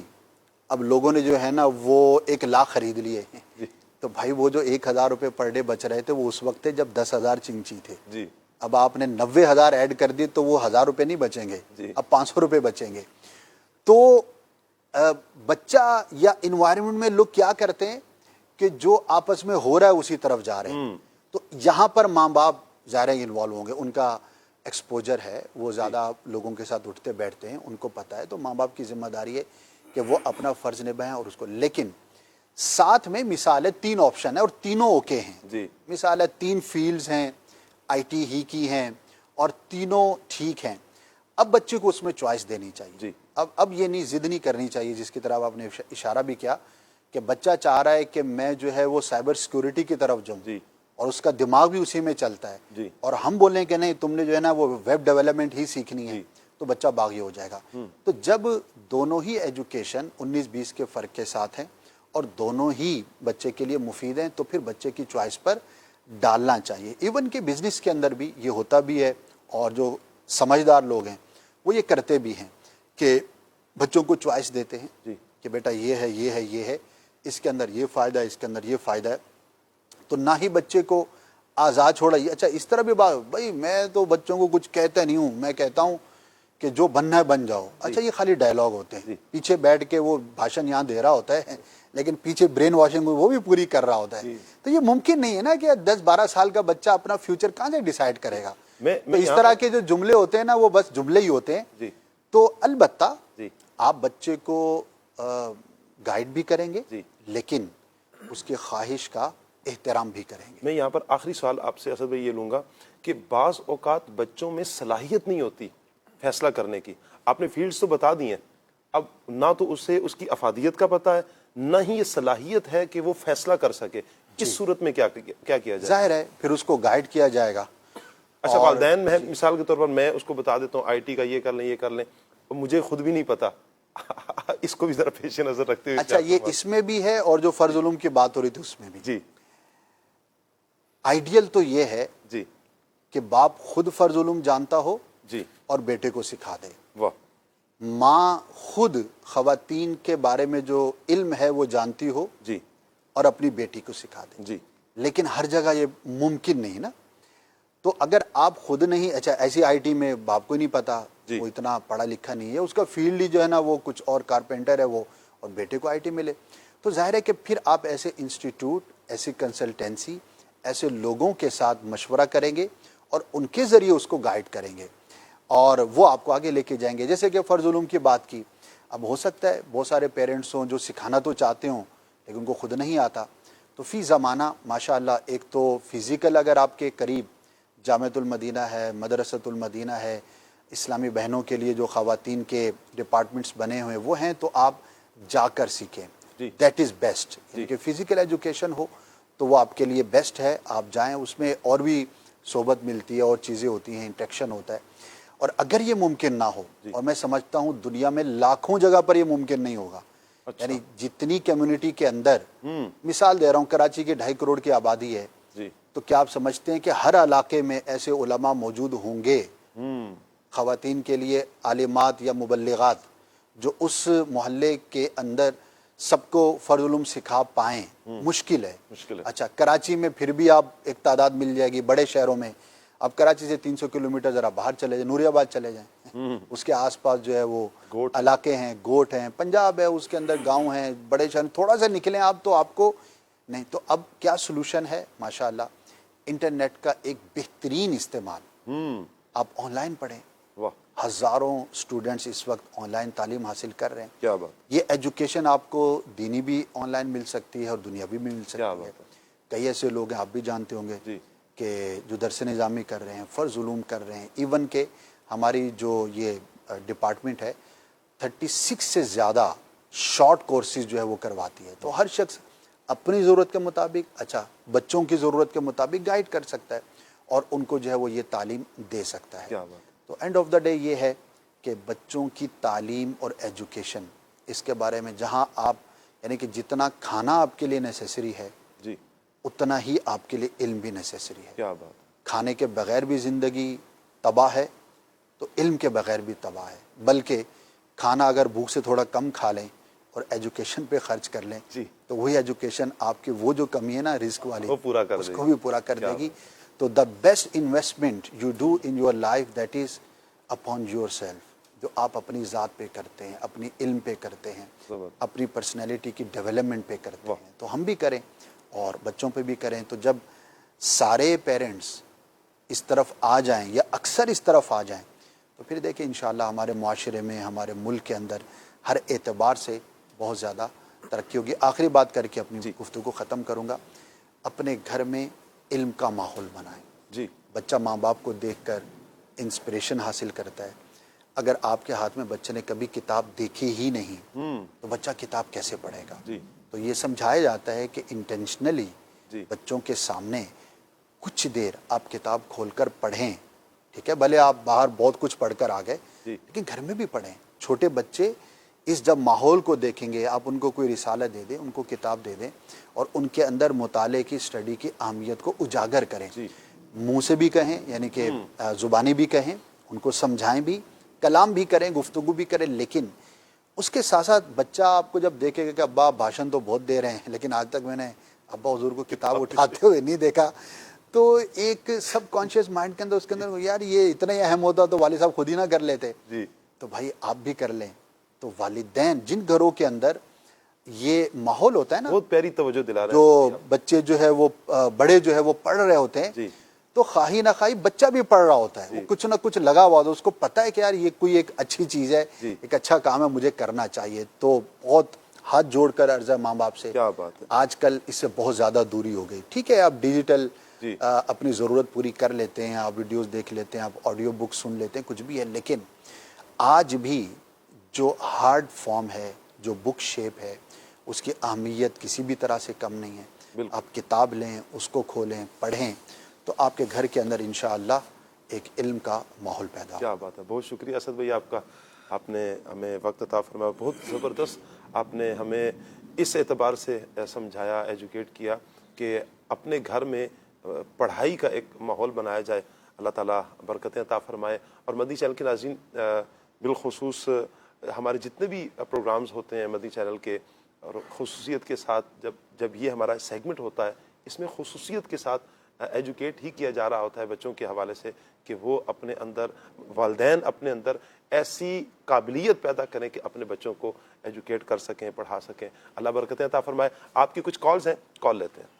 Speaker 8: اب لوگوں نے جو ہے نا وہ 1,00,000 خرید لیے. تو بھائی وہ جو 1,000 روپے پر ڈے بچ رہے تھے وہ اس وقت تھے جب 10,000 چنگچی تھے. اب آپ نے 90,000 ایڈ کر دی تو وہ 1,000 روپے نہیں بچیں گے, اب 500 روپے بچیں گے. تو بچہ یا انوائرمنٹ میں لوگ کیا کرتے ہیں کہ جو آپس میں ہو رہا ہے اسی طرف جا رہے ہیں. تو یہاں پر ماں باپ ظاہر انوالو ہوں گے, ان کا ایکسپوجر ہے, وہ زیادہ لوگوں کے ساتھ اٹھتے بیٹھتے ہیں, ان کو پتہ ہے. تو ماں باپ کی ذمہ داری ہے کہ وہ اپنا فرض نبھائیں اور اس کو, لیکن ساتھ میں مثال ہے 3 آپشن ہے اور تینوں اوکے ہیں. مثال ہے 3 فیلڈز ہیں, آئی ٹی ہی کی ہیں, اور تینوں ٹھیک ہیں. اب بچے کو اس میں چوائس دینی چاہیے. اب یہ نہیں ضد نہیں کرنی چاہیے, جس کی طرف آپ نے اشارہ بھی کیا کہ بچہ چاہ رہا ہے کہ میں جو ہے وہ سائبر سیکیورٹی کی طرف جاؤں, اور اس کا دماغ بھی اسی میں چلتا ہے, اور ہم بولیں کہ نہیں تم نے جو ہے نا وہ ویب ڈیولپمنٹ ہی سیکھنی ہے, تو بچہ باغی ہو جائے گا. تو جب دونوں ہی ایجوکیشن 19-20 کے فرق کے ساتھ ہیں اور دونوں ہی بچے کے لیے مفید ہیں, تو پھر بچے کی چوائس پر ڈالنا چاہیے. ایون کہ بزنس کے اندر بھی یہ ہوتا بھی ہے, اور جو سمجھدار لوگ ہیں وہ یہ کرتے بھی ہیں کہ بچوں کو چوائس دیتے ہیں کہ بیٹا یہ ہے یہ ہے یہ ہے, اس کے اندر یہ فائدہ ہے, اس کے اندر یہ فائدہ ہے. تو نہ ہی بچے کو آزاد چھوڑائیے. اچھا اس طرح بھی بات, بھائی میں تو بچوں کو کچھ کہتا نہیں ہوں, میں کہتا ہوں کہ جو بننا ہے بن جاؤ. اچھا یہ خالی ڈائلاگ ہوتے ہیں, پیچھے بیٹھ کے وہ بھاشن یہاں دے رہا ہوتا ہے, لیکن پیچھے برین واشنگ وہ بھی پوری کر رہا ہوتا ہے. تو یہ ممکن نہیں ہے نا کہ 10-12 سال کا بچہ اپنا فیوچر کہاں سے ڈیسائیڈ کرے گا. تو اس طرح کے جو جملے ہوتے ہیں نا وہ بس جملے ہی ہوتے ہیں. تو البتہ آپ بچے کو گائیڈ بھی کریں گے, لیکن اس کی خواہش کا احترام بھی کریں گے.
Speaker 1: میں یہاں پر آخری سوال آپ سے اسد بھائی یہ لوں گا کہ بعض اوقات بچوں میں صلاحیت نہیں ہوتی فیصلہ کرنے کی. آپ نے فیلڈز تو بتا دی ہیں, اب نہ تو اسے اس کی افادیت کا پتہ ہے, نہ ہی یہ صلاحیت ہے کہ وہ فیصلہ کر سکے. اس صورت میں کیا کیا جائے؟
Speaker 8: ظاہر ہے پھر اس کو گائیڈ کیا جائے گا.
Speaker 1: اچھا والدین میں مثال کے طور پر میں اس کو بتا دیتا ہوں آئی ٹی کا یہ کر لیں یہ کر لیں, مجھے خود بھی نہیں پتا, اس کو بھی ذرا پیش نظر رکھتے ہوئے.
Speaker 8: اچھا یہ اس میں بھی ہے, اور جو فرض علوم کی بات ہو رہی تھی اس میں بھی.
Speaker 1: جی.
Speaker 8: آئیڈیل تو یہ ہے
Speaker 1: جی
Speaker 8: کہ باپ خود فرض علوم جانتا ہو
Speaker 1: جی
Speaker 8: اور بیٹے کو سکھا دے.
Speaker 1: واہ.
Speaker 8: ماں خود خواتین کے بارے میں جو علم ہے وہ جانتی ہو
Speaker 1: جی,
Speaker 8: اور اپنی بیٹی کو سکھا دے.
Speaker 1: جی.
Speaker 8: لیکن ہر جگہ یہ ممکن نہیں نا. تو اگر آپ خود نہیں, اچھا ایسی آئی ٹی میں باپ کو نہیں پتا, وہ اتنا پڑھا لکھا نہیں ہے, اس کا فیلڈ ہی جو ہے نا وہ کچھ اور کارپینٹر ہے وہ, اور بیٹے کو آئی ٹی ملے, تو ظاہر ہے کہ پھر آپ ایسے انسٹیٹیوٹ, ایسی کنسلٹینسی, ایسے لوگوں کے ساتھ مشورہ کریں گے اور ان کے ذریعے اس کو گائیڈ کریں گے اور وہ آپ کو آگے لے کے جائیں گے. جیسے کہ فرض علوم کی بات کی, اب ہو سکتا ہے بہت سارے پیرنٹس ہوں جو سکھانا تو چاہتے ہوں لیکن ان کو خود نہیں آتا, تو فی زمانہ ماشاءاللہ ایک تو فزیکل اگر آپ کے قریب جامعۃ المدینہ ہے, مدرسۃ المدینہ ہے, اسلامی بہنوں کے لیے جو خواتین کے ڈپارٹمنٹس بنے ہوئے وہ ہیں, تو آپ جا کر سیکھیں, دیٹ از بیسٹ. یعنی کہ فزیکل ایجوکیشن ہو تو وہ آپ کے لیے بیسٹ ہے, آپ جائیں, اس میں اور بھی صحبت ملتی ہے اور چیزیں ہوتی ہیں, انٹریکشن ہوتا ہے. اور اگر یہ ممکن نہ ہو, اور میں سمجھتا ہوں دنیا میں لاکھوں جگہ پر یہ ممکن نہیں ہوگا, یعنی جتنی کمیونٹی کے اندر, مثال دے رہا ہوں, کراچی کے 2.5 کروڑ کی آبادی ہے, تو کیا آپ سمجھتے ہیں کہ ہر علاقے میں ایسے علماء موجود ہوں گے خواتین کے لیے, عالمات یا مبلغات, جو اس محلے کے اندر سب کو فرض علوم سکھا پائیں؟ مشکل ہے. اچھا کراچی میں پھر بھی آپ ایک تعداد مل جائے گی, بڑے شہروں میں اب کراچی سے 300 کلومیٹر ذرا باہر چلے جائیں, نوری آباد چلے جائیں, اس کے آس پاس جو ہے وہ علاقے ہیں, گوٹ ہیں, پنجاب ہے, اس کے اندر گاؤں ہیں, بڑے شہر, تھوڑا سا نکلیں آپ تو آپ کو نہیں. تو اب کیا سلوشن ہے؟ ماشاءاللہ انٹرنیٹ کا ایک بہترین استعمال, آپ آن لائن پڑھیں. ہزاروں سٹوڈنٹس اس وقت آن لائن تعلیم حاصل کر رہے ہیں.
Speaker 1: کیا بات.
Speaker 8: یہ ایجوکیشن آپ کو دینی بھی آن لائن مل سکتی ہے اور دنیاوی بھی مل سکتی ہے. کئی ایسے لوگ ہیں, آپ بھی جانتے ہوں گے, کہ جو درس نظامی کر رہے ہیں, فرض علوم کر رہے ہیں, ایون کہ ہماری جو یہ ڈپارٹمنٹ ہے 36 سے زیادہ شارٹ کورسز جو ہے وہ کرواتی ہے. تو ہر شخص اپنی ضرورت کے مطابق, اچھا بچوں کی ضرورت کے مطابق گائیڈ کر سکتا ہے اور ان کو جو ہے وہ یہ تعلیم دے سکتا ہے. تو اینڈ آف دا ڈے یہ ہے کہ بچوں کی تعلیم اور ایجوکیشن, اس کے بارے میں جہاں آپ, یعنی کہ جتنا کھانا آپ کے لیے نیسیسری ہے اتنا ہی آپ کے لیے علم بھی نیسیسری ہے.
Speaker 1: کیا بات.
Speaker 8: کھانے کے بغیر بھی زندگی تباہ ہے تو علم کے بغیر بھی تباہ ہے. بلکہ کھانا اگر بھوک سے تھوڑا کم کھا لیں اور ایجوکیشن پہ خرچ کر لیں تو وہی ایجوکیشن آپ کی وہ جو کمی ہے نا رزق والی, اس کو بھی پورا کر دے گی. تو the best investment you do in your life that is upon your self, جو آپ اپنی ذات پہ کرتے ہیں, اپنی علم پہ کرتے ہیں, اپنی پرسنالٹی کی ڈیولپمنٹ پہ کرتے ہیں. تو ہم بھی کریں اور بچوں پہ بھی کریں. تو جب سارے پیرنٹس اس طرف آ جائیں یا اکثر اس طرف آ جائیں تو پھر دیکھیں انشاءاللہ ہمارے معاشرے میں, ہمارے ملک کے اندر ہر اعتبار سے بہت زیادہ ترقی ہوگی. آخری بات کر کے اپنی گفتگو کو ختم کروں گا. اپنے گھر میں علم کا ماحول بنائیں. بچہ ماں باپ کو دیکھ کر انسپریشن حاصل کرتا ہے. اگر آپ کے ہاتھ میں بچے نے کبھی کتاب دیکھی ہی نہیں تو بچہ کتاب کیسے پڑھے گا؟ تو یہ سمجھایا جاتا ہے کہ انٹینشنلی بچوں کے سامنے کچھ دیر آپ کتاب کھول کر پڑھیں. ٹھیک ہے, بھلے آپ باہر بہت کچھ پڑھ کر آ گئے لیکن گھر میں بھی پڑھیں. چھوٹے بچے اس جب ماحول کو دیکھیں گے, آپ ان کو کوئی رسالہ دے دیں, ان کو کتاب دے دیں اور ان کے اندر مطالعے کی, اسٹڈی کی اہمیت کو اجاگر کریں. منہ سے بھی کہیں, یعنی کہ زبانی بھی کہیں, ان کو سمجھائیں بھی, کلام بھی کریں, گفتگو بھی کریں, لیکن اس کے ساتھ ساتھ بچہ آپ کو جب دیکھے گا کہ ابا بھاشن تو بہت دے رہے ہیں لیکن آج تک میں نے ابا حضور کو کتاب اٹھاتے ہوئے نہیں دیکھا, تو ایک سب کانشیس مائنڈ کے اندر, اس کے اندر یار یہ اتنا ہی اہم ہوتا تو والد صاحب خود ہی نہ کر لیتے. تو بھائی آپ بھی کر لیں. تو والدین جن گھروں کے اندر یہ ماحول ہوتا ہے نا,
Speaker 1: بہت پیاری توجہ دلا رہے ہیں,
Speaker 8: جو بچے جو ہے وہ بڑے جو ہے وہ پڑھ رہے ہوتے ہیں تو خواہی نہ خواہی بچہ بھی پڑھ رہا ہوتا ہے, وہ کچھ نہ کچھ لگا ہوا ہوتا ہے, اس کو پتہ ہے کہ یار یہ کوئی ایک اچھی چیز ہے, ایک اچھا کام ہے, مجھے کرنا چاہیے. تو بہت ہاتھ جوڑ کر عرض ہے ماں باپ سے, آج کل اس سے بہت زیادہ دوری ہو گئی. ٹھیک ہے, آپ ڈیجیٹل اپنی ضرورت پوری کر لیتے ہیں, آپ ویڈیوز دیکھ لیتے ہیں, آپ آڈیو بک سن لیتے ہیں, کچھ بھی ہے, لیکن آج بھی جو ہارڈ فارم ہے, جو بک شیپ ہے, اس کی اہمیت کسی بھی طرح سے کم نہیں ہے. آپ کتاب لیں, اس کو کھولیں, پڑھیں, تو آپ کے گھر کے اندر انشاءاللہ ایک علم کا ماحول پیدا ہو.
Speaker 1: کیا بات ہے, بہت شکریہ اسد بھائی آپ کا, آپ نے ہمیں وقت عطا فرمایا, بہت زبردست آپ نے ہمیں اس اعتبار سے سمجھایا, ایجوکیٹ کیا کہ اپنے گھر میں پڑھائی کا ایک ماحول بنایا جائے. اللہ تعالیٰ برکتیں عطا فرمائے. اور مدنی چینل کے ناظرین, بالخصوص ہمارے جتنے بھی پروگرامز ہوتے ہیں مدنی چینل کے, اور خصوصیت کے ساتھ جب یہ ہمارا سیگمنٹ ہوتا ہے اس میں خصوصیت کے ساتھ ایجوکیٹ ہی کیا جا رہا ہوتا ہے بچوں کے حوالے سے کہ وہ اپنے اندر، والدین اپنے اندر ایسی قابلیت پیدا کریں کہ اپنے بچوں کو ایجوکیٹ کر سکیں، پڑھا سکیں۔ اللہ برکتیں عطا فرمائے۔ آپ کی کچھ کالز ہیں، کال لیتے ہیں۔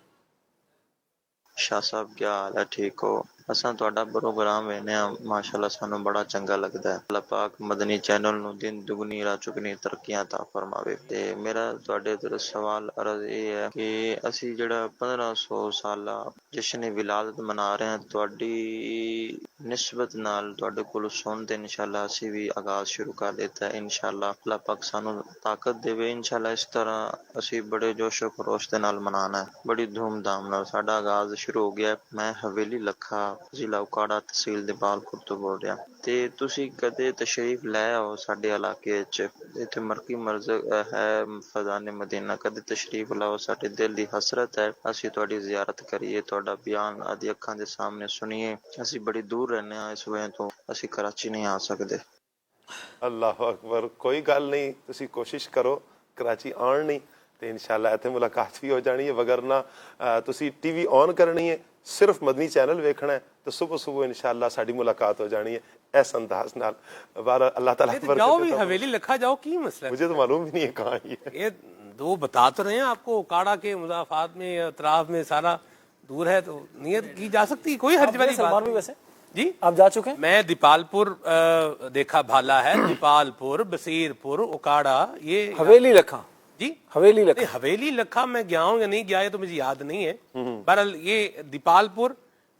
Speaker 9: شاہ صاحب کیا حال ہے؟ ٹھیک ہو؟ اساں تہاڈا پروگرام وینے ماشاءاللہ سانو بڑا چنگا لگدا ہے۔ اللہ پاک مدنی چینل نو دن دگنی رات چگنی ترقیاں عطا فرماوے۔ تے میرا تہاڈے تے سوال عرض یہ ہے کہ اسی جڑا 1500 سالہ جشن ولادت منا رہے ہیں، تہاڈی نسبت نال تہاڈے کول سن تے انشاءاللہ اسی بھی آغاز شروع کر دیتا ہے انشاءاللہ۔ اللہ پاک سانو طاقت دے انشاءاللہ، اس طرح اسی بڑے جوش و خروش دے نال منانا ہے، بڑی دھوم دھام نال۔ ساڈا آغاز شروع ہو گیا ہے۔ میں حویلی لکھا ضلع اکاڑا تحصیل دیپالپور تو بول رہا تے تسی کدے تشریف لے آؤ ساڈے علاقے وچ، ایتھے مرکی مرز ہے فیضان مدینہ، کدے تشریف لاؤ، ساڈے دل دی حسرت ہے اسی تہاڈی زیارت کریے، تہاڈا بیان آدی اکھاں دے سامنے سنیے۔ اسی بڑی دور رہنے ہاں اس وجہ تو اسی کراچی نہیں آ سکدے۔
Speaker 1: اللہ اکبر، کوئی گل نہیں، تسی کوشش کرو کراچی آن نہیں تے انشاءاللہ ایتھے ملاقات بھی ہو جانی ہے، وگرنہ تسی ٹی وی آن کرنی ہے، صرف مدنی چینل ویکھنا ہے تو صبح صبح انشاءاللہ ساڈی ملاقات ہو جانی ہے اس انداز نال۔ بہرحال اللہ تعالیٰ
Speaker 4: جاؤ بھی حویلی لکھا جاؤ، کی مسئلہ؟
Speaker 1: مجھے تو معلوم ہی نہیں ہے کہاں
Speaker 4: یہ دو بتا تو رہے ہیں آپ کو، اکاڑا کے مضافات میں اطراف میں سارا دور ہے تو نیت کی جا سکتی، کوئی حرج والی بات نہیں۔
Speaker 3: ویسے
Speaker 4: جی
Speaker 3: آپ جا چکے ہیں؟
Speaker 4: میں دیپالپور دیکھا بھالا ہے، دیپالپور، بصیرپور، اکاڑا، یہ
Speaker 3: حویلی لکھا،
Speaker 4: جی
Speaker 3: حویلی لکھا،
Speaker 4: حویلی لکھا میں گیا ہوں یا نہیں گیا یہ تو مجھے یاد نہیں ہے۔ بہرحال یہ دیپالپور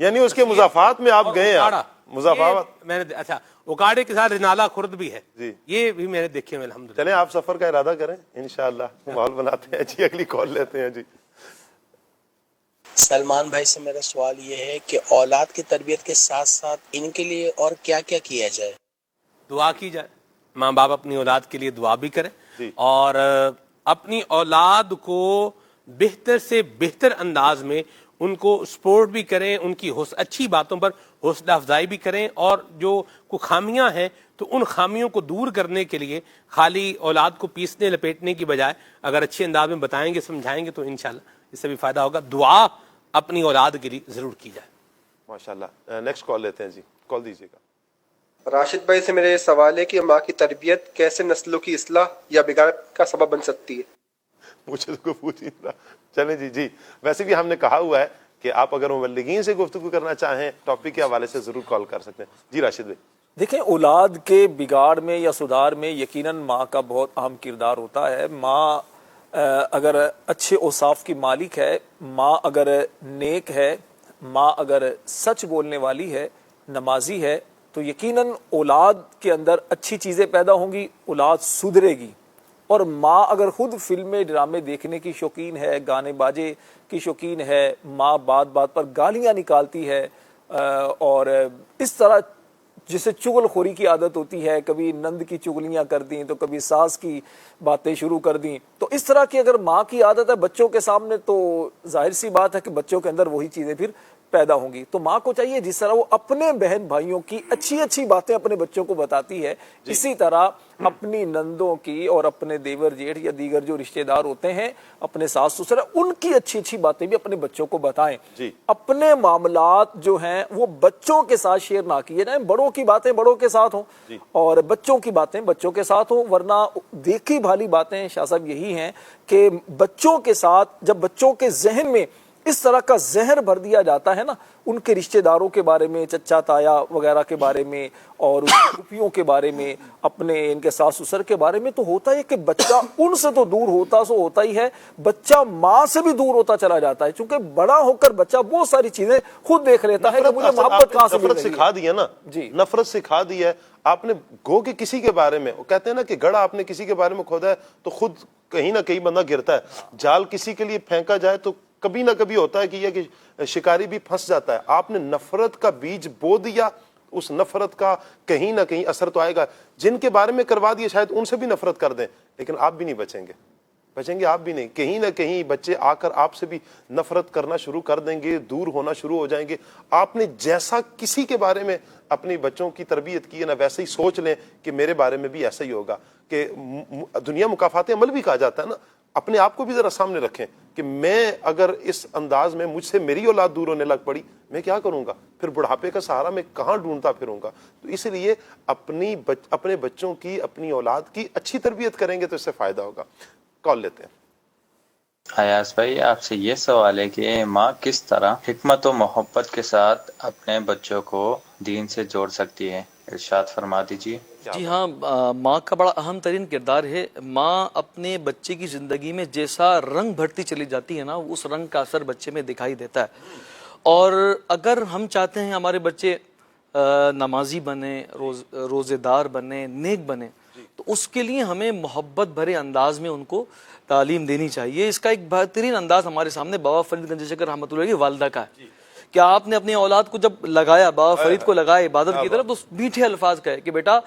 Speaker 1: یعنی اس کے مضافات میں آپ گئے ہیں؟ مضافات
Speaker 4: میں نے، اچھا اکاڑے کے ساتھ رنالہ خرد بھی ہے، یہ بھی میں نے دیکھے ہوئے الحمدللہ۔
Speaker 1: چلیں آپ سفر کا ارادہ کریں انشاءاللہ، ماحول بناتے ہیں۔ جی اگلی کال لیتے ہیں۔ جی
Speaker 10: سلمان بھائی سے میرا سوال یہ ہے کہ اولاد کی تربیت کے ساتھ ساتھ ان کے لیے اور کیا کیا کیا جائے؟
Speaker 4: دعا کی جائے، ماں باپ اپنی اولاد کے لیے دعا بھی کریں اور اپنی اولاد کو بہتر سے بہتر انداز میں ان کو سپورٹ بھی کریں، ان کی اچھی باتوں پر حوصلہ افزائی بھی کریں، اور جو کوئی خامیاں ہیں تو ان خامیوں کو دور کرنے کے لیے خالی اولاد کو پیسنے لپیٹنے کی بجائے اگر اچھے انداز میں بتائیں گے، سمجھائیں گے تو انشاءاللہ اس سے بھی فائدہ ہوگا۔ دعا اپنی اولاد کے لیے ضرور کی جائے۔
Speaker 1: ماشاءاللہ۔ نیکسٹ کال لیتے ہیں۔ جی کال دیجیے گا۔
Speaker 11: راشد بھائی سے میرا یہ سوال ہے کہ ماں کی تربیت کیسے نسلوں کی اصلاح یا بگاڑ کا سبب بن سکتی ہے؟
Speaker 1: مجھے تو پوچھ ہی رہا۔ چلیں جی ویسے بھی ہم نے کہا ہوا ہے کہ آپ اگر مبلغین سے گفتگو کرنا چاہیں ٹاپک کے حوالے سے ضرور کال کر سکتے ہیں۔ جی راشد بھائی۔
Speaker 3: دیکھیں، اولاد کے بگاڑ میں یا سدھار میں یقیناً ماں کا بہت اہم کردار ہوتا ہے۔ ماں اگر اچھے اوصاف کی مالک ہے، ماں اگر نیک ہے، ماں اگر سچ بولنے والی ہے، نمازی ہے، تو یقیناً اولاد کے اندر اچھی چیزیں پیدا ہوں گی، اولاد سدھرے گی۔ اور ماں اگر خود فلمیں ڈرامے دیکھنے کی شوقین ہے، گانے باجے کی شوقین ہے، ماں بات بات پر گالیاں نکالتی ہے، اور اس طرح جسے چغل خوری کی عادت ہوتی ہے، کبھی نند کی چغلیاں کر دیں تو کبھی ساس کی باتیں شروع کر دیں، تو اس طرح کی اگر ماں کی عادت ہے بچوں کے سامنے تو ظاہر سی بات ہے کہ بچوں کے اندر وہی چیزیں پھر پیدا ہوں گی۔ تو ماں کو چاہیے جس طرح وہ اپنے بہن بھائیوں کی اچھی اچھی باتیں اپنے بچوں کو بتاتی ہے، اسی طرح اپنی نندوں کی اور اپنے دیور جیٹھ یا دیگر جو رشتہ دار ہوتے ہیں، اپنے ساس سسر، ان کی اچھی اچھی باتیں بھی اپنے بچوں کو بتائیں۔ اپنے معاملات جو ہیں وہ بچوں کے ساتھ شیئر نہ کیے جائیں، بڑوں کی باتیں بڑوں کے ساتھ ہوں اور بچوں کی باتیں بچوں کے ساتھ ہوں، ورنہ دیکھی بھالی باتیں شاہ صاحب یہی ہیں کہ بچوں کے ساتھ جب بچوں کے ذہن میں اس طرح کا زہر بھر دیا جاتا ہے نا، ان کے رشتہ داروں کے بارے میں، چچا تایا وغیرہ کے بارے میں اور پھوپھیوں کے بارے میں، اپنے ان کے ساس سسر کے بارے میں، تو ہوتا ہے کہ بچہ ان سے تو دور ہوتا ہی ہے، بچہ ماں سے بھی دور ہوتا چلا جاتا ہے، چونکہ بڑا ہو کر بچہ بہت ساری چیزیں خود دیکھ لیتا ہے کہ مجھے محبت کہاں سے مل رہی ہے۔
Speaker 1: نفرت سکھا دی ہے نا، نفرت سکھا دی ہے آپ نے، گو کہ کسی کے بارے میں، وہ کہتے ہیں نا کہ گڑھا آپ نے کسی کے بارے میں کھودا ہے تو خود کہیں نہ کہیں بندہ گرتا ہے، جال کسی کے لیے پھینکا جائے تو کبھی نہ کبھی ہوتا ہے کہ یہ کہ شکاری بھی پھنس جاتا ہے۔ آپ نے نفرت کا بیج بو دیا، اس نفرت کا کہیں نہ کہیں اثر تو آئے گا۔ جن کے بارے میں کروا دیا شاید ان سے بھی نفرت کر دیں، لیکن آپ بھی نہیں بچیں گے آپ بھی نہیں، کہیں نہ کہیں بچے آ کر آپ سے بھی نفرت کرنا شروع کر دیں گے، دور ہونا شروع ہو جائیں گے۔ آپ نے جیسا کسی کے بارے میں اپنی بچوں کی تربیت کی ہے نا، ویسے ہی سوچ لیں کہ میرے بارے میں بھی ایسا ہی ہوگا، کہ دنیا مکافات عمل بھی کہا جاتا ہے نا۔ اپنے آپ کو بھی ذرا سامنے رکھیں کہ میں اگر اس انداز میں مجھ سے میری اولاد دور ہونے لگ پڑی میں کیا کروں گا, پھر بڑھاپے کا سہارا میں کہاں ڈھونڈتا پھروں گا. تو اس لیے اپنے بچوں کی, اپنی اولاد کی اچھی تربیت کریں گے تو اس سے فائدہ ہوگا. کال لیتے ہیں.
Speaker 12: ایاز بھائی, آپ سے یہ سوال ہے کہ ماں کس طرح حکمت و محبت کے ساتھ اپنے بچوں کو دین سے جوڑ سکتی ہے, ارشاد فرما دیجیے.
Speaker 5: جی ہاں, ماں کا بڑا اہم ترین کردار ہے. ماں اپنے بچے کی زندگی میں جیسا رنگ بھرتی چلی جاتی ہے نا, اس رنگ کا اثر بچے میں دکھائی دیتا ہے. اور اگر ہم چاہتے ہیں ہمارے بچے نمازی بنے, روزے دار بنے, نیک بنے, تو اس کے لیے ہمیں محبت بھرے انداز میں ان کو تعلیم دینی چاہیے. اس کا ایک بہترین انداز ہمارے سامنے بابا فرید گنج شکر رحمۃ اللہ کی والدہ کا ہے. کہ آپ نے اپنی اولاد کو جب لگایا, بابا فرید کو لگایا عبادت کی طرف, تو میٹھے الفاظ کہے کہ بیٹا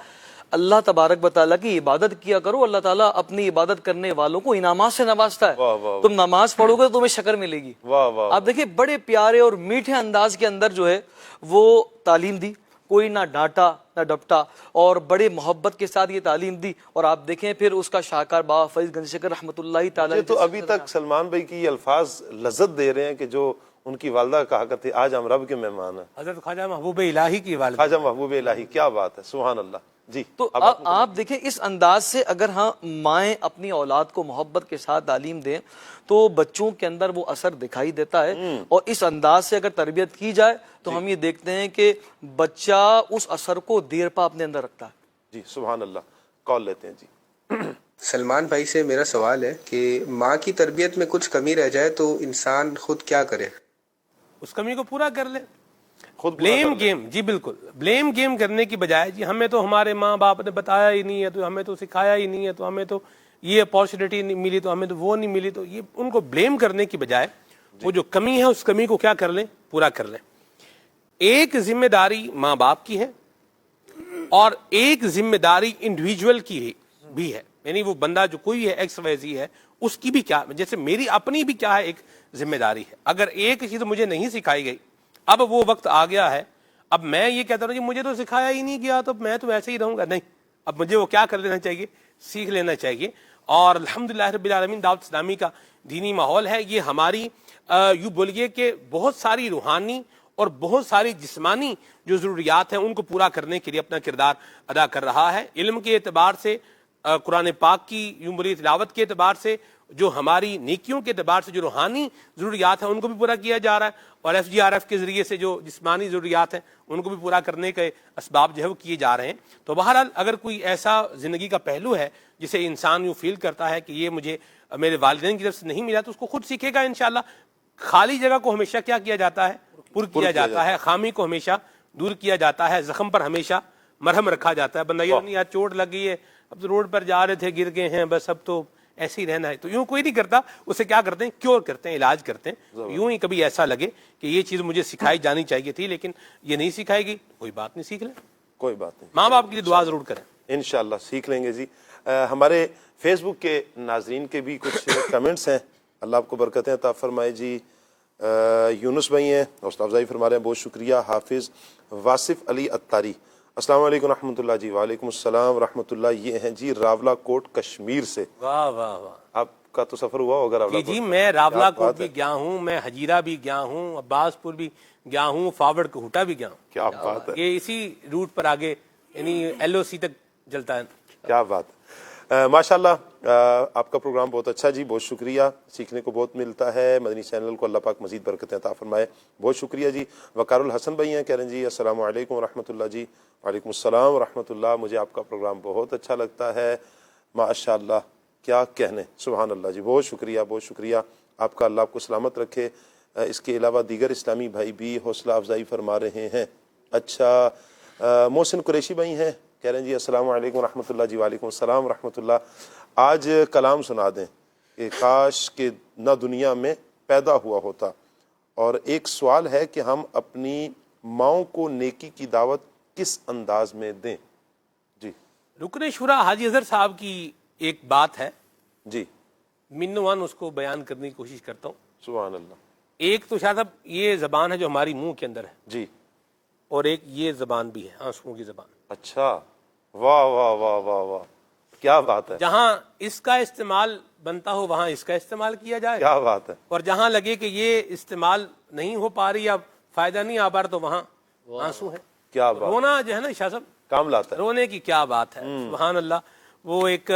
Speaker 5: اللہ تبارک و تعالیٰ کی عبادت کیا کرو, اللہ تعالیٰ اپنی عبادت کرنے والوں کو انعامات سے نوازتا ہے, تم نماز پڑھو گے تو تمہیں شکر ملے گی. آپ دیکھیں بڑے پیارے اور میٹھے انداز کے اندر جو ہے وہ تعلیم دی, کوئی نہ ڈانٹا نہ ڈپٹا, اور بڑے محبت کے ساتھ یہ تعلیم دی. اور آپ دیکھیں پھر اس کا شاہکار بابا فرید گنج شکر رحمۃ اللہ تعالیٰ
Speaker 1: تو ابھی تک سلمان بھائی کی یہ الفاظ لذت دے رہے ہیں کہ جو ان کی والدہ کہا کرتے آج ہم رب کے مہمان ہیں.
Speaker 4: حضرت خواجہ محبوب الہی کی والدہ,
Speaker 1: خواجہ محبوب الہی, کیا بات ہے, سبحان اللہ. جی
Speaker 5: تو آپ دیکھیں اس انداز سے اگر مائیں اپنی اولاد کو محبت کے ساتھ تعلیم دیں تو بچوں کے اندر وہ اثر دکھائی دیتا ہے. اور اس انداز سے اگر تربیت کی جائے تو ہم یہ دیکھتے ہیں کہ بچہ اس اثر کو دیر پا اپنے اندر رکھتا ہے.
Speaker 1: جی سبحان اللہ. کال لیتے ہیں. جی
Speaker 11: سلمان بھائی سے میرا سوال ہے کہ ماں کی تربیت میں کچھ کمی رہ جائے تو انسان خود کیا کرے؟
Speaker 4: اس کمی کو پورا کر لے. بلیم گیم, جی بالکل, بلیم گیم کرنے کی بجائے جی ہمیں تو ہمارے ماں باپ نے بتایا ہی نہیں ہے, تو ہمیں تو سکھایا ہی نہیں ہے, تو ہمیں تو یہ اپارچونیٹی نہیں ملی, تو ہمیں تو وہ نہیں ملی, تو یہ ان کو بلیم کرنے کی بجائے وہ جو کمی ہے اس کمی کو کیا کر لیں, پورا کر لیں. ایک ذمہ داری ماں باپ کی ہے اور ایک ذمہ داری انڈیویجول کی بھی ہے. یعنی وہ بندہ جو کوئی ہے ایکس وائی زی ہے, اس کی بھی کیا, جیسے میری اپنی بھی کیا ہے ایک ذمہ داری ہے. اگر ایک چیز مجھے نہیں سکھائی گئی, اب وہ وقت آ گیا ہے, اب میں یہ کہتا ہوں جی مجھے تو سکھایا ہی نہیں گیا تو میں تو ویسے ہی رہوں گا, نہیں, اب مجھے وہ کیا کر لینا چاہیے, سیکھ لینا چاہیے. اور الحمدللہ رب العالمین دعوت اسلامی کا دینی ماحول ہے, یہ ہماری یوں بولیے کہ بہت ساری روحانی اور بہت ساری جسمانی جو ضروریات ہیں ان کو پورا کرنے کے لیے اپنا کردار ادا کر رہا ہے. علم کے اعتبار سے, قرآن پاک کی یوں بولیے تلاوت کے اعتبار سے, جو ہماری نیکیوں کے اعتبار سے جو روحانی ضروریات ہیں ان کو بھی پورا کیا جا رہا ہے, اور FGRF کے ذریعے سے جو جسمانی ضروریات ہیں ان کو بھی پورا کرنے کے اسباب جو ہے وہ کیے جا رہے ہیں. تو بہرحال اگر کوئی ایسا زندگی کا پہلو ہے جسے انسان یوں فیل کرتا ہے کہ یہ مجھے میرے والدین کی طرف سے نہیں ملا, تو اس کو خود سیکھے گا انشاءاللہ. خالی جگہ کو ہمیشہ کیا کیا جاتا ہے, پر کیا جاتا ہے, خامی کو ہمیشہ دور کیا جاتا ہے, زخم پر ہمیشہ مرہم رکھا جاتا ہے. بندہ یہ نہیں یار چوٹ لگ گئی ہے, اب تو روڈ پر جا رہے تھے گر گئے ہیں, بس اب تو ایسے ہی رہنا ہے, تو یوں کوئی نہیں کرتا. اسے کیا کرتے ہیں, کیور کرتے ہیں, علاج کرتے ہیں. یوں ہی کبھی ایسا لگے کہ یہ چیز مجھے سکھائی جانی چاہیے تھی لیکن یہ نہیں سکھائے گی, کوئی بات نہیں, سیکھ لیں,
Speaker 1: کوئی بات نہیں,
Speaker 4: ماں باپ کے لیے دعا ضرور کریں,
Speaker 1: انشاءاللہ سیکھ لیں گے. جی ہمارے فیس بک کے ناظرین کے بھی کچھ کمنٹس ہیں, اللہ آپ کو برکتیں عطا فرمائے. جی یونس بھائی ہیں, حوصلہ افزائی فرما رہے ہیں, بہت شکریہ. حافظ واصف علی اتاری, السلام علیکم رحمۃ اللہ. جی وعلیکم السلام رحمۃ اللہ. یہ ہیں جی راولہ کوٹ کشمیر سے.
Speaker 4: واہ واہ واہ, آپ
Speaker 1: کا تو سفر ہوا ہوگا راولہ
Speaker 4: جی میں راولہ کوٹ بھی گیا ہوں, میں حجیرہ بھی گیا ہوں, عباس پور بھی گیا ہوں, فاورڈ کوہٹا بھی گیا ہوں.
Speaker 1: کیا بات ہے,
Speaker 4: یہ اسی روٹ پر آگے یعنی LOC تک چلتا ہے.
Speaker 1: کیا بات ہے, ماشاءاللہ. آپ کا پروگرام بہت اچھا, جی بہت شکریہ, سیکھنے کو بہت ملتا ہے. مدنی چینل کو اللہ پاک مزید برکتیں عطا فرمائے, بہت شکریہ. جی وقار الحسن بھائی ہیں, کہہ رہے ہیں جی السلام علیکم ورحمۃ اللہ. جی وعلیکم السلام ورحمۃ اللہ, مجھے آپ کا پروگرام بہت اچھا لگتا ہے, ماشاءاللہ, کیا کہنے, سبحان اللہ. جی بہت شکریہ, بہت شکریہ آپ کا, اللہ آپ کو سلامت رکھے. اس کے علاوہ دیگر اسلامی بھائی بھی حوصلہ افزائی فرما رہے ہیں. اچھا محسن قریشی بھائی ہیں, کہہ رہے ہیں جی السلام علیکم ورحمۃ اللہ. جی وعلیکم السلام ورحمۃ اللہ. آج کلام سنا دیں کہ کاش کہ نہ دنیا میں پیدا ہوا ہوتا, اور ایک سوال ہے کہ ہم اپنی ماؤں کو نیکی کی دعوت کس انداز میں دیں. جی
Speaker 4: رکن شورا حاجی اظہر صاحب کی ایک بات ہے,
Speaker 1: جی
Speaker 4: منوان اس کو بیان کرنے کی کوشش کرتا ہوں.
Speaker 1: سبحان اللہ.
Speaker 4: ایک تو شاید اب یہ زبان ہے جو ہماری منہ کے اندر ہے,
Speaker 1: جی,
Speaker 4: اور ایک یہ زبان بھی ہے, آنسوؤں کی زبان.
Speaker 1: اچھا, واہ واہ واہ واہ واہ, کیا بات ہے،
Speaker 4: جہاں اس کا استعمال بنتا ہو وہاں اس کا استعمال کیا جائے،
Speaker 1: کیا بات ہے،
Speaker 4: اور جہاں لگے کہ یہ استعمال نہیں ہو پا رہی یا فائدہ نہیں آ پا رہا تو وہاں آنسو ہے.
Speaker 1: کیا بات،
Speaker 4: رونا جو ہے نا شاہ صاحب
Speaker 1: کام لاتا ہے.
Speaker 4: رونے کی کیا بات ہے، سبحان اللہ. وہ ایک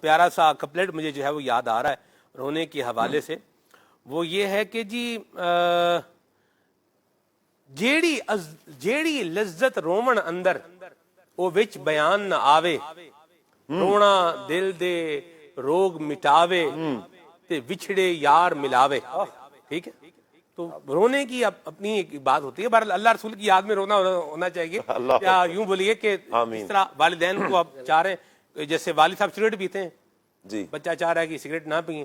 Speaker 4: پیارا سا کپلیٹ مجھے جو ہے وہ یاد آ رہا ہے رونے کے حوالے سے. وہ یہ ہے کہ جی جیڑی لذت رومن اندر او وچ بیان نہ آوے، رونا دل دے روگ مٹاوے تے وچھڑے یار ملاوے. ٹھیک ہے، تو رونے کی اپنی ایک بات ہوتی ہے. بہرحال اللہ رسول کی یاد میں رونا ہونا چاہیے. یا یوں بولیے کہ اس طرح والدین کو آپ چاہ رہے ہیں، جیسے والد صاحب سگریٹ پیتے ہیں جی، بچہ چاہ رہا ہے کہ سگریٹ نہ پئیں،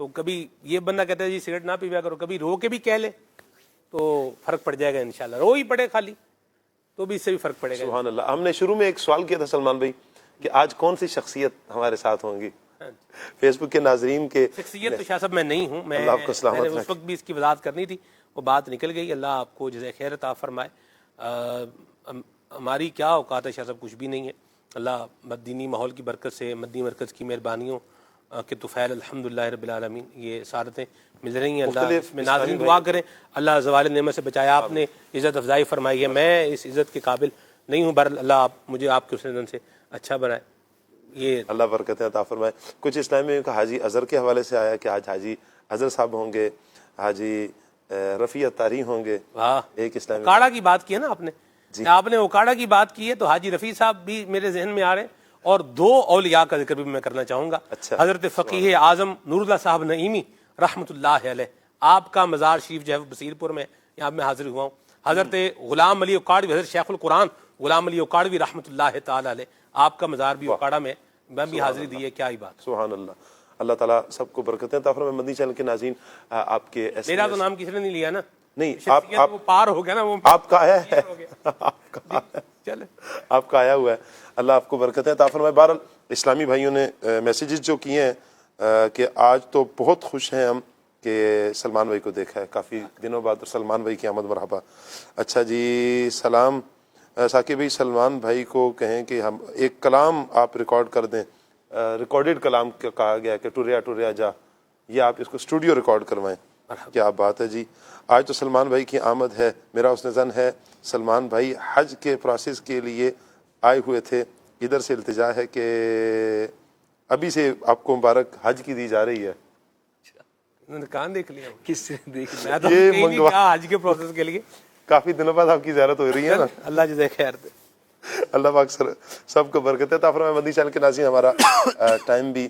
Speaker 4: تو کبھی یہ بندہ کہتا ہے جی سگریٹ نہ پیوا کرو، کبھی رو کے بھی کہہ لے تو فرق پڑ جائے گا انشاءاللہ. رو ہی پڑے خالی تو بھی اس سے بھی فرق پڑے گا.
Speaker 1: سبحان اللہ. ہم نے شروع میں ایک سوال کیا تھا سلمان بھائی کہ آج کون سی شخصیت ہمارے ساتھ ہوں گی. فیس بک کے ناظرین کے
Speaker 4: شخصیت تو شاہ صاحب میں نہیں ہوں، میں
Speaker 1: اللہ آپ کو سلامت رکھے.
Speaker 4: اس وقت بھی اس کی وضاحت کرنی تھی، وہ بات نکل گئی. اللہ آپ کو جزائے خیر عطا فرمائے. ہماری کیا اوقات ہے شاہ صاحب، کچھ بھی نہیں ہے. اللہ مدینی ماحول کی برکت سے، مدنی مرکز کی مہربانیوں کے طفیل الحمدللہ رب العالمین یہ سعادتیں مل رہی ہیں. اللہ اس میں ناظرین دعا کریں اللہ زوال نعمت سے بچایا. آپ نے عزت افزائی فرمائی ہے، میں اس عزت کے قابل نہیں ہوں، بہرحال اللہ آپ مجھے آپ کے حسن سے اچھا بنائے. یہ
Speaker 1: اللہ برکتیں عطا فرمائے. کچھ اسلامی کا حاجی اظہر کے حوالے سے آیا کہ آج حاجی اظہر صاحب ہوں گے، حاجی رفیع اتاری ہوں گے. ایک اسلامی
Speaker 4: اوکاڑا کی بات کی ہے نا آپ نے، آپ نے اوکاڑا کی بات کی ہے تو حاجی رفیع صاحب بھی میرے ذہن میں آ رہے ہیں. اور دو اولیاء کا ذکر بھی میں کرنا چاہوں گا. حضرت فقیہ اعظم نور اللہ صاحب نعیمی رحمۃ اللہ علیہ، آپ کا مزار شریف جو ہے بصیر پور میں، یہاں میں حاضر ہوا ہوں. حضرت غلام علی اوکاڑوی، حضرت شیخ القرآن غلام علی اوکاڑوی رحمۃ اللہ تعالی علیہ، آپ کا مزار بھی اوکاڑا میں، میں بھی حاضری دی ہے. کیا ہی بات.
Speaker 1: سبحان اللہ. اللہ تعالیٰ سب کو برکتیں عطا فرمائے. مدنی چینل کے ناظرین آپ کے
Speaker 4: میرا تو نام کسی نے نہیں لیا نا،
Speaker 1: نہیں
Speaker 4: آپ وہ پار ہو گیا نا، وہ
Speaker 1: آپ کا آیا ہے، آپ کا آیا ہوا ہے. اللہ آپ کو برکتیں عطا فرمائے. بہرحال اسلامی بھائیوں نے میسیجز جو کیے ہیں کہ آج تو بہت خوش ہیں ہم کہ سلمان بھائی کو دیکھا ہے کافی دنوں بعد. سلمان بھائی کی آمد مرحبا. اچھا جی، سلام ثاقب بھائی، سلمان بھائی کو کہیں کہ ہم ایک کلام آپ ریکارڈ کر دیں. ریکارڈڈ کلام کہا گیا کہ ٹوریا ٹوریا جا، یہ آپ اس کو اسٹوڈیو ریکارڈ کروائیں. کیا بات ہے جی. آج تو سلمان بھائی کی آمد ہے. میرا حسن ظن ہے سلمان بھائی حج کے پروسیس کے لیے آئے ہوئے تھے. ادھر سے التجا ہے کہ ابھی سے آپ کو مبارک حج کی دی جا رہی ہے.
Speaker 4: کہاں دیکھ لیا،
Speaker 5: کس سے دیکھ
Speaker 4: لیا؟ یہ منگوا حج کے پروسیس کے لیے
Speaker 1: کافی دنوں بعد آپ کی زیارت ہو رہی ہے نا.
Speaker 4: اللہ جزائے خیر دے.
Speaker 1: اللہ پاک سب کو برکت عطا فرمائے. مدنی چینل کے ناظرین، ہمارا ٹائم بھی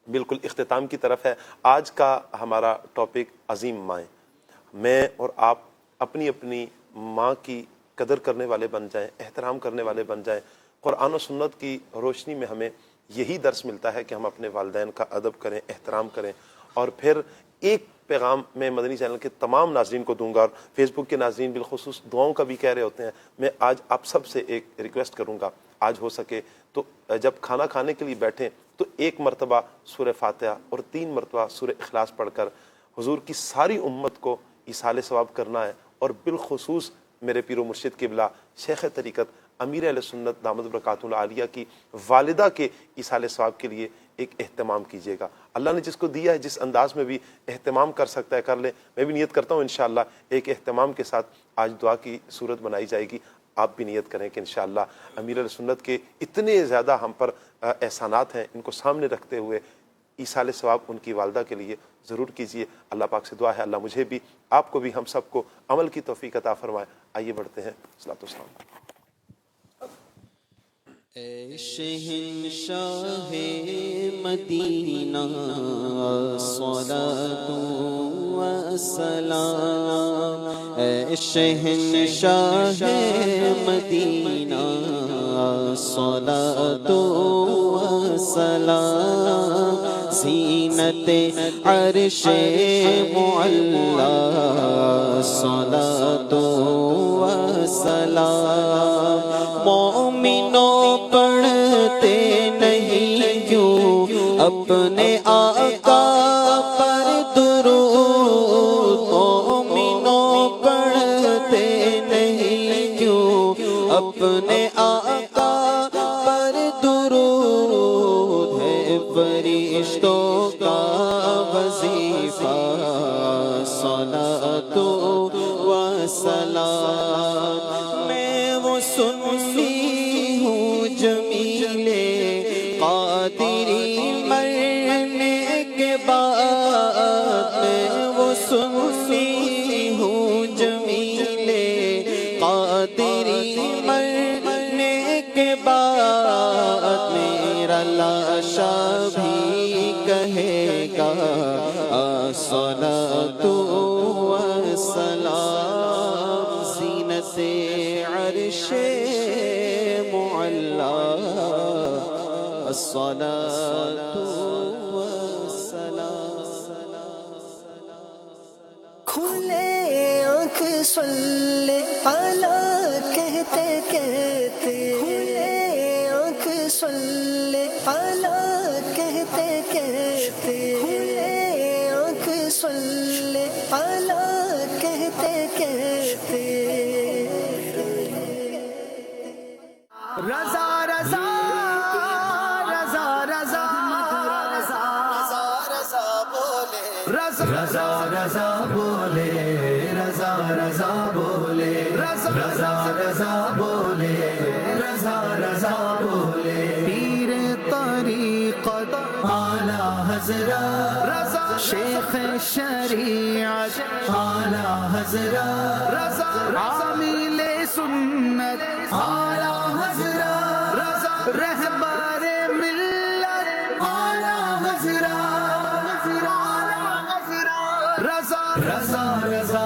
Speaker 1: بالکل اختتام کی طرف ہے. آج کا ہمارا ٹاپک عظیم مائیں. میں اور آپ اپنی اپنی ماں کی قدر کرنے والے بن جائیں، احترام کرنے والے بن جائیں. قرآن و سنت کی روشنی میں ہمیں یہی درس ملتا ہے کہ ہم اپنے والدین کا ادب کریں، احترام کریں. اور پھر ایک پیغام میں مدنی چینل کے تمام ناظرین کو دوں گا، اور فیس بک کے ناظرین بالخصوص دعاؤں کا بھی کہہ رہے ہوتے ہیں. میں آج آپ سب سے ایک ریکویسٹ کروں گا، آج ہو سکے تو جب کھانا کھانے کے لیے بیٹھیں تو 1 مرتبہ سورہ فاتحہ اور 3 مرتبہ سورہ اخلاص پڑھ کر حضور کی ساری امت کو ایصال ثواب کرنا ہے. اور بالخصوص میرے پیر و مرشد قبلہ شیخ طریقت امیر اہل سنت دامت برکاتہ العالیہ کی والدہ کے ایصال ثواب کے لیے ایک اہتمام کیجیے گا. اللہ نے جس کو دیا ہے جس انداز میں بھی اہتمام کر سکتا ہے کر لے. میں بھی نیت کرتا ہوں انشاءاللہ ایک اہتمام کے ساتھ آج دعا کی صورت بنائی جائے گی. آپ بھی نیت کریں کہ انشاءاللہ امیر اہل سنت کے اتنے زیادہ ہم پر احسانات ہیں، ان کو سامنے رکھتے ہوئے ایصال ثواب ان کی والدہ کے لیے ضرور کیجیے. اللہ پاک سے دعا ہے اللہ مجھے بھی، آپ کو بھی، ہم سب کو عمل کی توفیق عطا فرمائے. آئیے بڑھتے ہیں. صلاۃ والسلام.
Speaker 13: اے شہنشاہ مدینہ صلاۃ و سلام، اے شہنشاہ مدینہ صلاۃ و سلام، زینت عرش معلی صلاۃ و سلام. مومنوں پڑھتے نہیں کیوں اپنے آقا پر درود، مومنوں پڑھتے نہیں کیوں اپنے آقا پر درود. فرشتوں کا وظیفہ صلاۃ و سلام میں وہ سنی ہوں جمیل قادری مرنے کے بعد میں وہ سنی ہوں جمیل قادری مرنے کے بعد میرا لاشا بھی کہے گا الصلاۃ والسلام زینت عرش معلا الصلاۃ
Speaker 14: کھلے آنکھ صلی علی کہتے کہتے کھلے آنکھ صلی علی کہتے کہتے کھلے آنکھ صلی علی کہتے کہتے رضا رضا رضا رضا رضا بولے رضا رضا بولے رضا رضا بولے رضا رضا بولے رضا رضا بولے پیر طریقت اعلی حضرت رضا شیخ شریعت اعلی حضرت رضا عامل سنت اعلی حضرت رضا رہبر ملت اعلی حضرت رضا رضا رضا